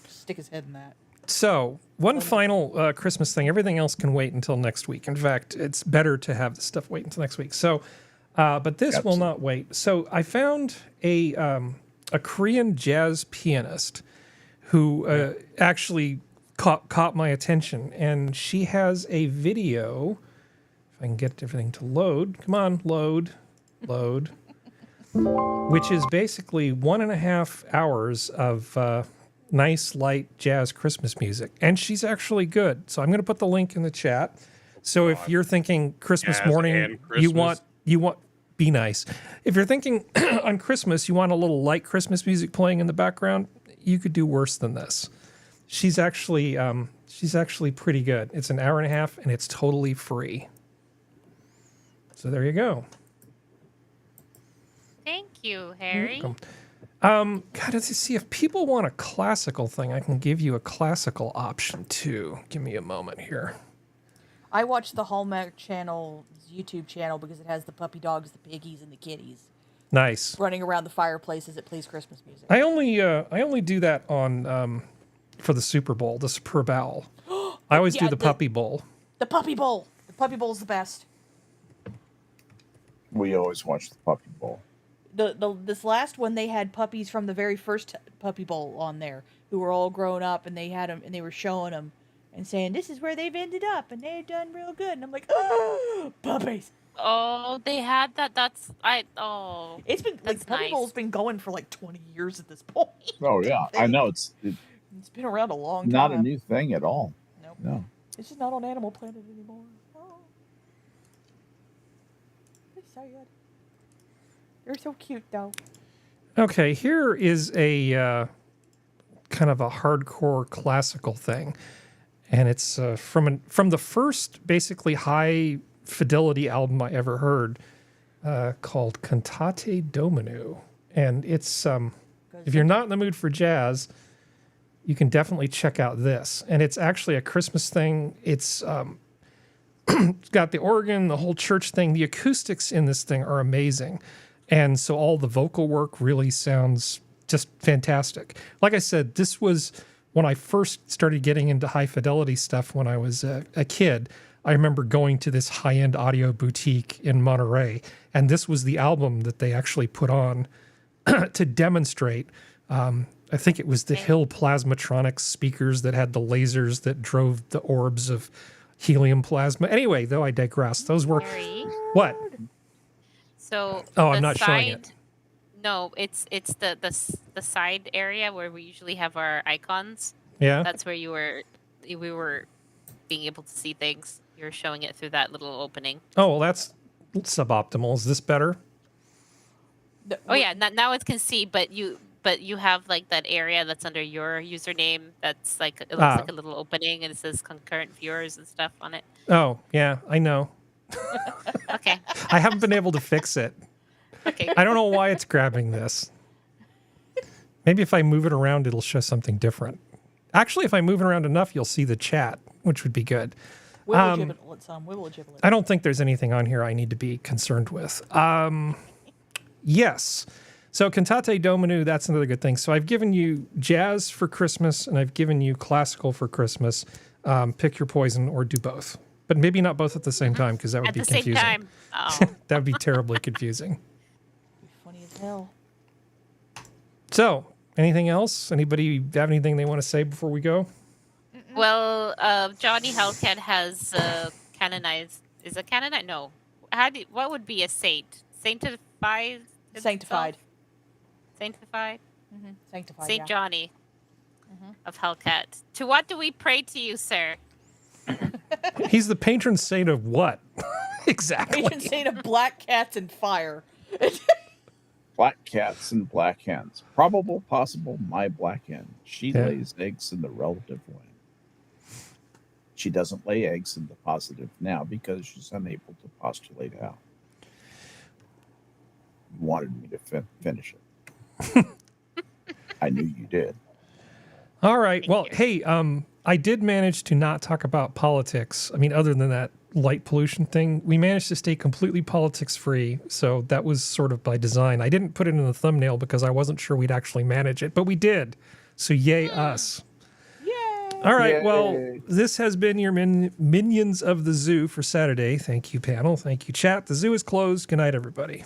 Stick his head in that. So, one final Christmas thing. Everything else can wait until next week. In fact, it's better to have this stuff wait until next week. So, but this will not wait. So, I found a Korean jazz pianist who actually caught my attention, and she has a video. If I can get everything to load. Come on, load. Which is basically 1.5 hours of nice, light jazz Christmas music. And she's actually good. So I'm going to put the link in the chat. So if you're thinking Christmas morning, you want, be nice. If you're thinking on Christmas, you want a little light Christmas music playing in the background, you could do worse than this. She's actually pretty good. It's 1.5 hours and it's totally free. So there you go. Thank you, Harry. God, let's see if people want a classical thing. I can give you a classical option too. Give me a moment here. I watch the Hallmark Channel's YouTube channel because it has the puppy dogs, the piggies, and the kitties. Nice. Running around the fireplace as it plays Christmas music. I only do that on for the Super Bowl, the Super Bowl. I always do the Puppy Bowl. The Puppy Bowl. The Puppy Bowl is the best. We always watch the Puppy Bowl. This last one, they had puppies from the very first Puppy Bowl on there who were all grown up, and they had them, and they were showing them and saying, this is where they've ended up, and they've done real good. And I'm like, oh, puppies. Oh, they had that. It's been like Puppy Bowl's been going for like 20 years at this point. Oh yeah, I know it's been around a long time. Not a new thing at all. Nope. No. It's just not on Animal Planet anymore. Oh. It's so good. They're so cute though. Okay, here is a kind of a hardcore classical thing, and it's from the first basically high fidelity album I ever heard called Cantate Domino. And it's, if you're not in the mood for jazz, you can definitely check out this. And it's actually a Christmas thing. It's got the organ, the whole church thing. The acoustics in this thing are amazing. And so all the vocal work really sounds just fantastic. Like I said, this was when I first started getting into high fidelity stuff when I was a kid. I remember going to this high-end audio boutique in Monterey, and this was the album that they actually put on to demonstrate. I think it was the Hill Plasmatronics speakers that had the lasers that drove the orbs of helium plasma. Anyway, though, I digress. Those were... What? So I'm not showing it. No, it's the side area where we usually have our icons. Yeah. That's where we were being able to see things. You're showing it through that little opening. Oh, well, that's suboptimal. Is this better? Oh yeah, now it can see, but you have like that area that's under your username. That's like it looks like a little opening, and it says concurrent viewers and stuff on it. Oh yeah, I know. Okay. I haven't been able to fix it. Okay. I don't know why it's grabbing this. Maybe if I move it around, it'll show something different. Actually, if I move it around enough, you'll see the chat, which would be good. I don't think there's anything on here I need to be concerned with. Yes. So Cantate Domino, that's another good thing. So I've given you jazz for Christmas, and I've given you classical for Christmas. Pick your poison or do both. But maybe not both at the same time, because that would be confusing. At the same time. Oh. That would be terribly confusing. Funny as hell. So, anything else? Anybody have anything they want to say before we go? Well, Johnny Hellcat has canonized. Is a canonized? No. What would be a saint? Sanctified. Sanctified. Sanctified. Mm-hmm. Sanctified. Saint yeah. Johnny of Hellcat. To what do we pray to you, sir? He's the patron saint of what? Exactly. Patron saint of black cats and fire. Black cats and black hens. Probable, possible, my black hen. She lays eggs in the relative way. She doesn't lay eggs in the positive now because she's unable to postulate how. You wanted me to finish it. I knew you did. All right. Well, hey, I did manage to not talk about politics. I mean, other than that light pollution thing, we managed to stay completely politics free. So that was sort of by design. I didn't put it in the thumbnail because I wasn't sure we'd actually manage it, but we did. So yay us. Yay. All right. Well, this has been your Minions of the Zoo for Saturday. Thank you, panel. Thank you, chat. The zoo is closed. Good night, everybody.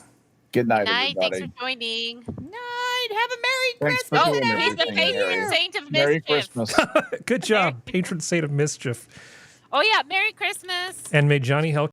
Good night, Everybody. Thanks for joining. Night. Have a Merry Christmas. Oh, he's the patron saint of Merry mischief. Christmas. Good job, patron saint of mischief. Oh yeah, Merry Christmas. And may Johnny Hellcat